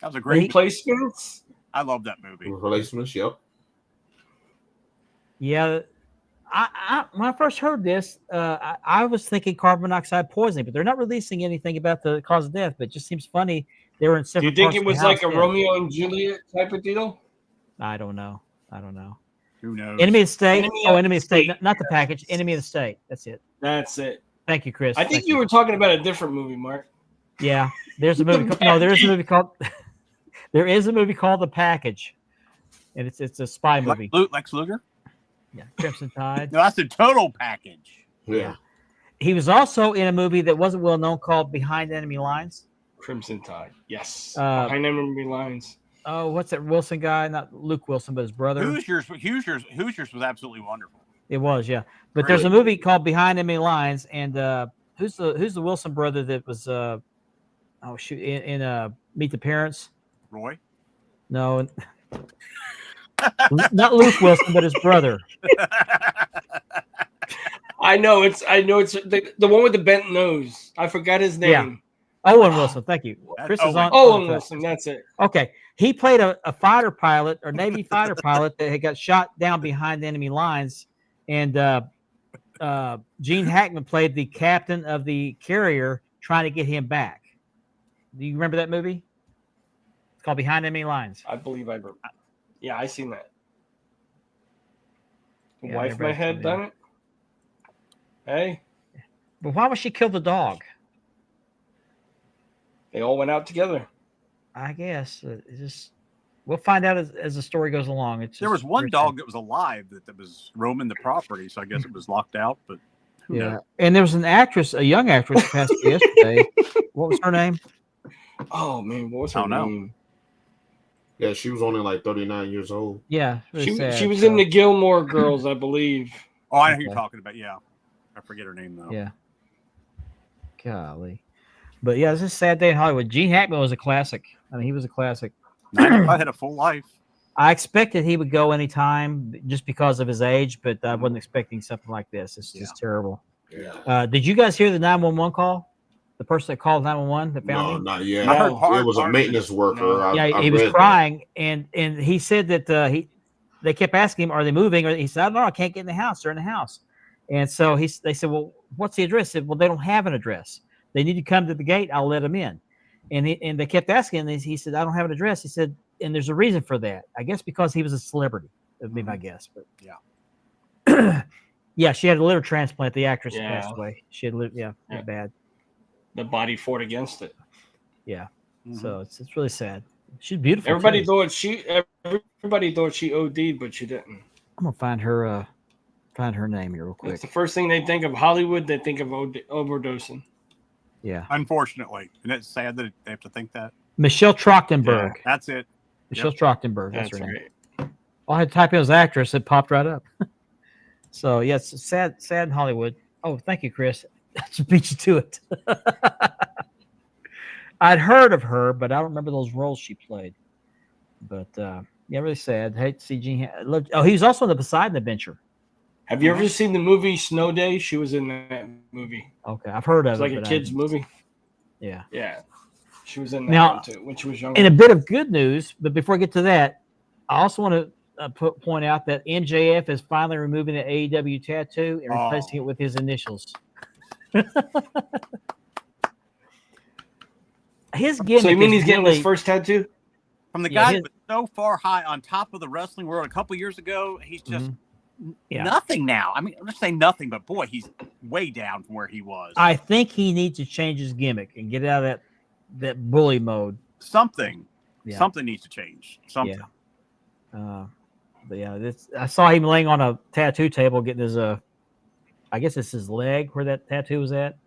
That was a great. Replacements? I love that movie. Replacements. Yep. Yeah, I when I first heard this, I was thinking carbon monoxide poisoning, but they're not releasing anything about the cause of death. But it just seems funny they were in Do separate. you think parts it of the was like house a dead. Romeo and Juliet type of deal? I don't know. Who knows? Enemy of the State. Enemy Oh, of Enemy the of the State, State. not the package. Enemy of the State. That's it. That's it. Thank you, Chris. I think Thank you were talking about a different movie, Mark. Yeah, there's a movie. No, there is a movie called. There is a movie called The Package, and it's a spy movie. Lex Luger? Yeah, Crimson Tide. No, that's the total package. Yeah. He was also in a movie that wasn't well known called Behind Enemy Lines. Crimson Tide. Yes. I Enemy Lines. Oh, what's that Wilson guy? Not Luke Wilson, but his brother. Hoosiers was absolutely wonderful. It was, yeah. But there's a movie called Behind Enemy Lines, and who's the Wilson brother that was oh shoot, in Meet the Parents. Roy. No, not Luke Wilson, but his brother. I know it's the one with the bent nose. I forgot his Yeah. name. Owen Wilson. Thank you. That's Chris is Owen. on. Owen on- Wilson, that's it. Okay, he played a fighter pilot or Navy fighter pilot that had got shot down behind the enemy lines, and Gene Hackman played the captain of the carrier trying to get him back. Do you remember that movie? It's called Behind Enemy Lines. I believe I seen that. The Yeah, wife everybody may have seen done it. Hey, But why would she kill the dog? they all went out together. I guess it's just we'll find out as the story goes along. It's There just was one weird dog that was alive that was roaming the property, so I guess it was locked out. But who Yeah, knows? and there was an actress, a young actress, who passed away yesterday. What was her name? Oh man, what was I her don't know. name? Yeah, she was only like 39 years old. Yeah, really She sad, was so- in the Gilmore Girls, I believe. Oh, I know who you're Okay. talking about. Yeah, I forget her name though. Yeah. Golly. But yeah, it's a sad day in Hollywood. Gene Hackman was a classic. I mean, he was a classic. 95 had a full life. I expected he would go anytime just because of his age, but I wasn't expecting something like this. It's just terrible. Yeah. Did you guys hear the 911 call? The person that called 911 that found No, him? not yet. No. I heard part. It was a part- maintenance worker. No. I He was read that. crying, and he said that they kept asking him, "Are they moving?" Or he said, "I don't know. I can't get in the house. They're in the house." And so they said, "Well, what's the address?" He said, "Well, they don't have an address. They need to come to the gate. I'll let them in." And they kept asking. And he said, "I don't have an address." He said, and there's a reason for that. I guess because he was a celebrity. That'd be my guess. But Yeah. yeah, she had a liver transplant. The actress Yeah. passed away. She had lived. Yeah, Yeah. bad. The body fought against it. Mhm. So it's really sad. She's beautiful. Everybody too. thought she OD'd, but she didn't. I'm gonna find her name here real quick. That's the first thing they think of Hollywood. They think of overdosing. Yeah, Unfortunately, and it's sad that they have to think that. Michelle Trachtenberg. That's it. Michelle Trachtenberg. That's, That's her name. right. I had to type in as actress. It popped right up. So yes, it's sad in Hollywood. Oh, thank you, Chris. That beat you to it. I'd heard of her, but I don't remember those roles she played. But yeah, really sad. Hate to see Gene. Oh, he was also in the Poseidon Adventure. Have you ever seen the movie Snow Day? She was in that movie. Okay, I've heard of It's it. like a but I kids' haven't- movie. Yeah. Yeah, she was in that Now- one too when she was younger. And a bit of good news, but before I get to that, I also want to point out that MJF is finally removing the AEW tattoo and replacing it with his initials. His gimmick. So you mean is he's getting really, his first tattoo? From the Yeah, guy his- that was so far high on top of the wrestling world a couple years ago, he's just Yeah. nothing now. I mean, I'm just saying nothing, but boy, he's way down from where he was. I think he needs to change his gimmick and get out of that bully mode. Something Yeah. needs to change. Something. But yeah, I saw him laying on a tattoo table getting his I guess it's his leg where that tattoo was at.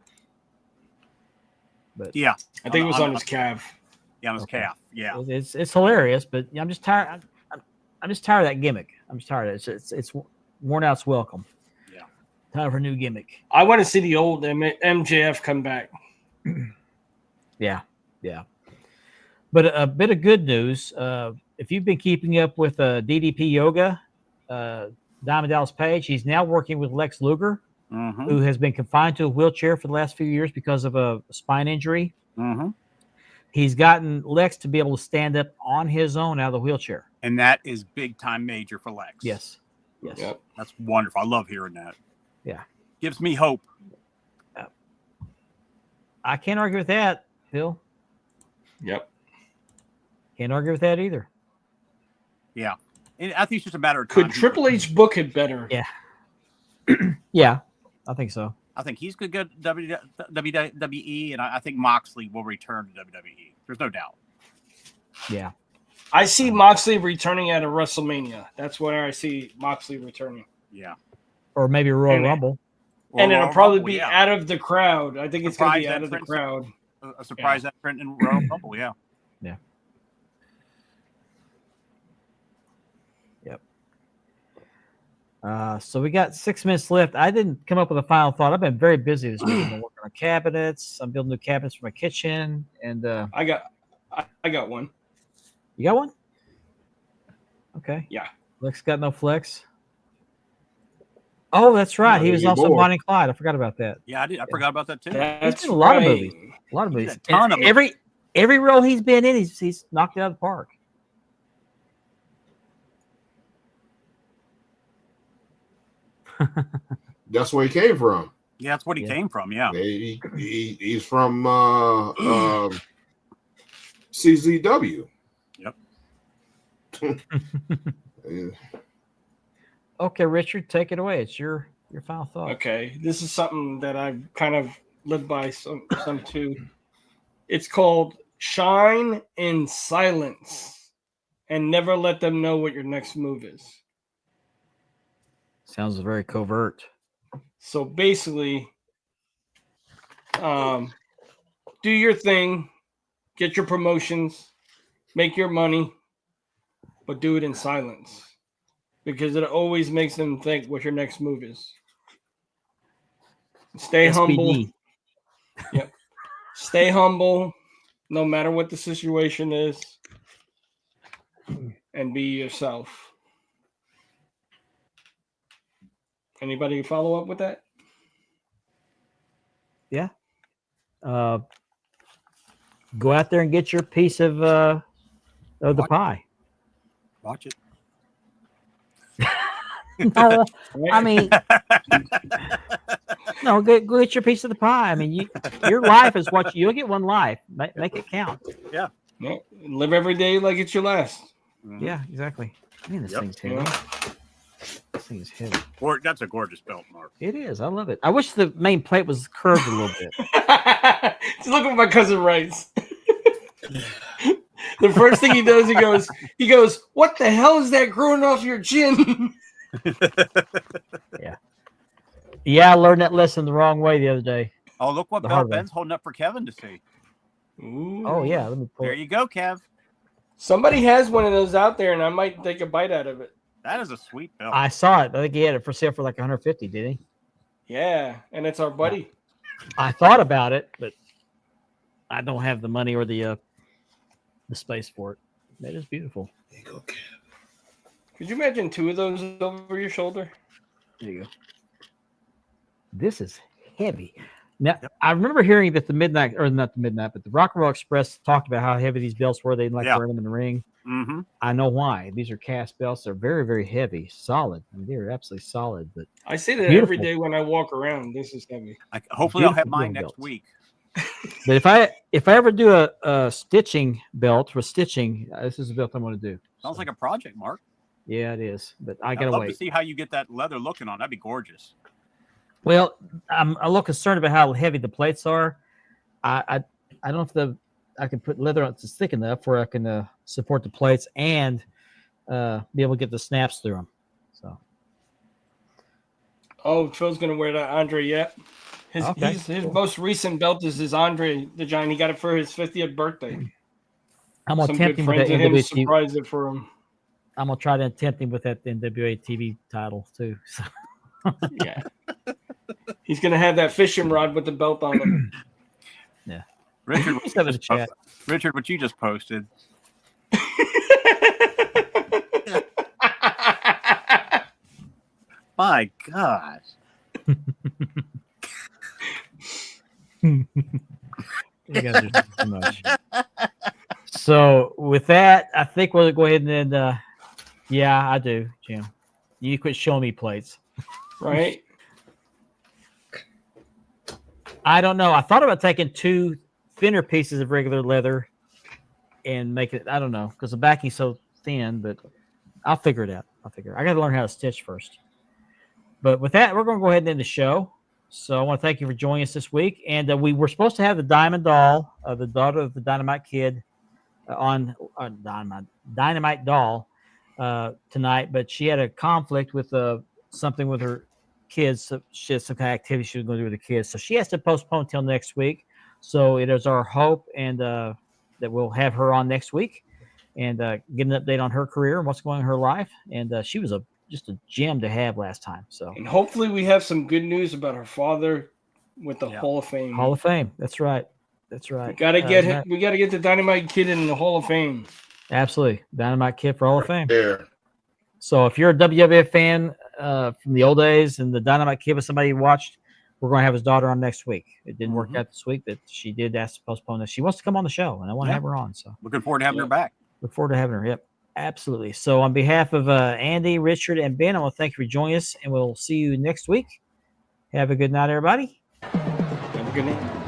But Yeah. I think it was on his calf. Yeah, on his Okay. calf. Yeah. it's hilarious, but I'm just tired. I'm just tired of that gimmick. I'm just tired of it. It's worn out's welcome. Yeah. Time for a new gimmick. I want to see the old MJF come back. Yeah. But a bit of good news. If you've been keeping up with DDP Yoga, Diamond Dallas Page, he's now working with Lex Luger, Mm-hmm. who has been confined to a wheelchair for the last few years because of a spine injury. Mm-hmm. He's gotten Lex to be able to stand up on his own out of the wheelchair. And that is big time major for Lex. Yes. Yep. That's wonderful. I love hearing that. Yeah. Gives me hope. I can't argue with that, Phil. Yep. Can't argue with that either. Yeah. And I think it's just a matter of time. Could Triple H book it better? Yeah. Yeah, I think so. I think he's good at WWE, and I think Moxley will return to WWE. There's no doubt. Yeah. I see Moxley returning at a WrestleMania. That's where I see Moxley returning. Yeah. Or maybe Royal And- Rumble. And it'll Royal probably Rumble, be yeah. out of the crowd. I think it's going to be Surprise out of the entrance. crowd. A surprise entrant in Royal Rumble. Yeah. So we got 6 minutes left. I didn't come up with a final thought. I've been very busy this week. I've been working on cabinets. I'm building new cabinets for my kitchen. And I got one. you got one? Okay. Yeah. Lex got no flex. Oh, that's right. No, He was you're also bored. Bonnie and Clyde. I forgot about that. Yeah, I did. I forgot about that too. That's been a lot of right. movies. A lot of He did movies. a ton And of movies. every role he's been in, he's knocked it out of the park. That's where he came from. Yeah, that's what he Yeah. came from. Yeah. He's from CZW. Yep. Yeah. Okay, Richard, take it away. It's your final thought. Okay, this is something that I've kind of lived by some too. It's called shine in silence and never let them know what your next move is. Sounds very covert. So basically, do your thing, get your promotions, make your money, but do it in silence because it always makes them think what your next move is. Stay humble. SPD. Stay humble no matter what the situation is and be yourself. Anybody follow up with that? Go out there and get your piece of the What? pie. Watch it. No, I mean, no, go get your piece of the pie. I mean, your life is what you'll get one life. Make it count. No, live every day like it's your last. Mhm. Yeah, exactly. Man, this Yep. thing's You heavy. know? This thing is heavy. That's a gorgeous belt, Mark. It is. I love it. I wish the main plate was curved a little bit. Just look what my cousin writes. The first thing he does, he goes, "What the hell is that growing off your chin?" Yeah, I learned that lesson the wrong way the other day. Oh, look what The belt hard way. Ben's holding up for Kevin to see. Ooh. Oh yeah, let me pull There it. you go, Kev. Somebody has one of those out there, and I might take a bite out of it. That is a sweet belt. I saw it. I think he had it for sale for like 150. Did he? Yeah, and it's our buddy. I thought about it, but I don't have the money or the space for it. That is beautiful. There you go, Kev. Could you imagine 2 of those over your shoulder? There you go. This is heavy. Now, Yep. I remember hearing that the Midnight, or not the Midnight, but the Rock and Roll Express talked about how heavy these belts were. They didn't like Yeah. wearing them in the ring. Mm-hmm. I know why. These are cast belts. They're very, very heavy, solid. I mean, they're absolutely solid. But I say that every Beautiful. day when I walk around. This is heavy. Hopefully, I'll have Beautiful mine little next belts. week. but if I ever do a stitching belt for stitching, this is a belt I'm going to do. Sounds So, like a project, Mark. yeah, it is. But I I'd gotta love to wait. see how you get that leather looking on. That'd be gorgeous. Well, I'm a little concerned about how heavy the plates are. I don't know if I can put leather on it's thick enough where I can support the plates and be able to get the snaps through them. So Oh, Phil's gonna wear that Andre Yep. Okay, His cool. most recent belt is his Andre the Giant. He got it for his 50th birthday. I'm gonna Some tempt good him with that friends of him NWA. surprised it for him. I'm gonna try to tempt him with that NWA TV title too. So, Yeah. He's gonna have that fishing rod with the belt on it. Richard, Just have it in the chat. Richard, what you just posted. My God. You guys are just too much. So with that, I think we'll go ahead and then. Yeah, I do, Jim. You quit showing me plates. Right? I don't know. I thought about taking 2 thinner pieces of regular leather and make it. I don't know because the backing's so thin, but I'll figure it out. I got to learn how to stitch first. But with that, we're going to go ahead and end the show. So I want to thank you for joining us this week. And we were supposed to have the Diamond Doll, the daughter of the Dynamite Kid, on Dynamite Doll tonight, but she had a conflict with something with her kids. So she had some kind of activity she was going to do with the kids, so she has to postpone till next week. So it is our hope and that we'll have her on next week and get an update on her career and what's going on in her life. And she was a just a gem to have last time. So And hopefully we have some good news about her father with the Yeah. Hall of Fame. Hall of Fame. That's right. That's right. We gotta get Matt- we gotta get the Dynamite Kid in the Hall of Fame. Absolutely. Dynamite Kid for Hall of Fame. There. So if you're a WWF fan from the old days and the Dynamite Kid was somebody you watched, we're going to have his daughter on next week. It didn't work out this week, but she did ask to postpone this. She wants to come on the show, and I want to Yeah. have her on. So Looking forward to having her back. look forward to having her. Yep, absolutely. So on behalf of Andy, Richard, and Ben, I want to thank you for joining us, and we'll see you next week. Have a good night, everybody. Have a good night.